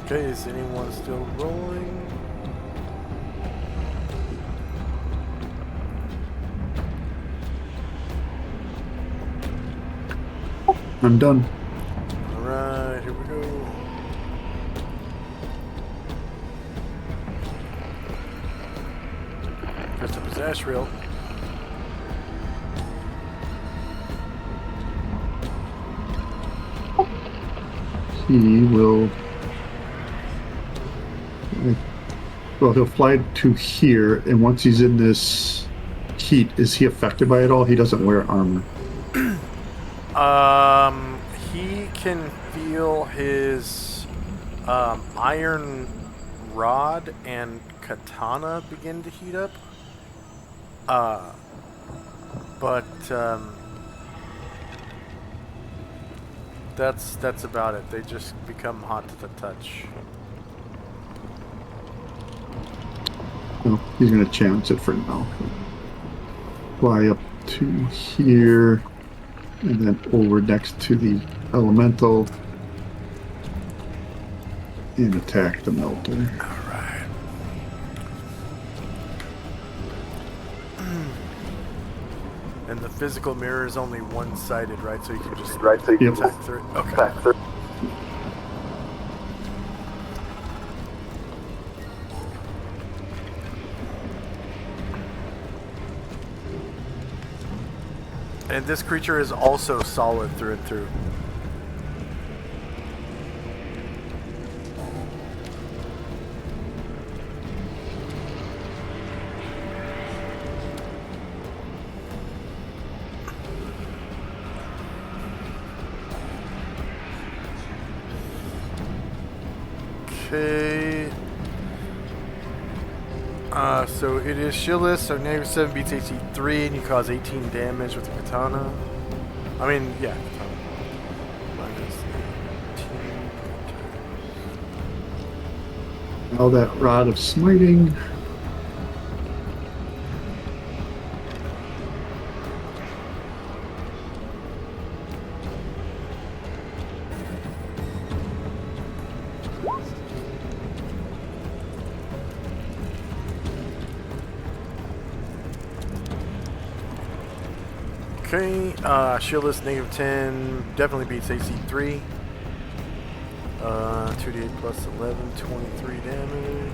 Okay, is anyone still rolling? I'm done. Alright, here we go. Ashriel. He will. Well, he'll fly to here, and once he's in this heat, is he affected by it all? He doesn't wear armor. He can feel his iron rod and katana begin to heat up. But that's about it. They just become hot to the touch. No, he's going to chance it for now. Fly up to here, and then over next to the elemental, and attack the melter. Alright. And the physical mirror is only one-sided, right? So you can just Yep. attack through it. Okay. And this creature is also solid through and through. Okay. So it is shieldless, so -7 beats AC 3, and you cause 18 damage with the katana. I mean, yeah, katana. Minus 18. Now that rod of smiting. Okay, shieldless -10 definitely beats AC 3. 2d8 plus 11, 23 damage.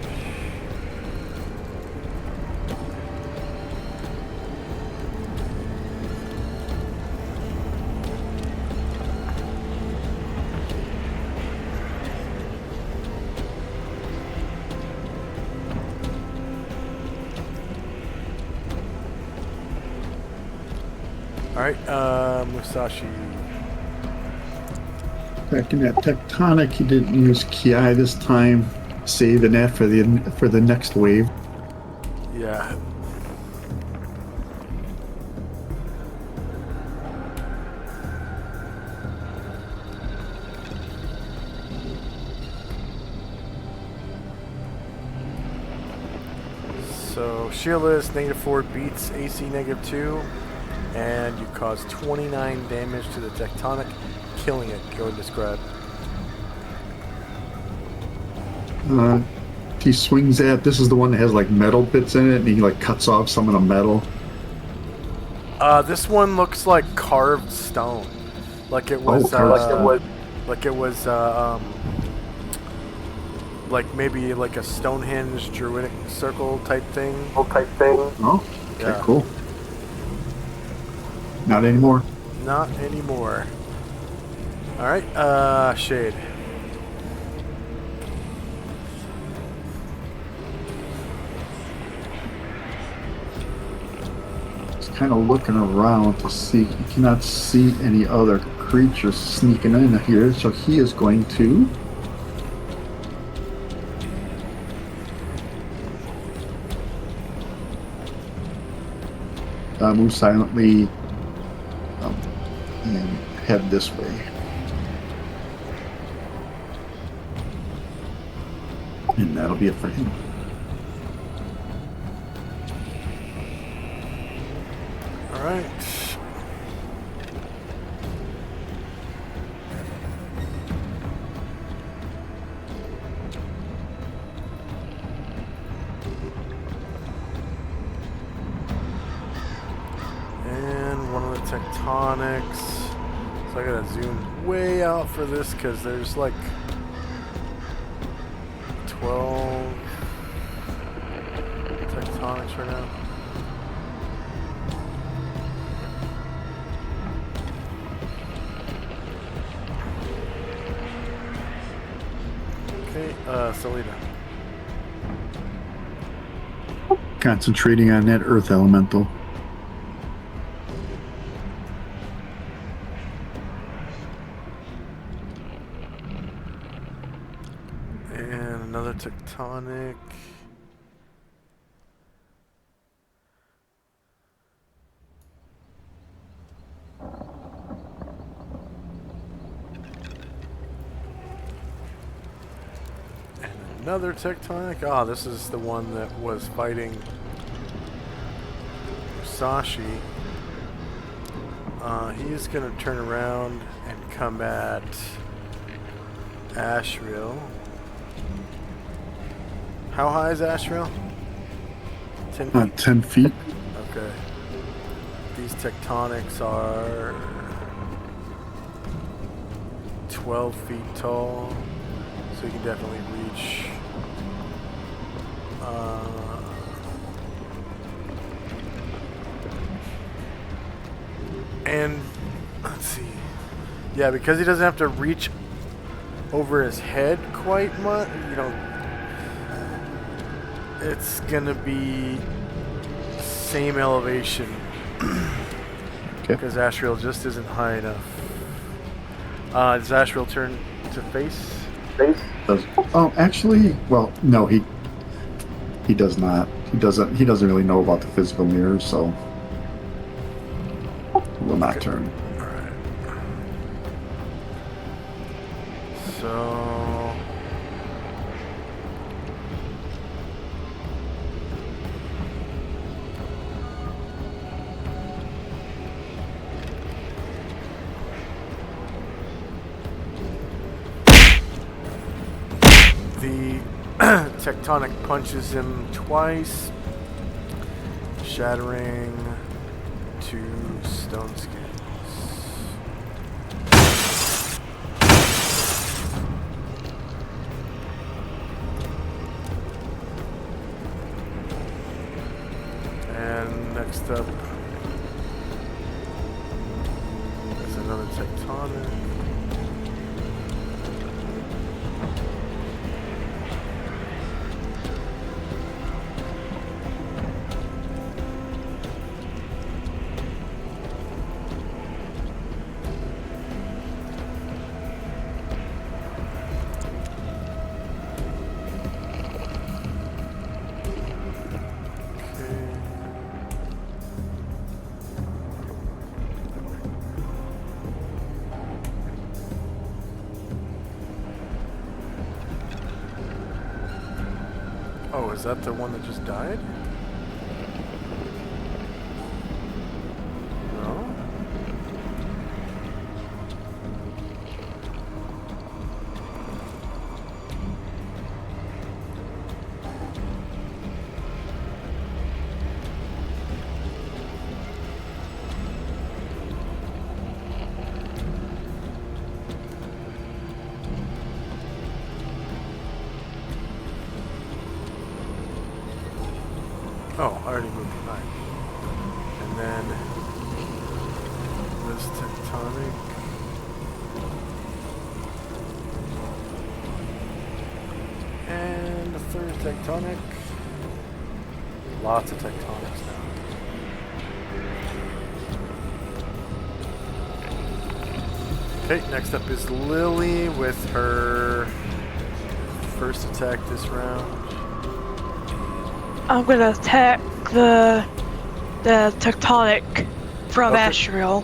Alright, Musashi. Back in that tectonic, he didn't use Ki this time, saving that for the next wave. Yeah. So, shieldless, -4 beats AC -2. And you cause 29 damage to the tectonic, killing it. Go and describe. He swings at, this is the one that has like metal bits in it, and he like cuts off some of the metal. This one looks like carved stone, like it was, like maybe like a Stonehenge Druidic circle type thing. Oh, okay, Yeah. cool. Not anymore. Not anymore. Alright, Shade. He's kind of looking around to see. He cannot see any other creatures sneaking in here, so he is going to move silently and head this way. And that'll be it for him. Alright. And one of the tectonics. So I gotta zoom way out for this because there's like 12 tectonics right now. Okay, Solynod. Concentrating on that earth elemental. And another tectonic. And another tectonic. Ah, this is the one that was fighting Musashi. He's going to turn around and come at Ashriel. How high is Ashriel? 10 feet. 10 feet. Okay. These tectonics are 12 feet tall, so you can definitely reach. And let's see. Yeah, because he doesn't have to reach over his head quite much, it's gonna be same elevation. Okay. Because Ashriel just isn't high enough. Does Ashriel turn to face? Oh, actually, well, no, he does not. He doesn't really know about the physical mirror, so he will not turn. Alright. So the tectonic punches him twice, shattering 2 stone skins. And next up is another tectonic. Oh, is that the one that just died? No? Oh, I already moved the knife. And then this tectonic. And the third tectonic. Lots of tectonics now. Okay, next up is Lily with her first attack this round. I'm gonna attack the tectonic from Okay. Ashriel.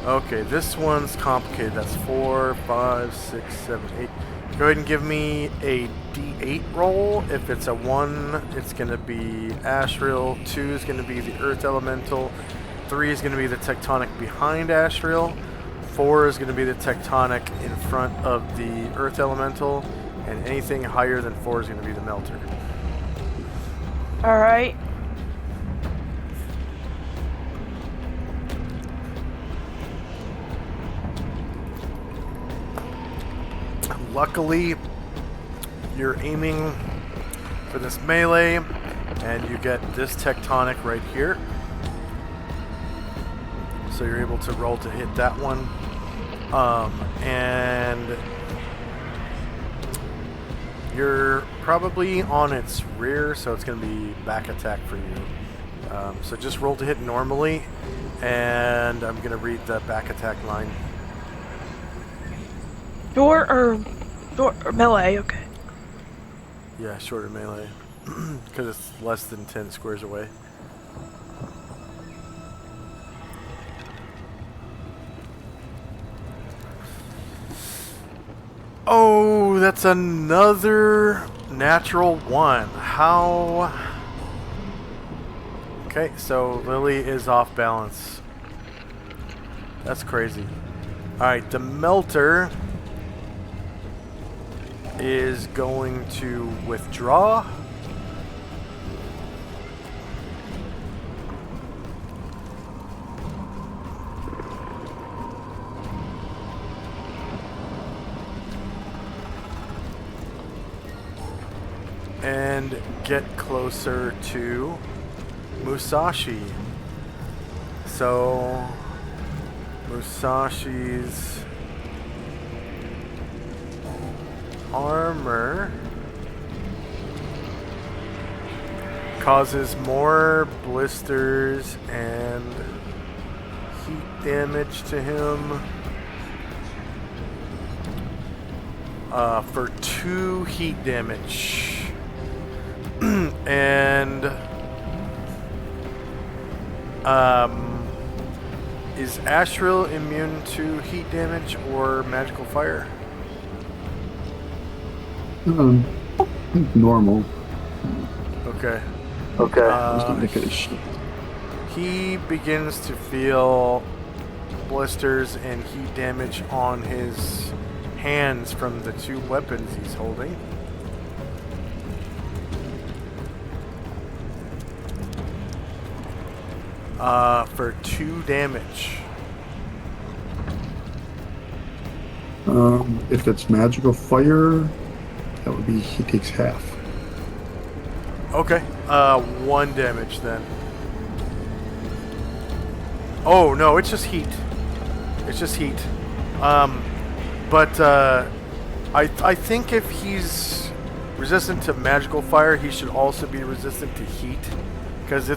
Okay, this one's complicated. That's 4, 5, 6, 7, 8. Go ahead and give me a D8 roll. If it's a 1, it's going to be Ashriel. 2 is going to be the Earth Elemental. 3 is going to be the tectonic behind Ashriel. 4 is going to be the tectonic in front of the Earth Elemental. And anything higher than 4 is going to be the Melter. Alright. Luckily, you're aiming for this melee, and you get this tectonic right here. So you're able to roll to hit that one. And You're probably on its rear, so it's going to be back attack for you. So just roll to hit normally, and I'm going to read the back attack line. Short or melee? Okay. Yeah, shorter melee, because it's less than 10 squares away. Oh, that's another natural one. How? Okay, so Lily is off balance. That's crazy. Alright, the Melter is going to withdraw. And get closer to Musashi. So Musashi's armor causes more blisters and heat damage to him for 2 heat damage. And is Ashril immune to heat damage or magical fire? Normal. Okay. Just gonna make it a shit. He begins to feel blisters and heat damage on his hands from the 2 weapons he's holding. For 2 damage. If it's magical fire, that would be he takes half. Okay. 1 damage then. Oh no, it's just heat. It's just heat. But I think if he's resistant to magical fire, he should also be resistant to heat, because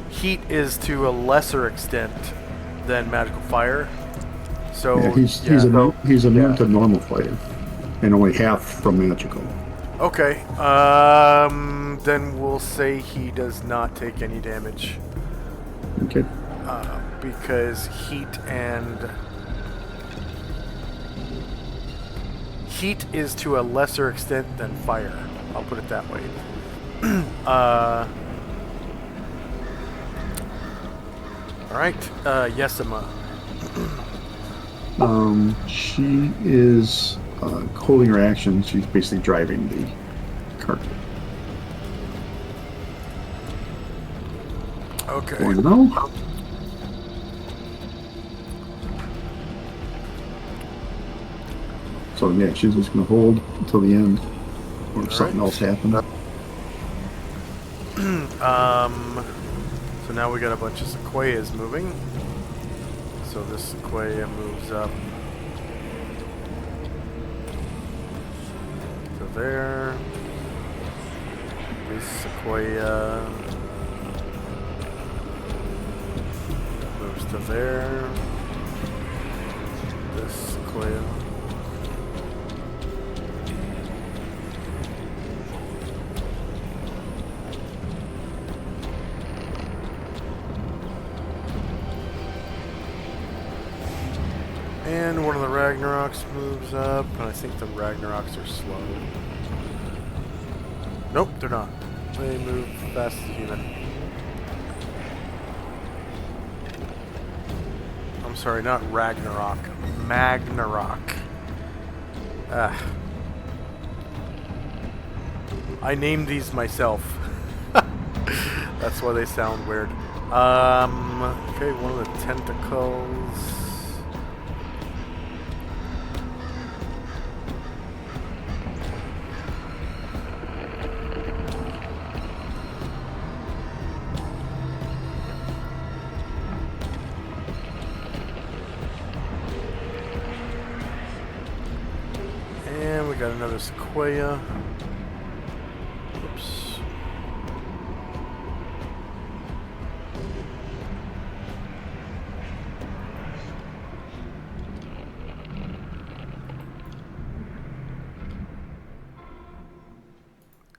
heat is to a lesser extent than magical fire. So Yeah, he's immune to normal fire, and only half from magical. Okay. Then we'll say he does not take any damage. Okay. Because heat is to a lesser extent than fire. I'll put it that way. All right, Yesima. She is holding her action. She's basically driving the cart. Okay. Or no? So yeah, she's just gonna hold until the end, or if something else happens. So now we got a bunch of sequoias moving. So this sequoia moves up to there. This sequoia moves to there. This sequoia. And one of the Ragnaroks moves up, and I think the Ragnaroks are slow. Nope, they're not. They move fast as a human. I'm sorry, not Ragnarok. Magnarok. I named these myself. That's why they sound weird. Okay, one of the tentacles. And we got another Sequoia. Oops.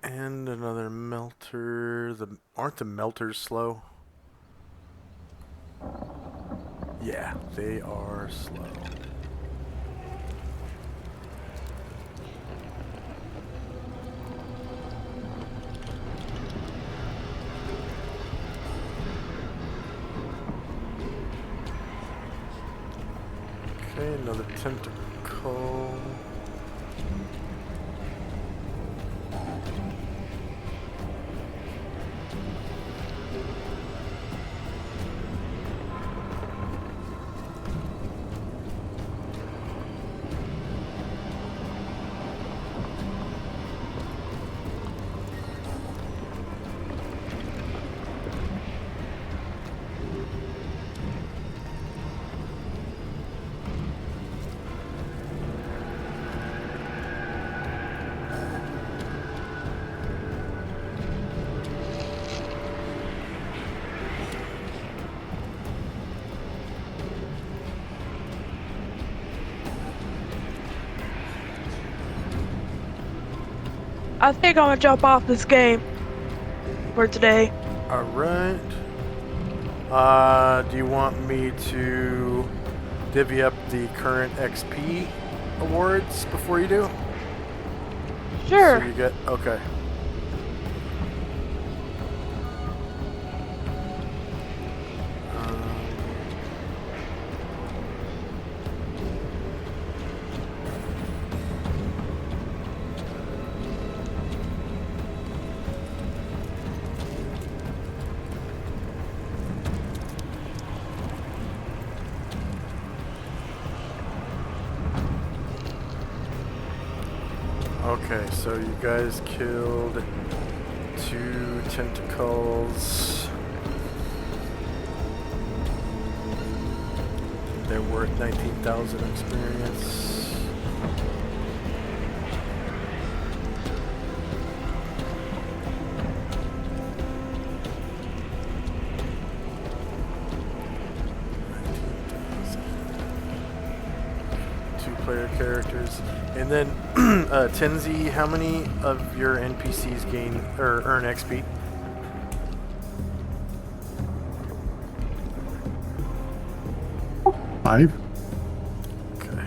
And another melter. Aren't the melters slow? Yeah, they are slow. Okay, another tentacle. I think I'm gonna jump off this game for today. Alright. Do you want me to divvy up the current XP awards before you do? Sure. So you get, okay. Okay, so you guys killed 2 tentacles. They're worth 19,000 experience. Two-player characters. And then, Tenzi, how many of your NPCs gain or earn XP? Five. Okay.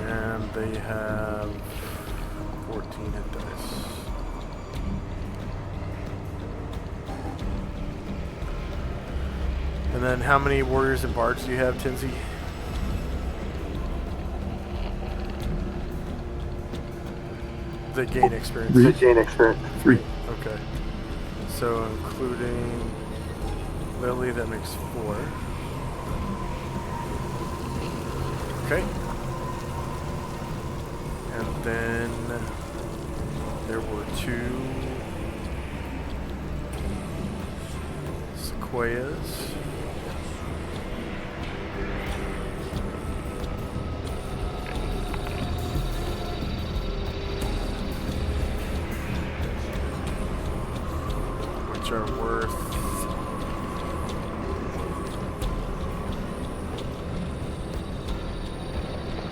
And they have 14 hit dice. And then how many warriors and bards do you have, Tenzi? That gain experience. Three. Gain experience. 3. Okay. So including Lily, that makes 4. Okay. And then there were 2 Sequoias. Which are worth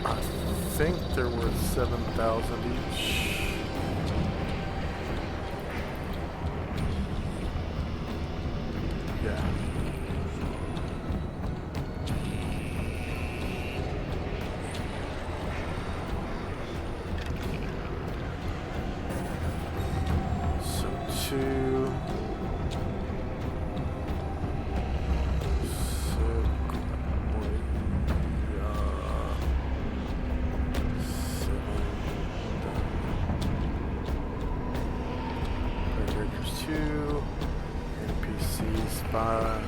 I think they're worth 7,000 each. Yeah. So 2 NPCs 5.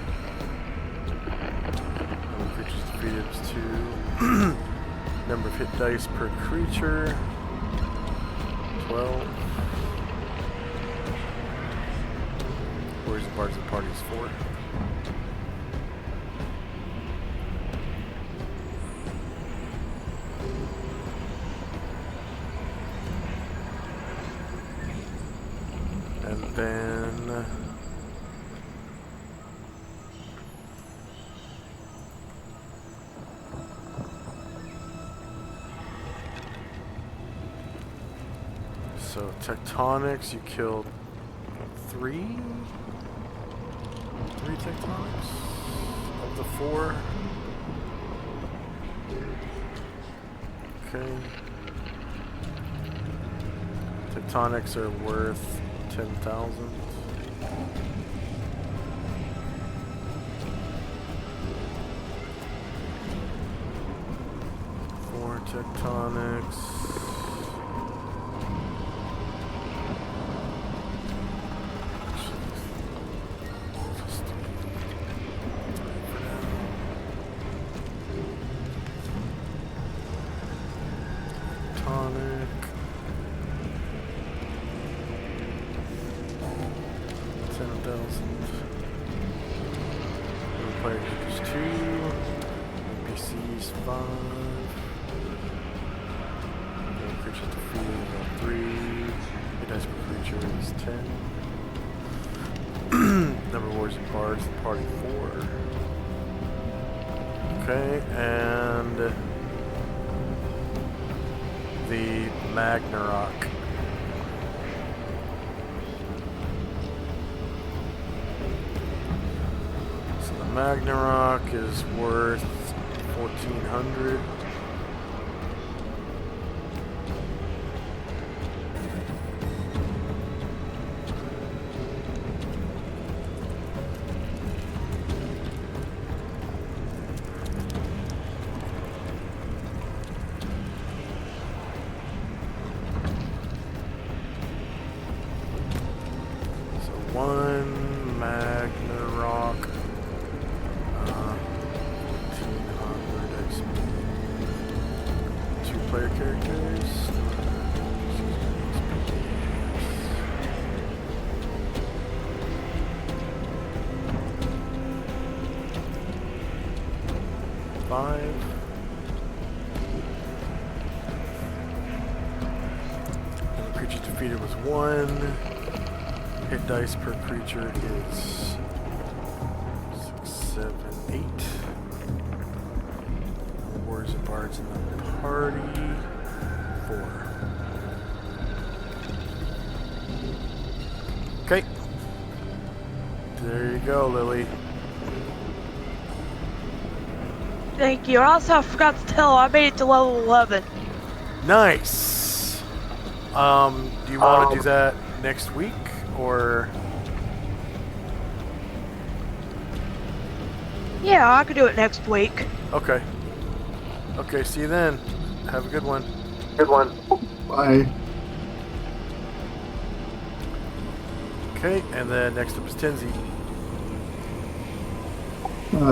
Number of creatures defeated is 2. Number of hit dice per creature 12. Warriors and Bards of the party is 4. And then so tectonics, you killed 3 tectonics of the 4. Okay. Tectonics are worth 10,000. Four tectonics. Tectonic. 10,000. Player equals 2. NPCs 5. Creatures defeated on 3. Hit dice per creature is 10. Number of warriors and bards, the party 4. Okay, and the Magnarok. So the Magnarok is worth 1,400. One Magnarok, 1,500 XP. 2 player characters. Five. And the creature defeated was 1. Hit dice per creature is 6, 7, 8. Warriors and bards in the party 4. Okay. There you go, Lily. Thank you. Also, I forgot to tell, I made it to level 11. Nice. Do you want to do that next week? Or Yeah, I could do it next week. okay. Okay, see you then. Have a good one. Good one. Bye. Okay, and then next up is Tenzi.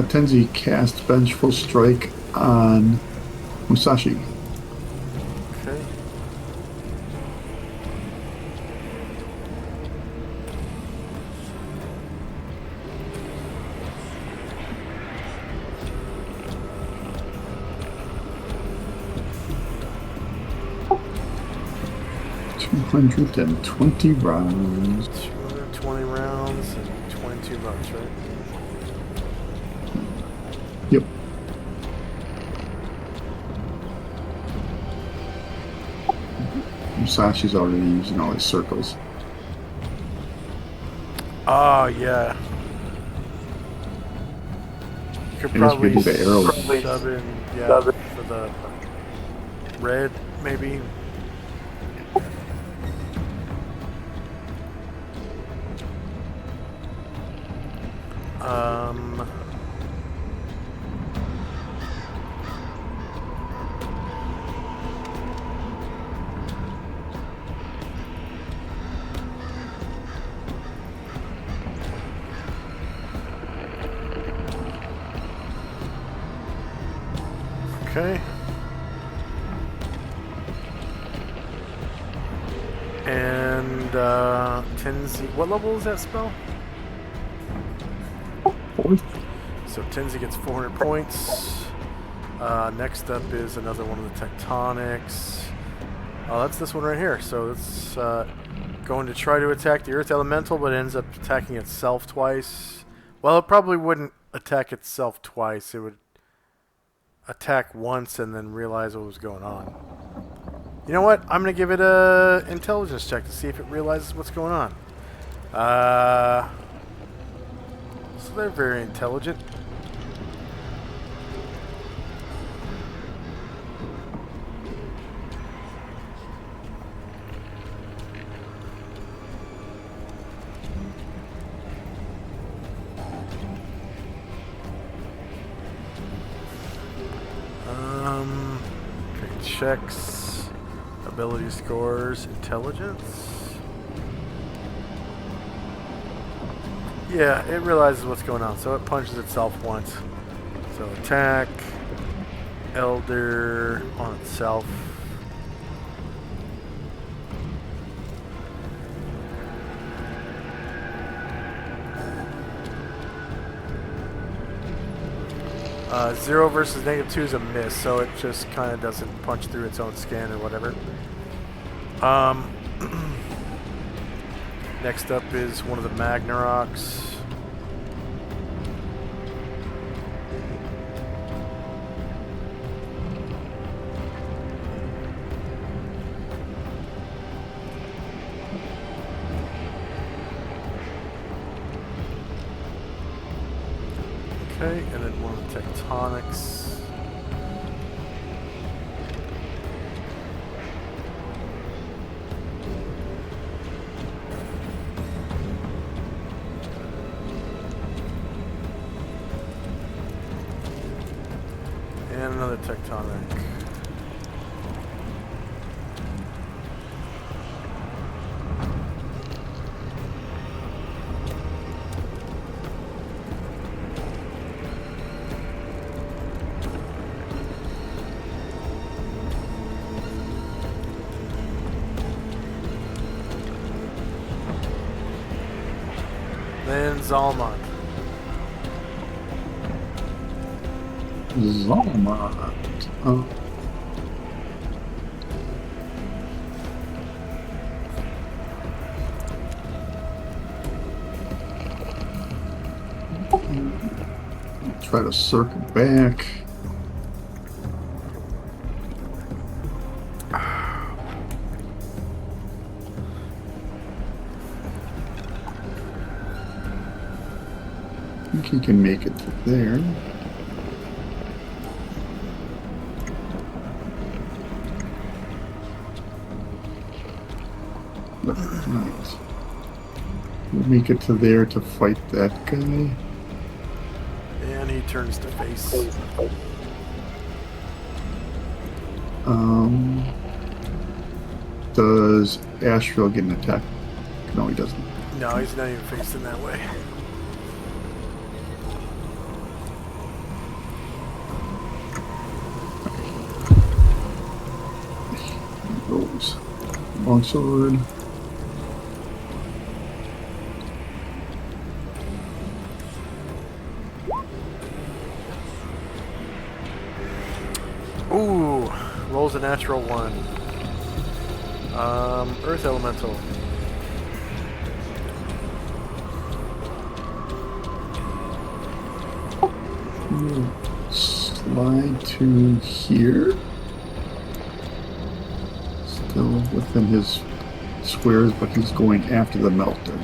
Tenzi cast Vengeful Strike on Musashi. Okay. $220 rounds. 220 rounds and 22 bucks, right? Yep. Musashi's already using all his circles. Oh, yeah. You could Maybe probably do the arrow. shove in, yeah, Shove it. for the red, maybe. Okay. And Tenzi, what level is that spell? fourth. So Tenzi gets 400 points. Next up is another one of the tectonics. Oh, that's this one right here. So it's going to try to attack the Earth Elemental, but ends up attacking itself twice. Well, it probably wouldn't attack itself twice. It would attack once and then realize what was going on. You know what? I'm going to give it a intelligence check to see if it realizes what's going on. So they're very intelligent. Okay, checks, ability scores, intelligence. Yeah, it realizes what's going on, so it punches itself once. So attack, Elder on itself. Zero versus -2 is a miss, so it just kind of doesn't punch through its own skin or whatever. Next up is one of the Magnaroks. Okay, and then one of the tectonics. And another tectonic. Then Zalmont. Zalmont. Oh. Try to circle back. I think he can make it to there. Right. We'll make it to there to fight that guy. And he turns to face. Does Astral get an attack? No, he doesn't. No, he's not even facing that way. Rolls. Longsword. Ooh, rolls a natural 1. Earth Elemental. Slide to here. Still within his squares, but he's going after the melter.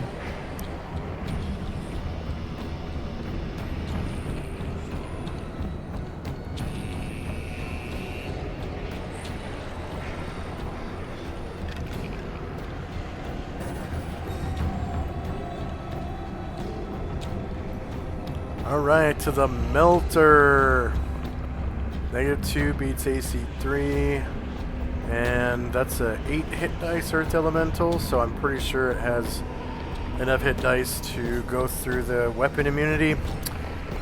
Alright, to the melter. -2 beats AC 3. And that's a 8 hit dice Earth Elemental, so I'm pretty sure it has enough hit dice to go through the weapon immunity.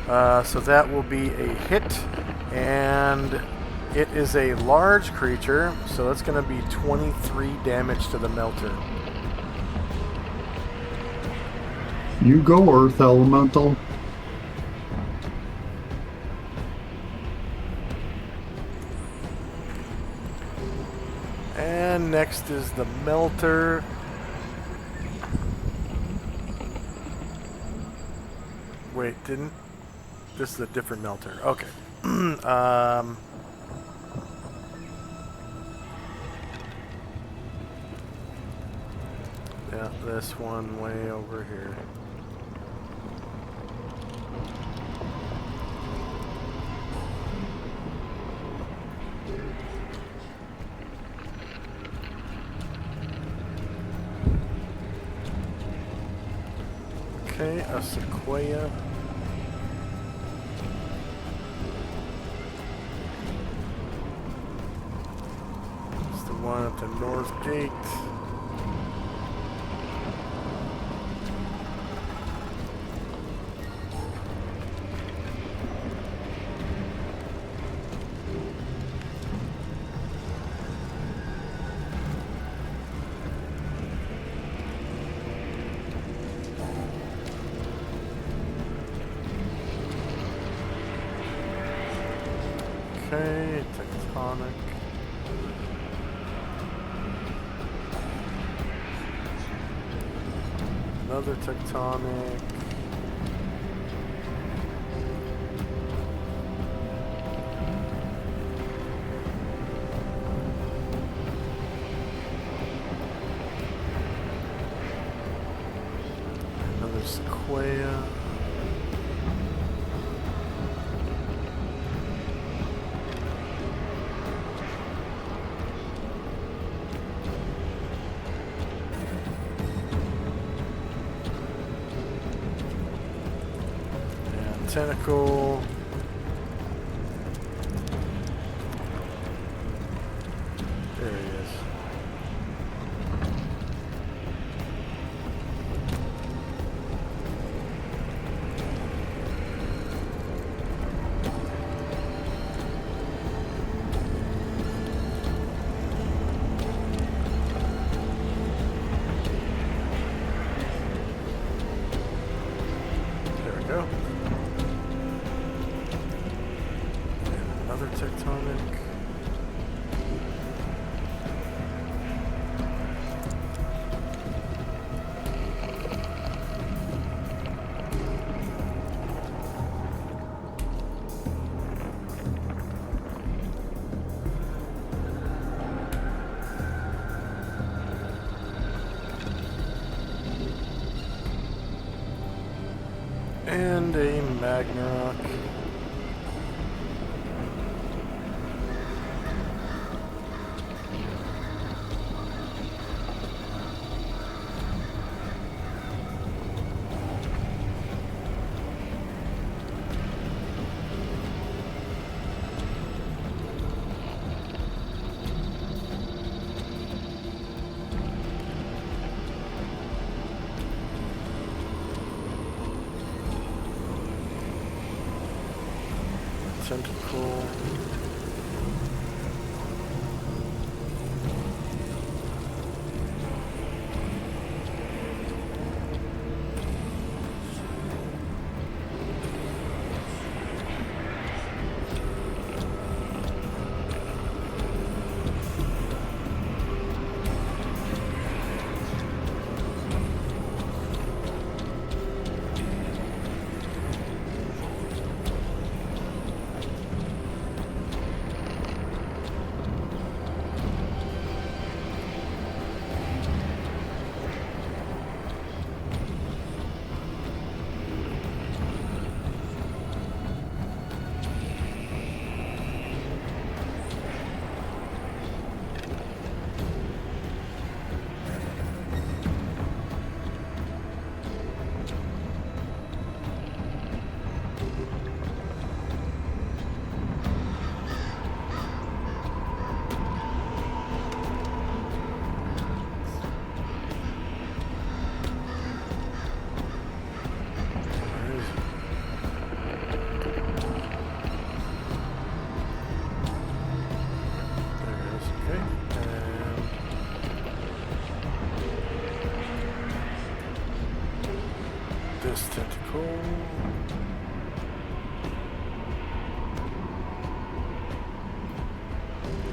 So that will be a hit, and it is a large creature, so that's going to be 23 damage to the melter. You go, Earth Elemental. then next is the melter. Wait, didn't... This is a different melter. Okay. Yeah, this one way over here. Okay, a sequoia. It's the one at the north gate. Okay, tectonic. Another tectonic. Another sequoia. Tentacle. There he is. There we go. Another tectonic. And a Magnarock. Tentacle. This tentacle.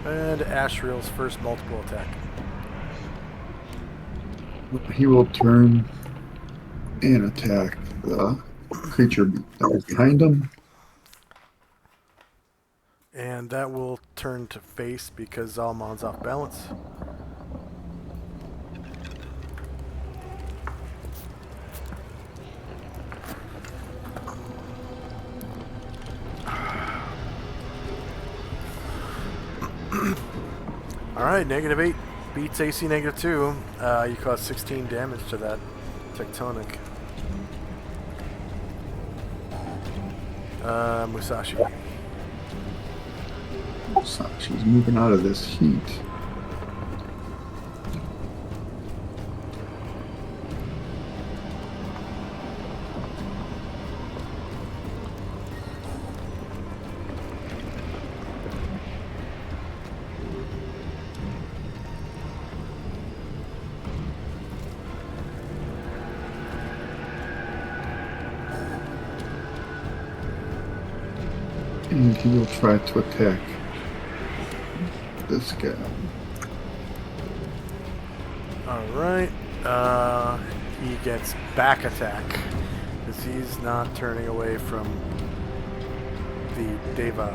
And Ashriel's first multiple attack. He will turn and attack the creature that was behind him. And that will turn to face because Zalman's off balance. Alright, -8 beats AC -2. You cause 16 damage to that tectonic. Musashi. She's moving out of this heat. And he will try to attack this guy. Alright. He gets back attack because he's not turning away from the Deva.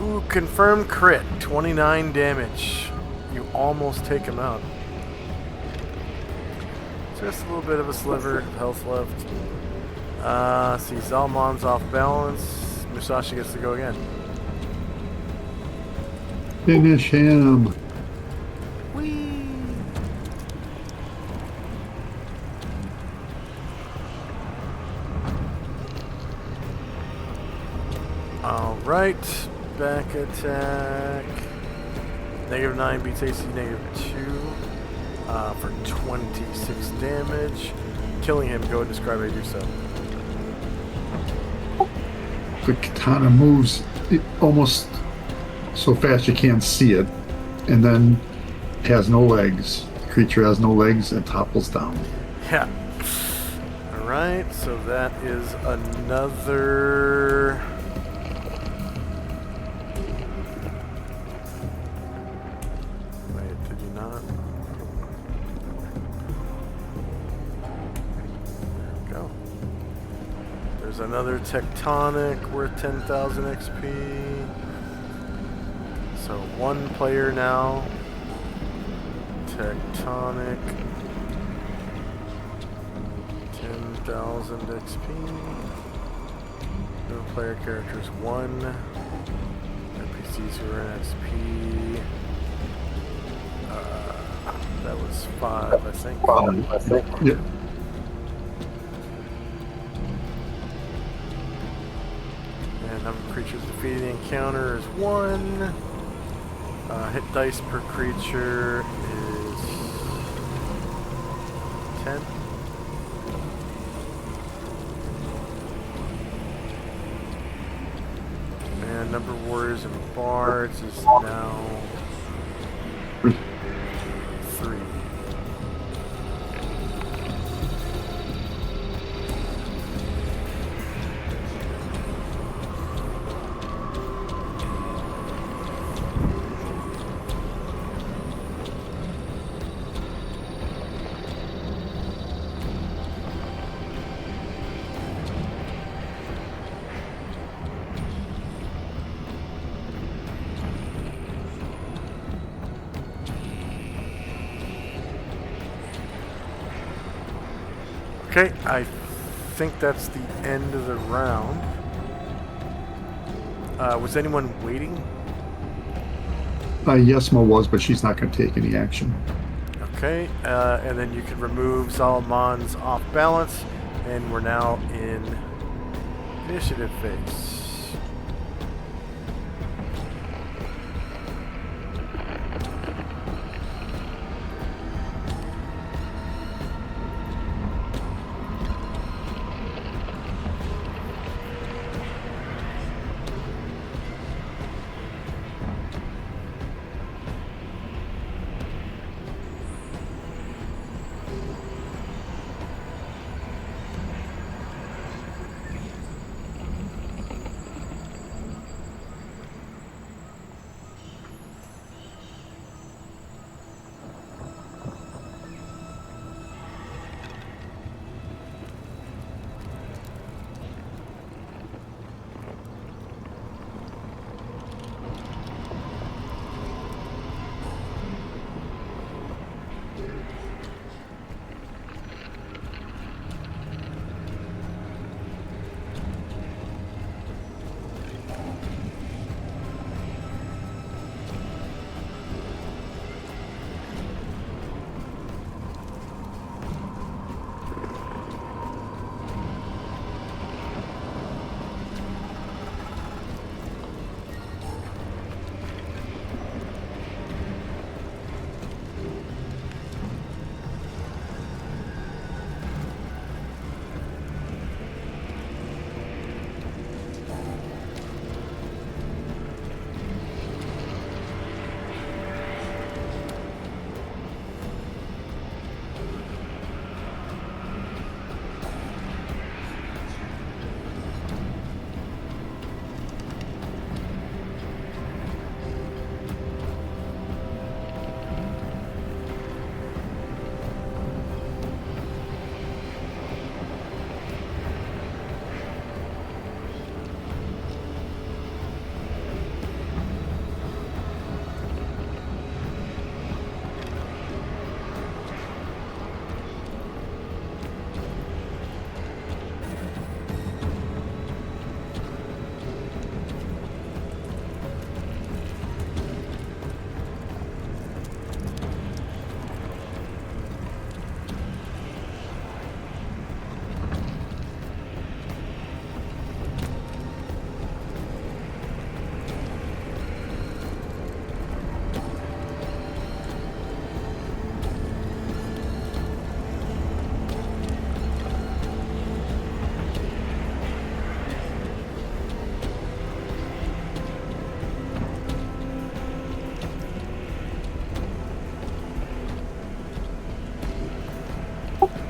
Ooh, confirmed crit. 29 damage. You almost take him out. Just a little bit of a sliver of health left. See, Zalman's off balance. Musashi gets to go again. Finish him. Whee! Alright. Back attack. -9 beats AC -2 for 26 damage. Killing him. Go and describe how you do so. The katana moves almost so fast you can't see it, and then has no legs. The creature has no legs and topples down. Yeah. Alright, so that is another... Wait, did you not? There we go. There's another tectonic worth 10,000 XP. So one player now. Tectonic. 10,000 XP. No player characters 1. NPCs who are in XP. That was 5, I think. Yeah. And number of creatures defeated in the encounter is 1. Hit dice per creature is 10. And number of warriors and bards is now 3. Okay, I think that's the end of the round. Was anyone waiting? Yesma was, but she's not going to take any action. Okay, and then you can remove Zalman's off balance, and we're now in initiative phase.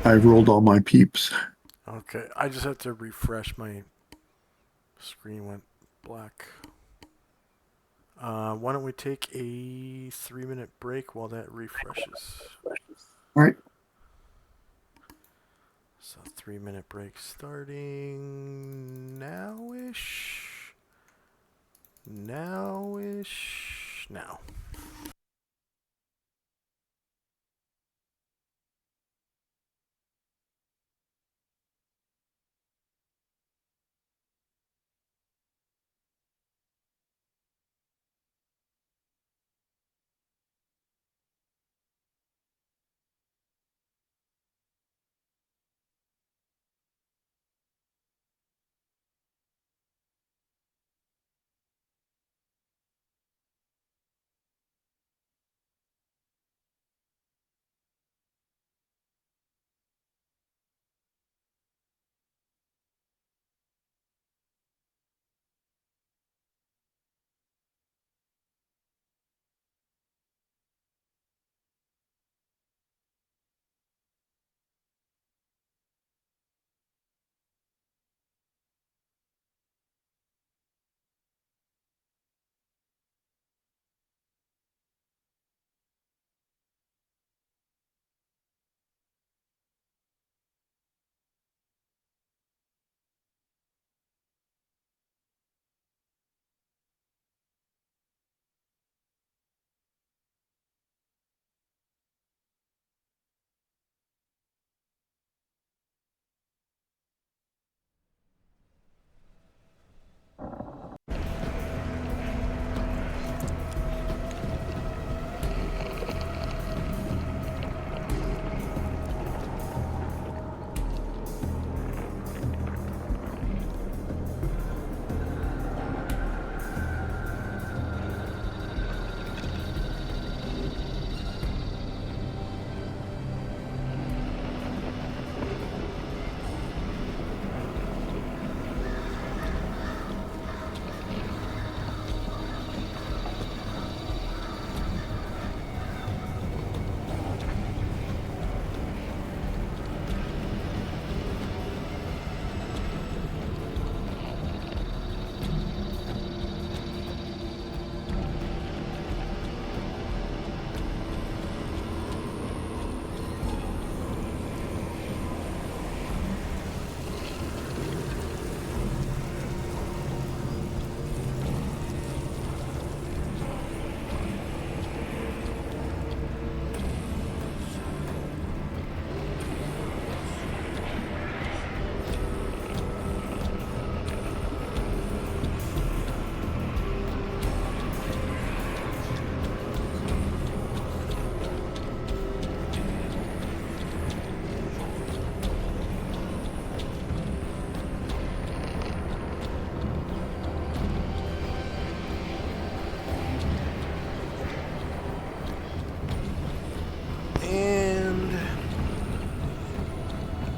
I rolled all my peeps. Okay, I just have to refresh my screen. Went black. Why don't we take a 3-minute break while that refreshes? All right. So 3-minute break starting now-ish. Now-ish. Now.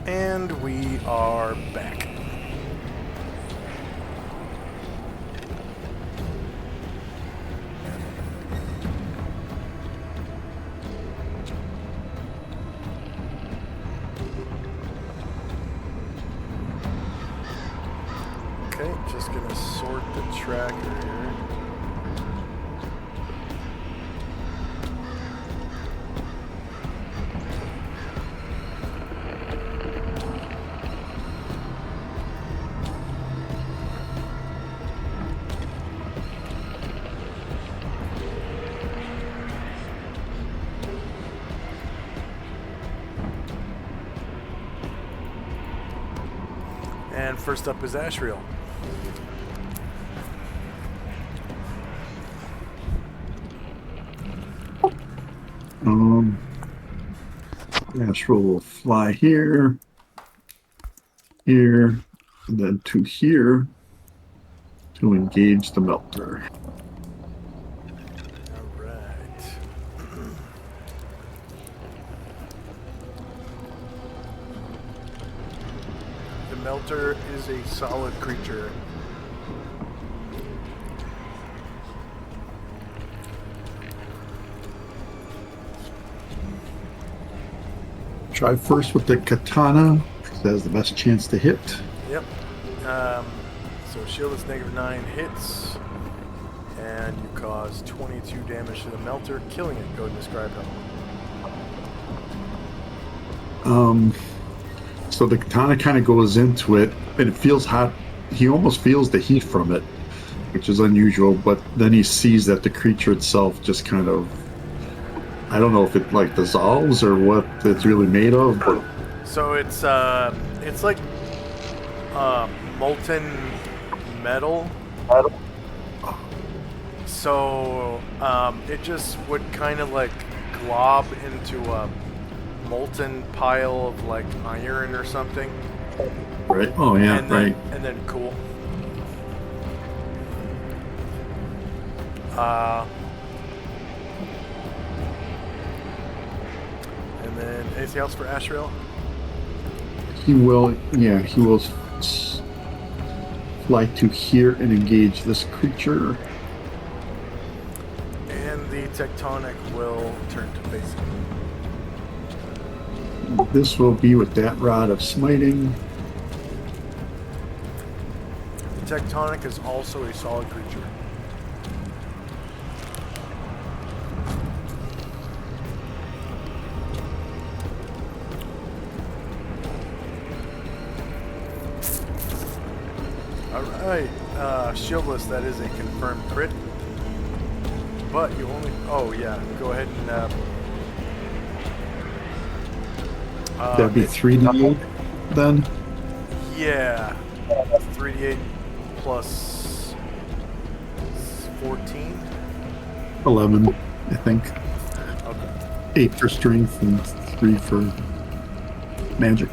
And we are back. Okay, just gonna sort the tracker here. And first up is Ashriel. Astral will fly here, here, and then to here to engage the melter. All right. The melter is a solid creature. Try first with the katana. That has the best chance to hit. Yep. So shield is -9 hits, and you cause 22 damage to the melter, killing it. Go ahead and describe how. So the katana kind of goes into it, and it feels hot. He almost feels the heat from it, which is unusual, but then he sees that the creature itself just kind of, I don't know if it like dissolves or what it's really made of, but So it's like molten metal. So it just would kind of like glob into a molten pile of like iron or something. right? Oh yeah, And then, right. And then cool. And then anything else for Ashrael? He will, yeah, he will fly to here and engage this creature. And the tectonic will turn to face him. This will be with that rod of smiting. The tectonic is also a solid creature. Alright, shieldless, that is a confirmed crit. But you only, oh yeah, go ahead and That'd be 3d8 then? yeah, 3d8 plus 14. 11, I think. Okay. 8 for strength and 3 for magic.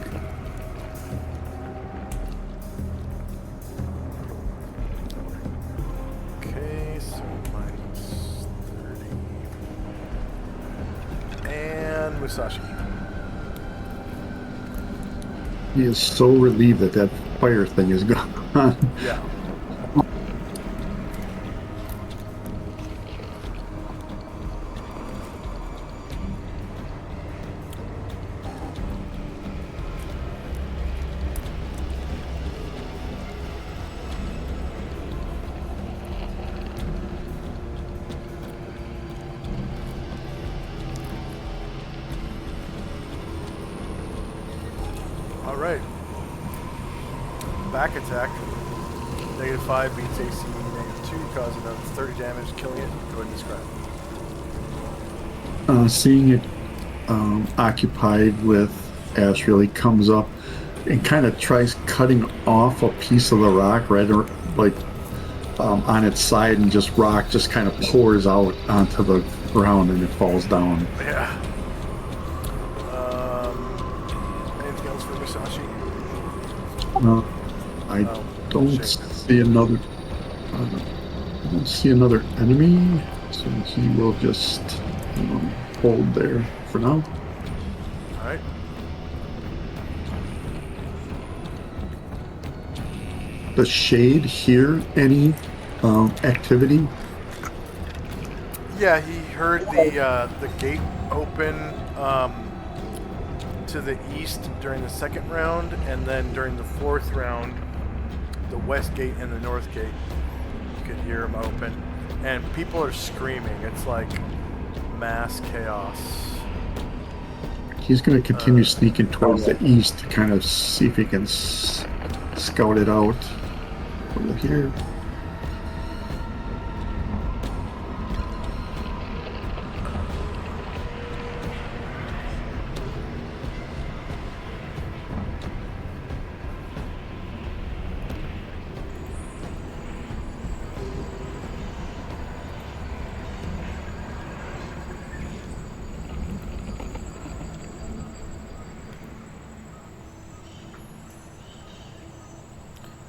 Okay, so minus 30. And Musashi. He is so relieved that that fire thing is gone. Yeah. Alright. Back attack. -5 beats AC, -2, cause another 30 damage, killing it. Go ahead and describe. Seeing it occupied with Ash really comes up and kind of tries cutting off a piece of the rock right like on its side, and just rock just kind of pours out onto the ground and it falls down. Yeah. Anything else for Musashi? I don't see another. I don't see another enemy, so he will just hold there for now. Alright. Does Shade hear any activity? Yeah, he heard the gate open to the east during the second round, and then during the fourth round, the west gate and the north gate. You could hear them open, and people are screaming. It's like mass chaos. He's going to continue sneaking towards the east to kind of see if he can scout it out over here.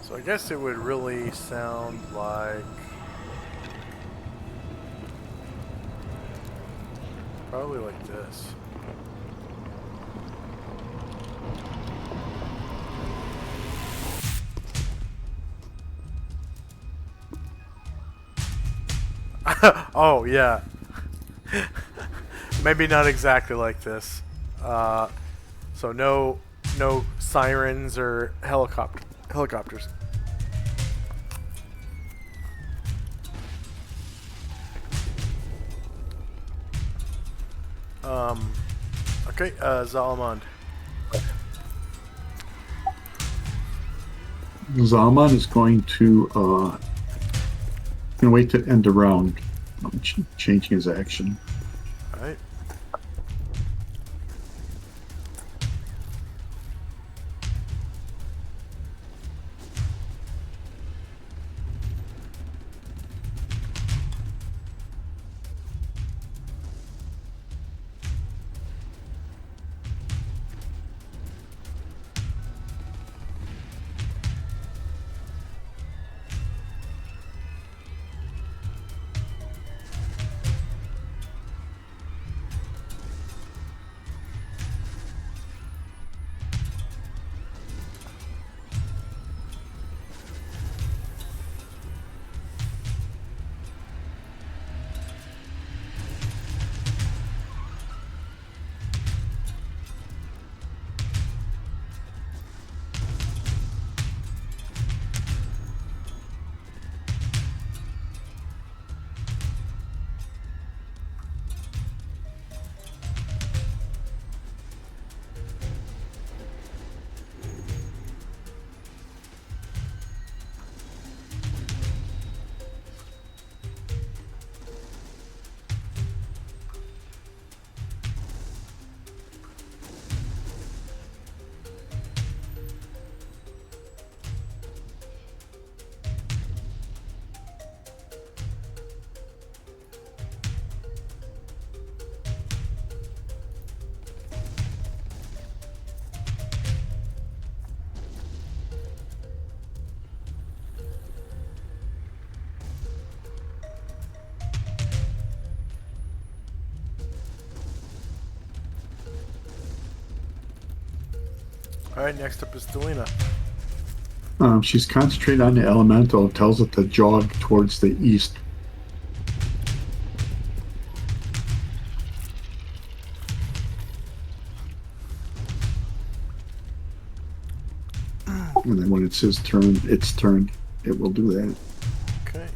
So I guess it would really sound like probably like this. Oh yeah. Maybe not exactly like this. So no sirens or helicopters. Okay, Zalamond. Zalman is going to wait to end the round, changing his action. All right. All right, next up is Delina. She's concentrated on the elemental, tells it to jog towards the east. And then when it's its turn, it will do that. Okay.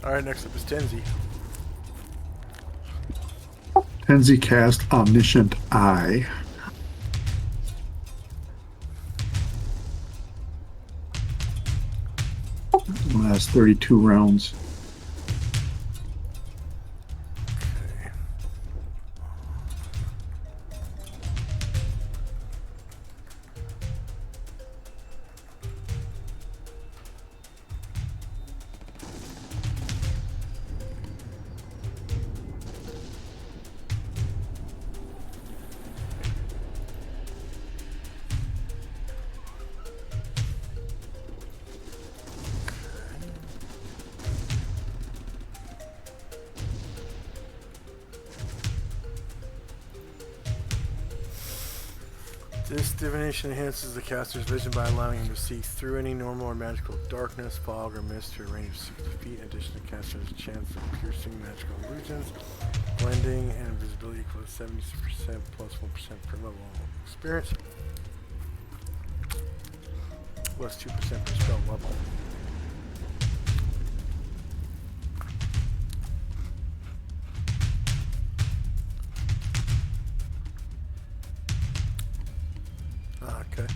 All right, next up is Tenzi. Tenzi cast Omniscient Eye. Last 32 rounds. This divination enhances the caster's vision by allowing him to see through any normal or magical darkness, fog, or mist to a range of 60 feet. In addition, the caster has a chance of piercing magical illusions. Blending and invisibility equals 70% plus 1% per level experience. Plus 2% per spell level. Okay.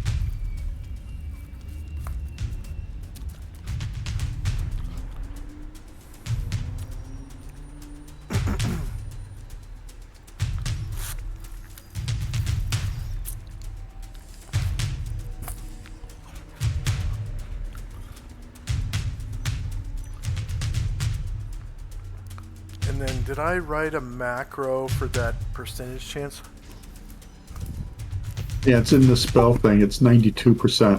And then did I write a macro for that percentage chance? Yeah, it's in the spell thing. It's 92%,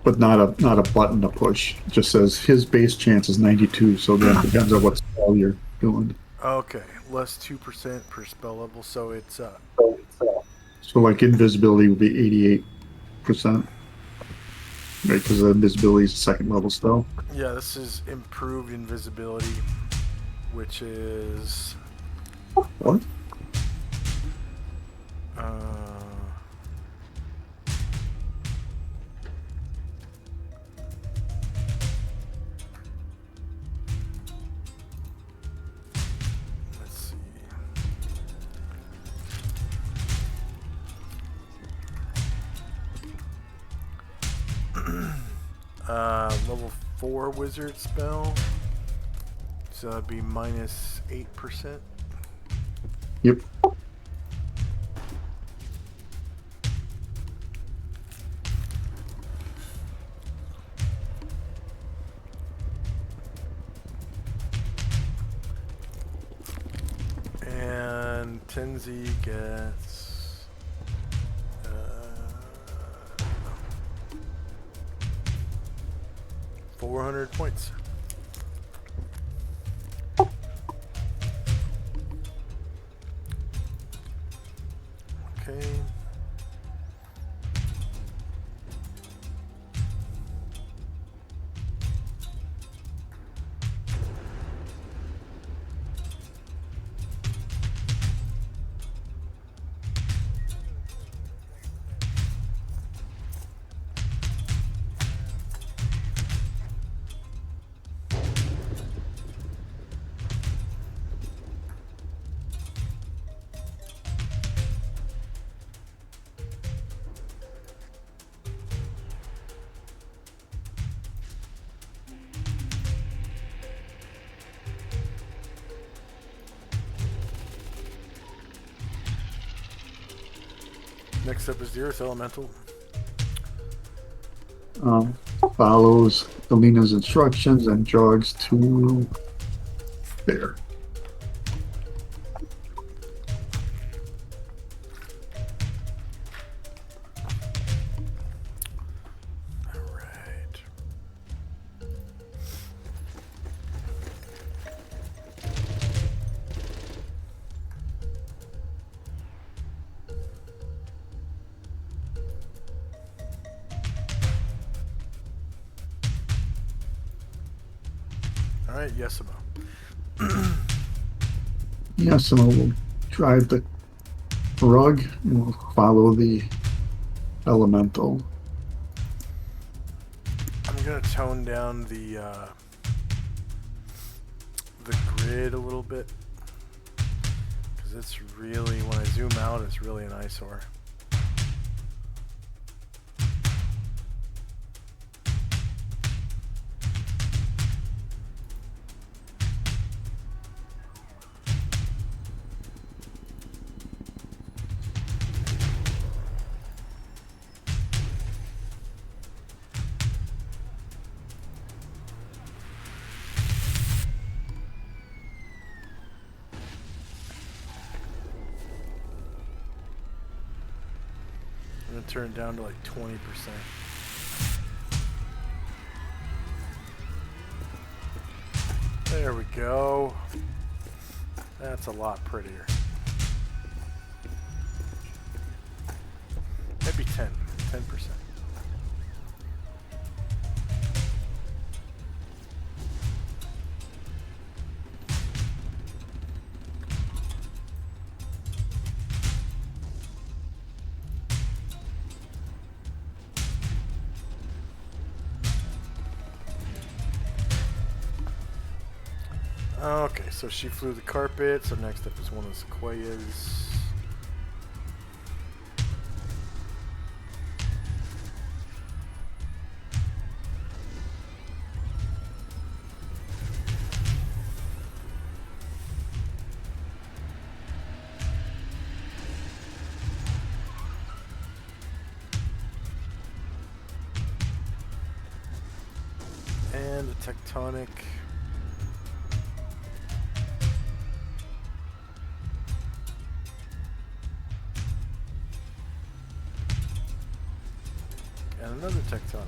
but not a button to push. It just says his base chance is 92. So then it depends on what spell you're doing. Okay, less 2% per spell level, so it's So like invisibility would be 88%, right? Because invisibility is a second level spell. yeah, this is improved invisibility, which is What? let's see. Level 4 wizard spell. So that'd be minus 8%. Yep. And Tenzi gets 400 points. Okay. Next up is the Earth Elemental. Follows Alina's instructions and jogs to there. Alright. Alright, Yesimo. Yasimo will drive the rug and will follow the elemental. I'm gonna tone down the grid a little bit, because it's really, when I zoom out, it's really an eyesore. I'm gonna turn it down to like 20%. There we go. That's a lot prettier. 10%. Okay, so she flew the carpet, so next up is one of the sequoias. And the tectonic. And another tectonic.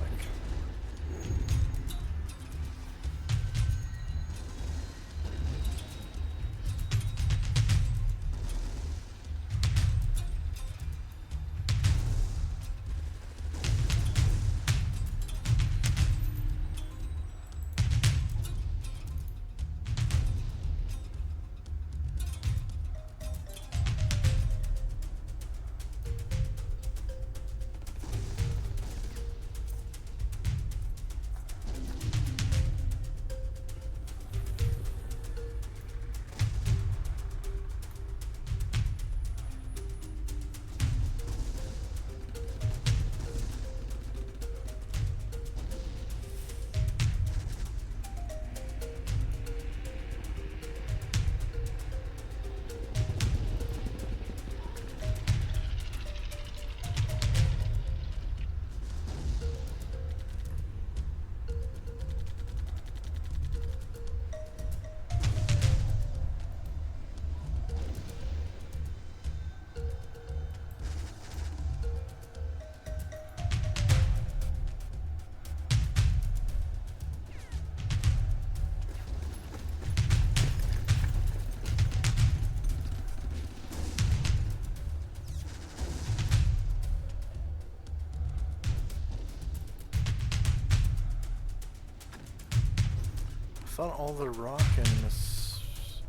I thought all the rock and this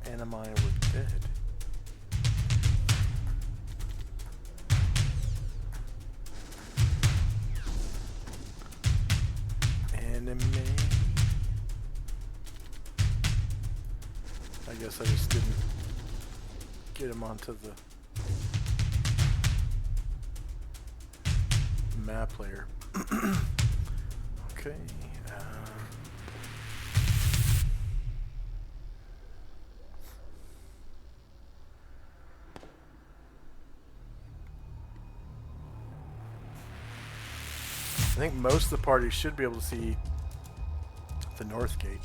animi were dead. Anime. I guess I just didn't get him onto the map layer. Okay. I think most of the party should be able to see the north gate.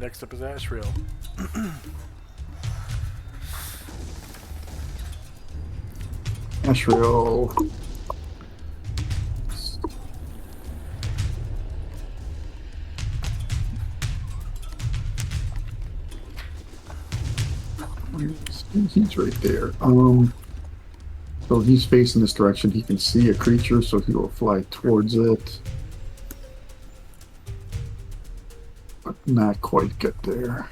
Next up is Ashrail. Ashrail. He's right there. So he's facing this direction. He can see a creature, so he will fly towards it. not quite get there.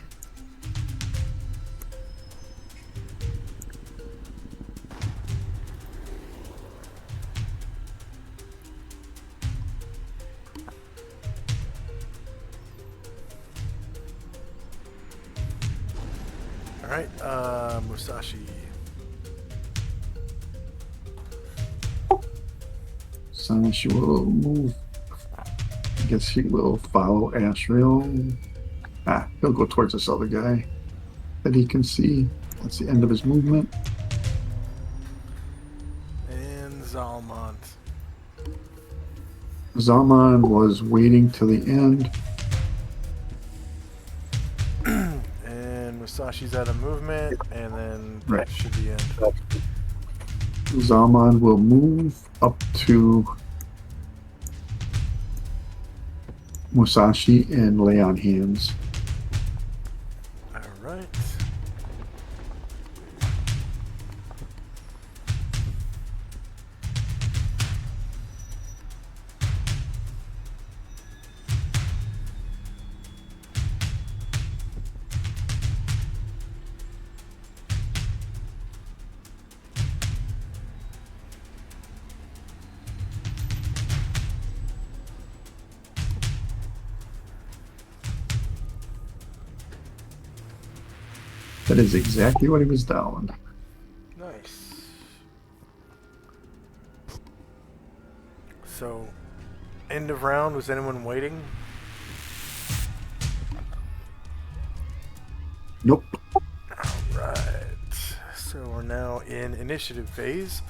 Alright, Musashi. So she will move. I guess he will follow Ashriel. He'll go towards this other guy that he can see. That's the end of his movement. And Zalmont. Zalman was waiting till the end. And Musashi's out of movement, and then that Right. should be end. Zalman will move up to Musashi and lay on hands. Alright. That is exactly what he was down. Nice. So, end of round, was anyone waiting? Nope. Alright. So we're now in initiative phase.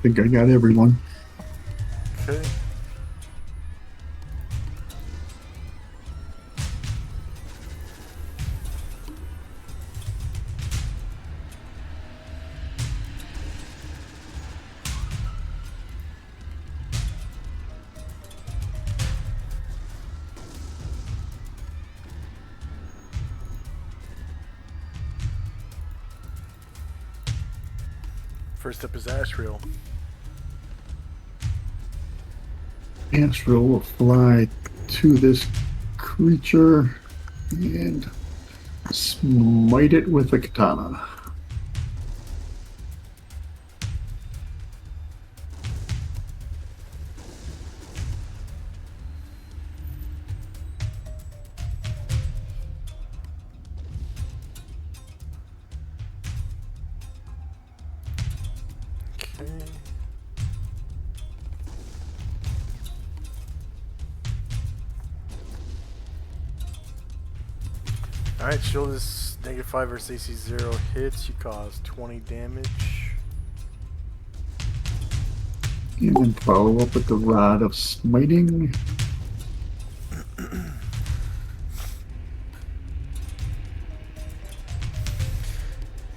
think I got everyone. Okay. First up is Ashriel. Astral will fly to this creature and smite it with a katana. Okay. Alright, shield is -5 versus AC 0 hits. You cause 20 damage. And then follow up with the Rod of Smiting.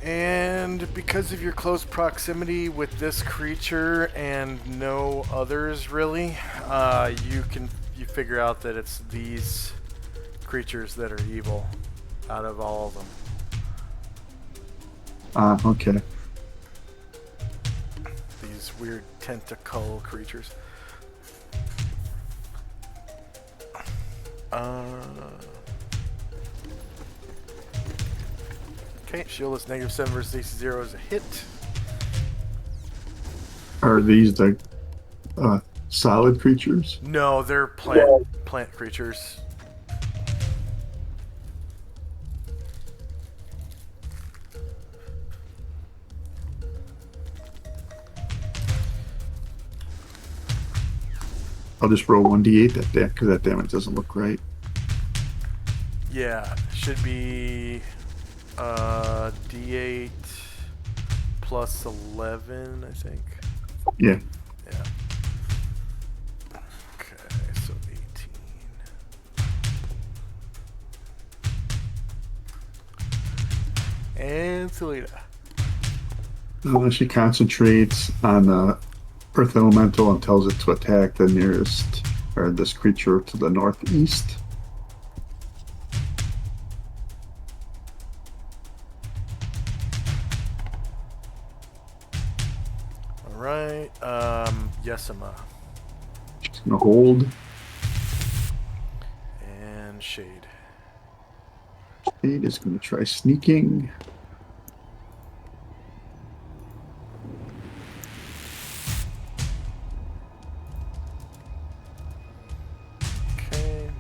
And because of your close proximity with this creature and no others really, you figure out that it's these creatures that are evil out of all of them. Okay. These weird tentacle creatures. Okay, shield is -7 versus AC 0 is a hit. Are these the solid creatures? No, they're plant creatures. I'll just roll 1d8 because that damage doesn't look right. Yeah, should be D8 plus 11, I think. Yeah. Yeah. Okay, so 18. And Selena. She concentrates on the Earth Elemental and tells it to attack the nearest, or this creature to the northeast. Alright, Yesima. She's gonna hold. And Shade. Shade is gonna try sneaking. Okay.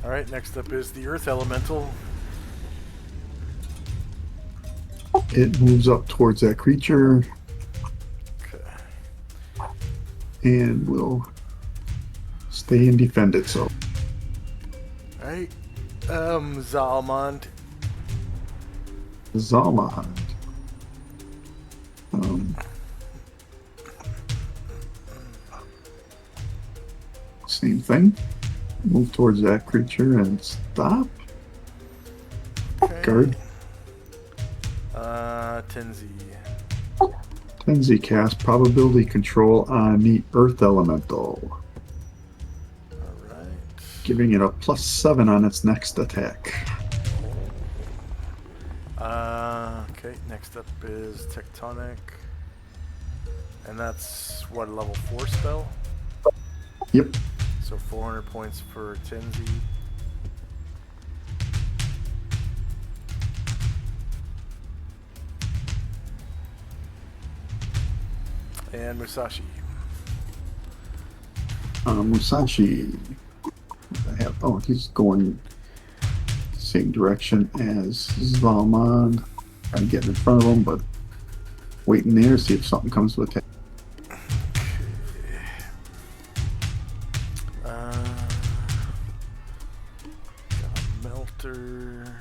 Alright, next up is the Earth Elemental. It moves up towards that creature Okay. and we'll stay and defend it. So, Alright. Zalmond. Zalmond. Same thing. Move towards that creature and stop. Okay. Guard. Tenzi. Tenzi cast probability control on the Earth Elemental, Alright. giving it a +7 on its next attack. Okay, next up is Tectonic. And that's what, a level 4 spell? Yep. So 400 points for Tenzi. And Musashi. Musashi. What do I have? Oh, he's going same direction as Zalmond. Trying to get in front of him, but waiting there, see if something comes with it. Got a Melter.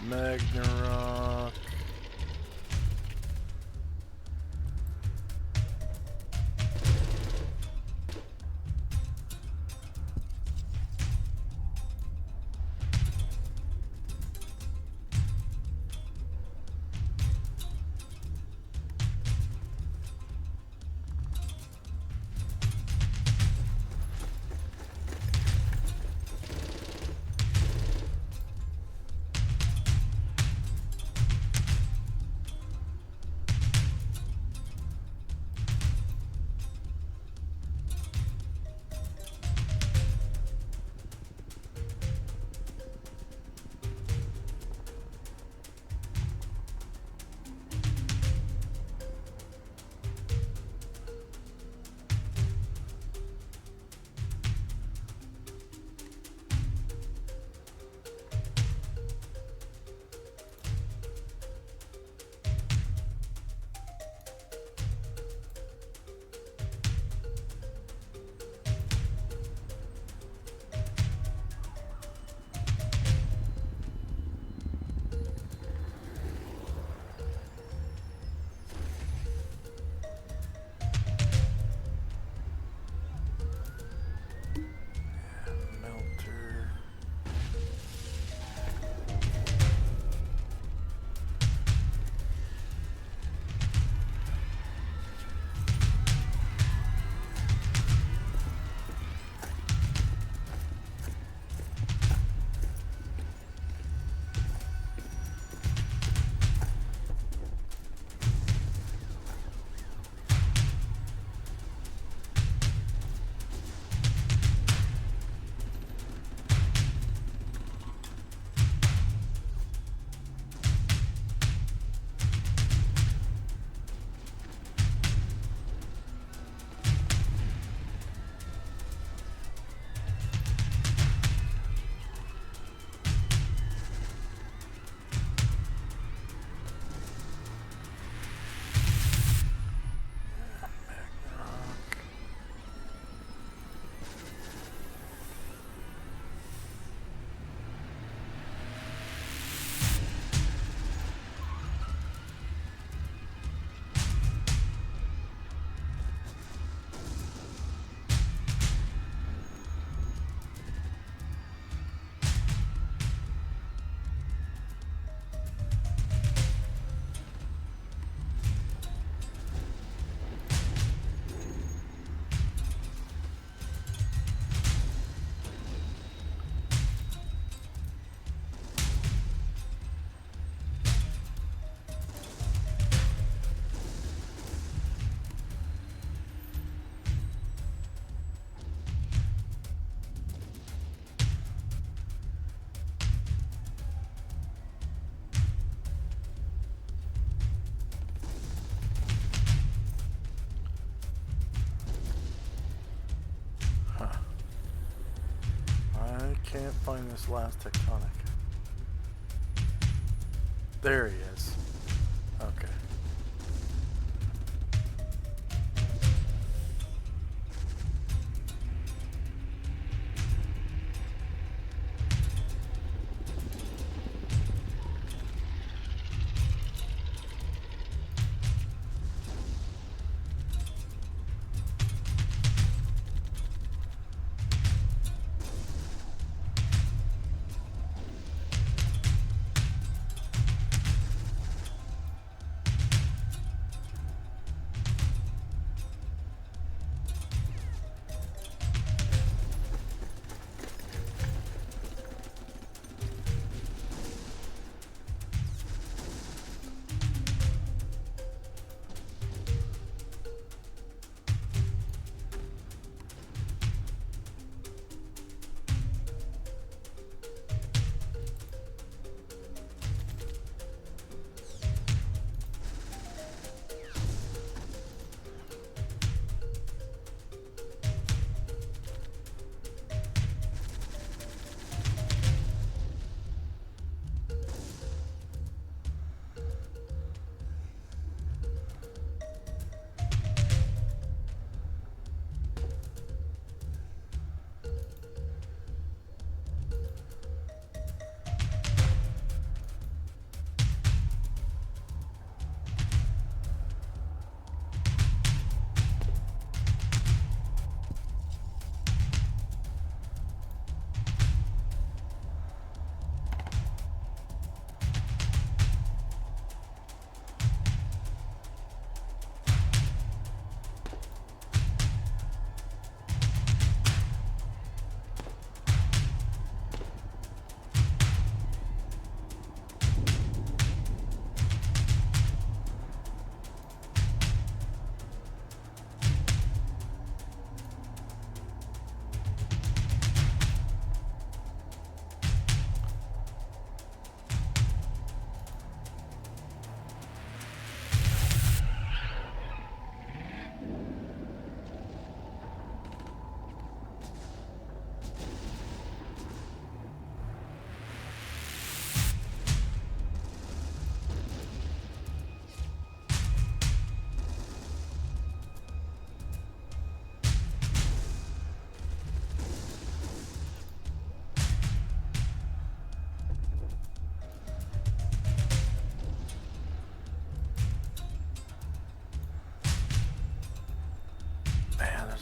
Magnarok. can't find this last tectonic. There he is. Okay.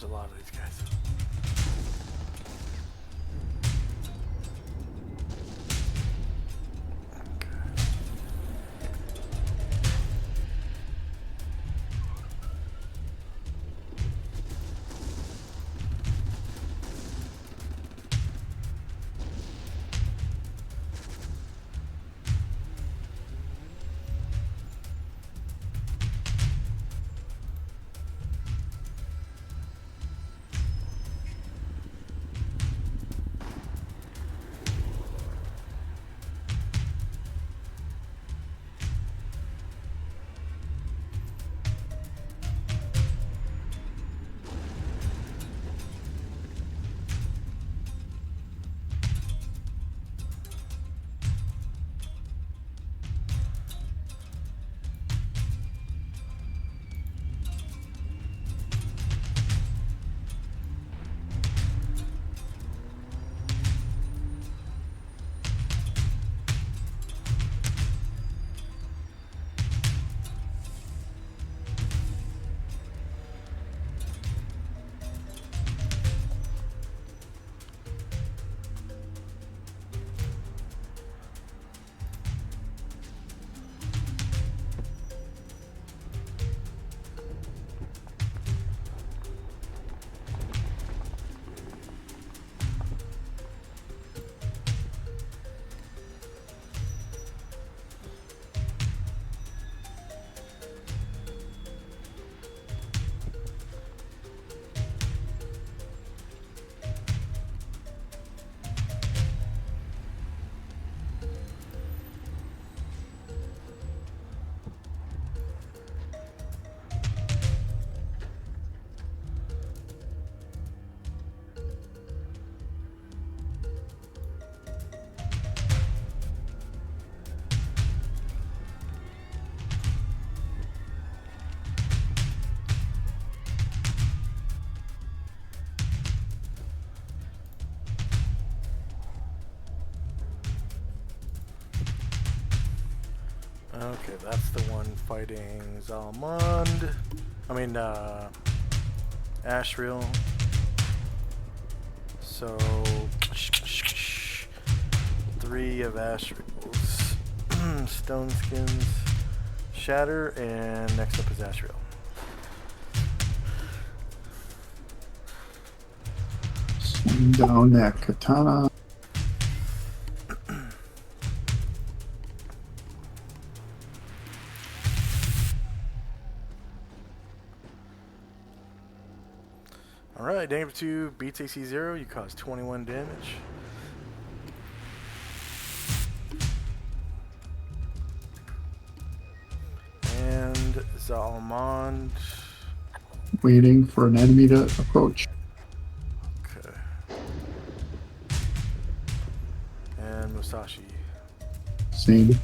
A lot of these guys. Okay, that's the one fighting Zalmond. I mean, Ashriel. So, 3 of Ashriel's Stone Skins shatter, and next up is Ashriel. Swing down that katana. Alright, negative 2 beats AC 0. You cause 21 damage. And Zalmond. Waiting for an enemy to approach. Okay. And Musashi. Same.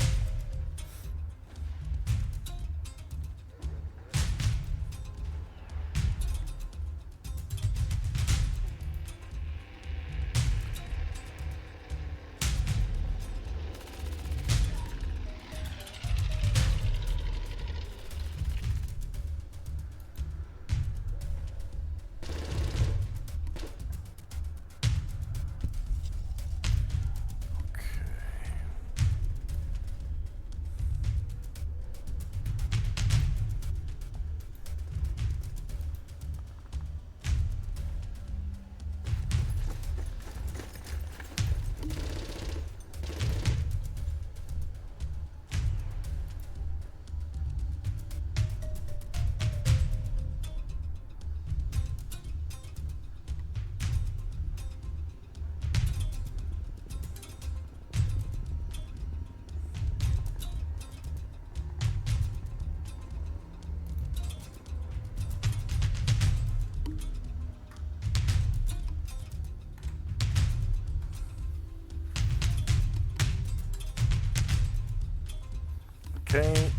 Okay,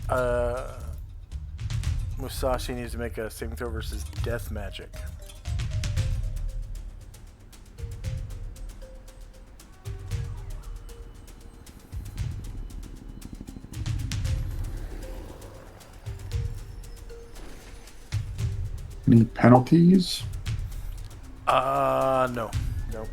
Musashi needs to make a saving throw versus death magic. Any penalties? No. Nope.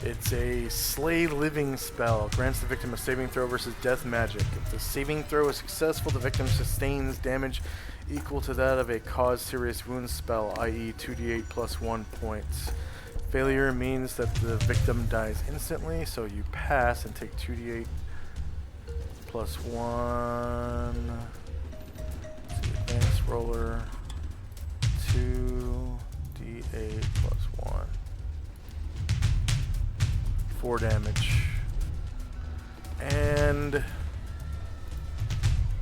It's a Slay Living spell. Grants the victim a saving throw versus death magic. If the saving throw is successful, the victim sustains damage equal to that of a cause serious wounds spell, i.e. 2d8 plus 1 points. Failure means that the victim dies instantly, so you pass and take 2d8 plus 1. Let's see, advanced roller. 2d8 plus 1. 4 damage. And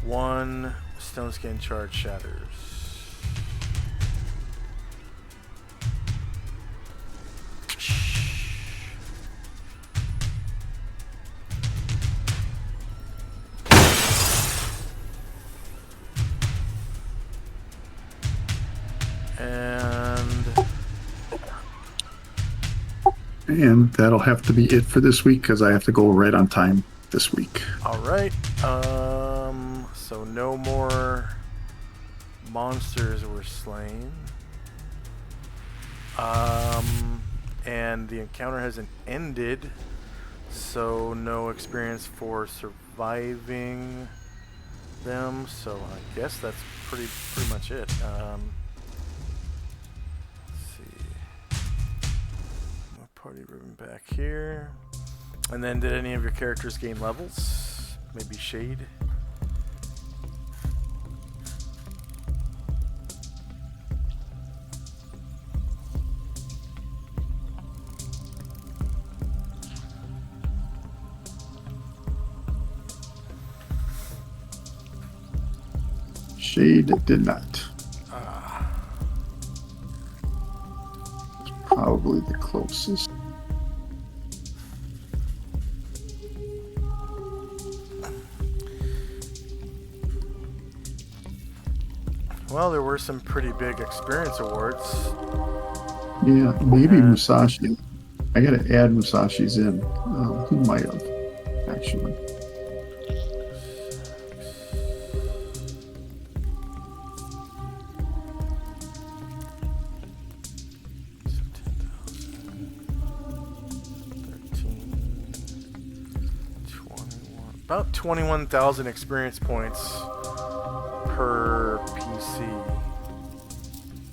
1 stone skin charge shatters. And that'll have to be it for this week because I have to go right on time this week. Alright, so no more monsters were slain. And the encounter hasn't ended, so no experience for surviving them, so I guess that's pretty much it. Party ribbon back here. And then did any of your characters gain levels? Maybe Shade? Shade did not. Probably the closest. Well, there were some pretty big experience awards. Yeah, maybe And Musashi. I gotta add Musashi's in. He might have, actually. About 21,000 experience points per PC.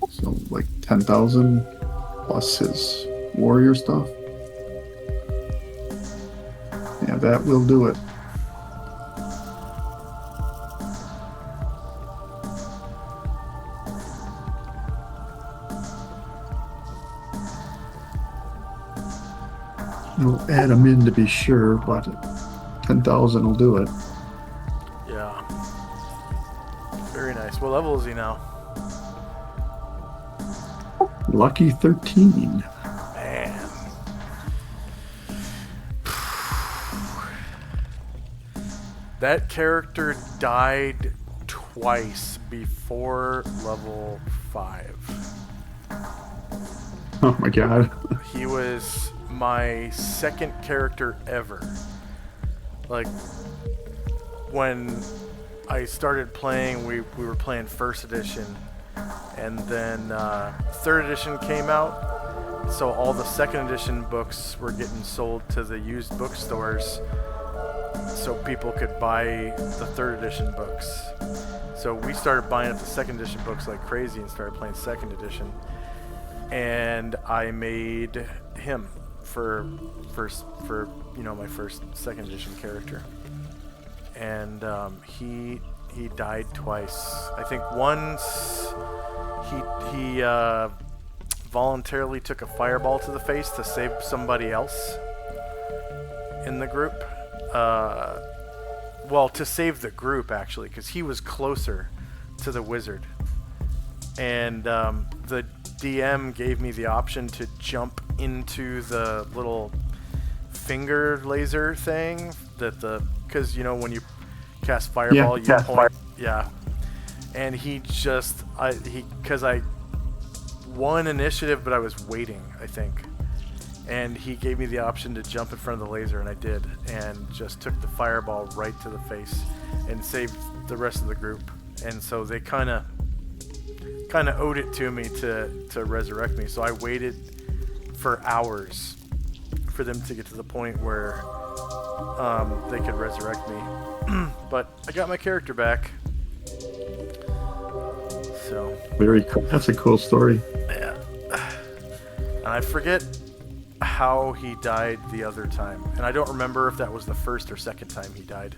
So like 10,000 plus his warrior stuff. Yeah, that will do it. We'll add them in to be sure, but 10,000 will do it. Yeah. Very nice. What level is he now? Lucky 13. Man. That character died twice before level 5. Oh my god. He was my second character ever. Like, when I started playing, we were playing first edition, and then third edition came out, so all the second edition books were getting sold to the used bookstores so people could buy the third edition books. So we started buying up the second edition books like crazy and started playing second edition, and I made him for my first second edition character. And he died twice. I think once he voluntarily took a fireball to the face to save somebody else in the group. Well, to save the group actually, because he was closer to the wizard. And the DM gave me the option to jump into the little finger laser thing because when you cast fireball, you point. Yeah, and because I won initiative, but I was waiting, I think, and he gave me the option to jump in front of the laser, and I did, and just took the fireball right to the face and saved the rest of the group. And so they kind of owed it to me to resurrect me. So I waited for hours for them to get to the point where they could resurrect me. But I got my character back. So Very cool. That's a cool story. yeah. And I forget how he died the other time. And I don't remember if that was the first or second time he died.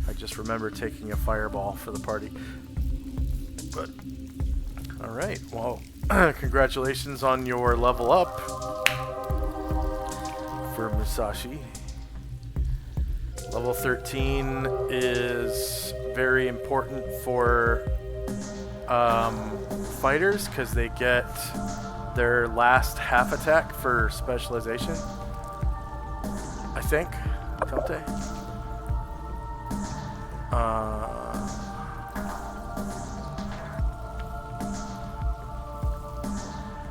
I just remember taking a fireball for the party. But alright, well, congratulations on your level up for Musashi. Level 13 is very important for fighters because they get their last half attack for specialization. I think, don't they?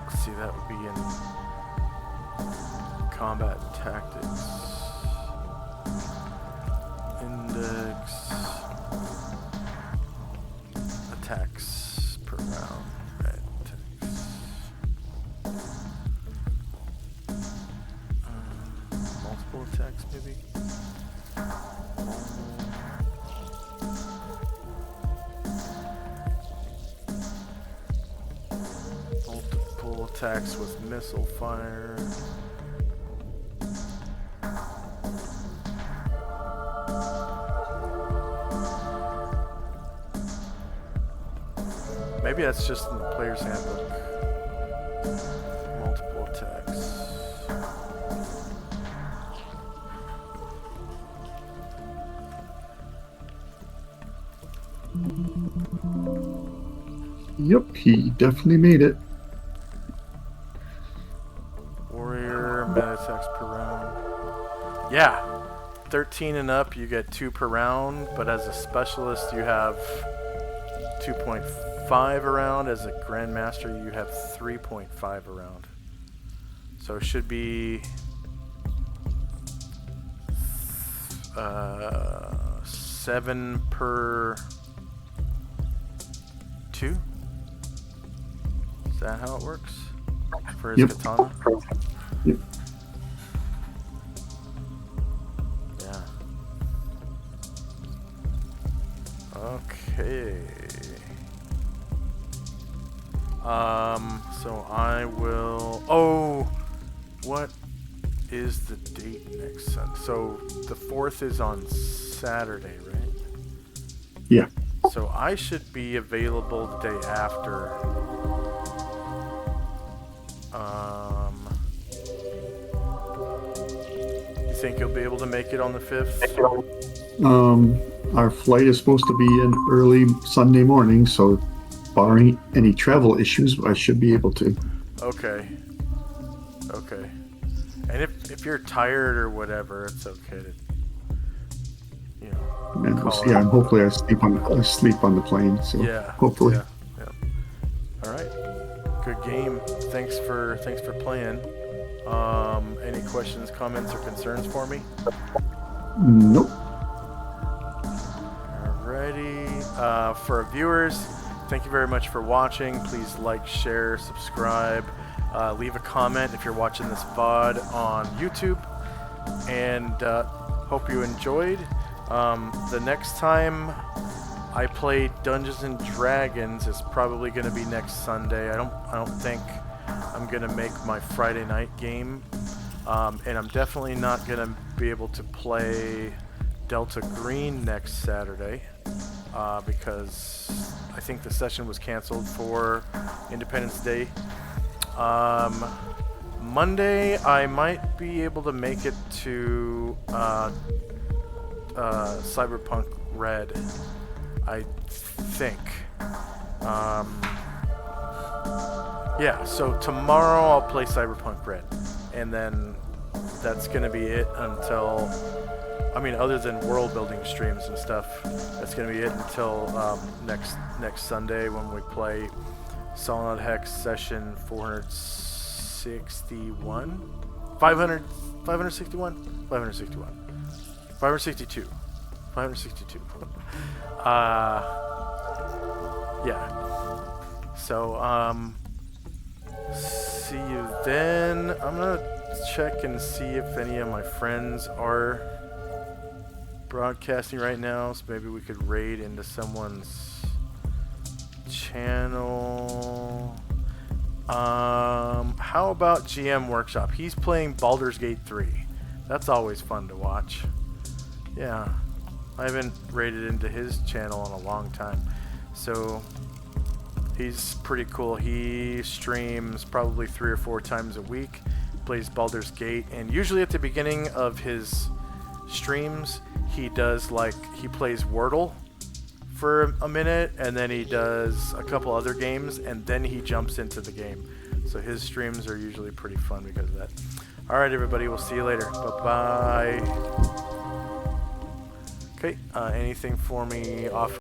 Let's see, that would be in combat tactics. Index. Attacks per round. Right, attacks. Multiple attacks, maybe? Multiple attacks with missile fire. Maybe that's just in the player's handbook. Multiple attacks. Yep, he definitely made it. Warrior, meta attacks per round. Yeah, 13 and up, you get 2 per round, but as a specialist, you have 2.5 a round. As a grandmaster, you have 3.5 a round. So it should be 7 per 2. Is that how it works for his Yep. katana? Yep. Yeah. Okay. So I will. Oh, what is the date next Sunday? So the 4th is on Saturday, right? Yeah. So I should be available the day after. You think you'll be able to make it on the 5th? Our flight is supposed to be in early Sunday morning, so barring any travel issues, I should be able to. Okay. Okay. And if you're tired or whatever, it's okay to, you know, And call yeah, it. and hopefully I sleep on the plane. So Yeah. hopefully. Yeah. All right. Good game. Thanks for playing. Any questions, comments, or concerns for me? Nope. Alrighty. For our viewers, thank you very much for watching. Please like, share, subscribe, leave a comment if you're watching this VOD on YouTube, and hope you enjoyed. The next time I play Dungeons and Dragons is probably going to be next Sunday. I don't think I'm going to make my Friday night game, and I'm definitely not going to be able to play Delta Green next Saturday because I think the session was canceled for Independence Day. Monday I might be able to make it to Cyberpunk Red, I think. Yeah, so tomorrow I'll play Cyberpunk Red, and then that's gonna be it until, I mean, other than world building streams and stuff, that's gonna be it until next Sunday when we play Solynod Hex session 461, 561, 561, 562, 562. Yeah. So see you then. I'm gonna check and see if any of my friends are broadcasting right now, so maybe we could raid into someone's channel. How about GM Workshop? He's playing Baldur's Gate 3. That's always fun to watch. Yeah, I haven't raided into his channel in a long time, so he's pretty cool. He streams probably 3 or 4 times a week, plays Baldur's Gate, and usually at the beginning of his streams he does, like, he plays Wordle for a minute, and then he does a couple other games, and then he jumps into the game. So his streams are usually pretty fun because of that. Alright everybody, we'll see you later. Bye bye. Okay, anything for me off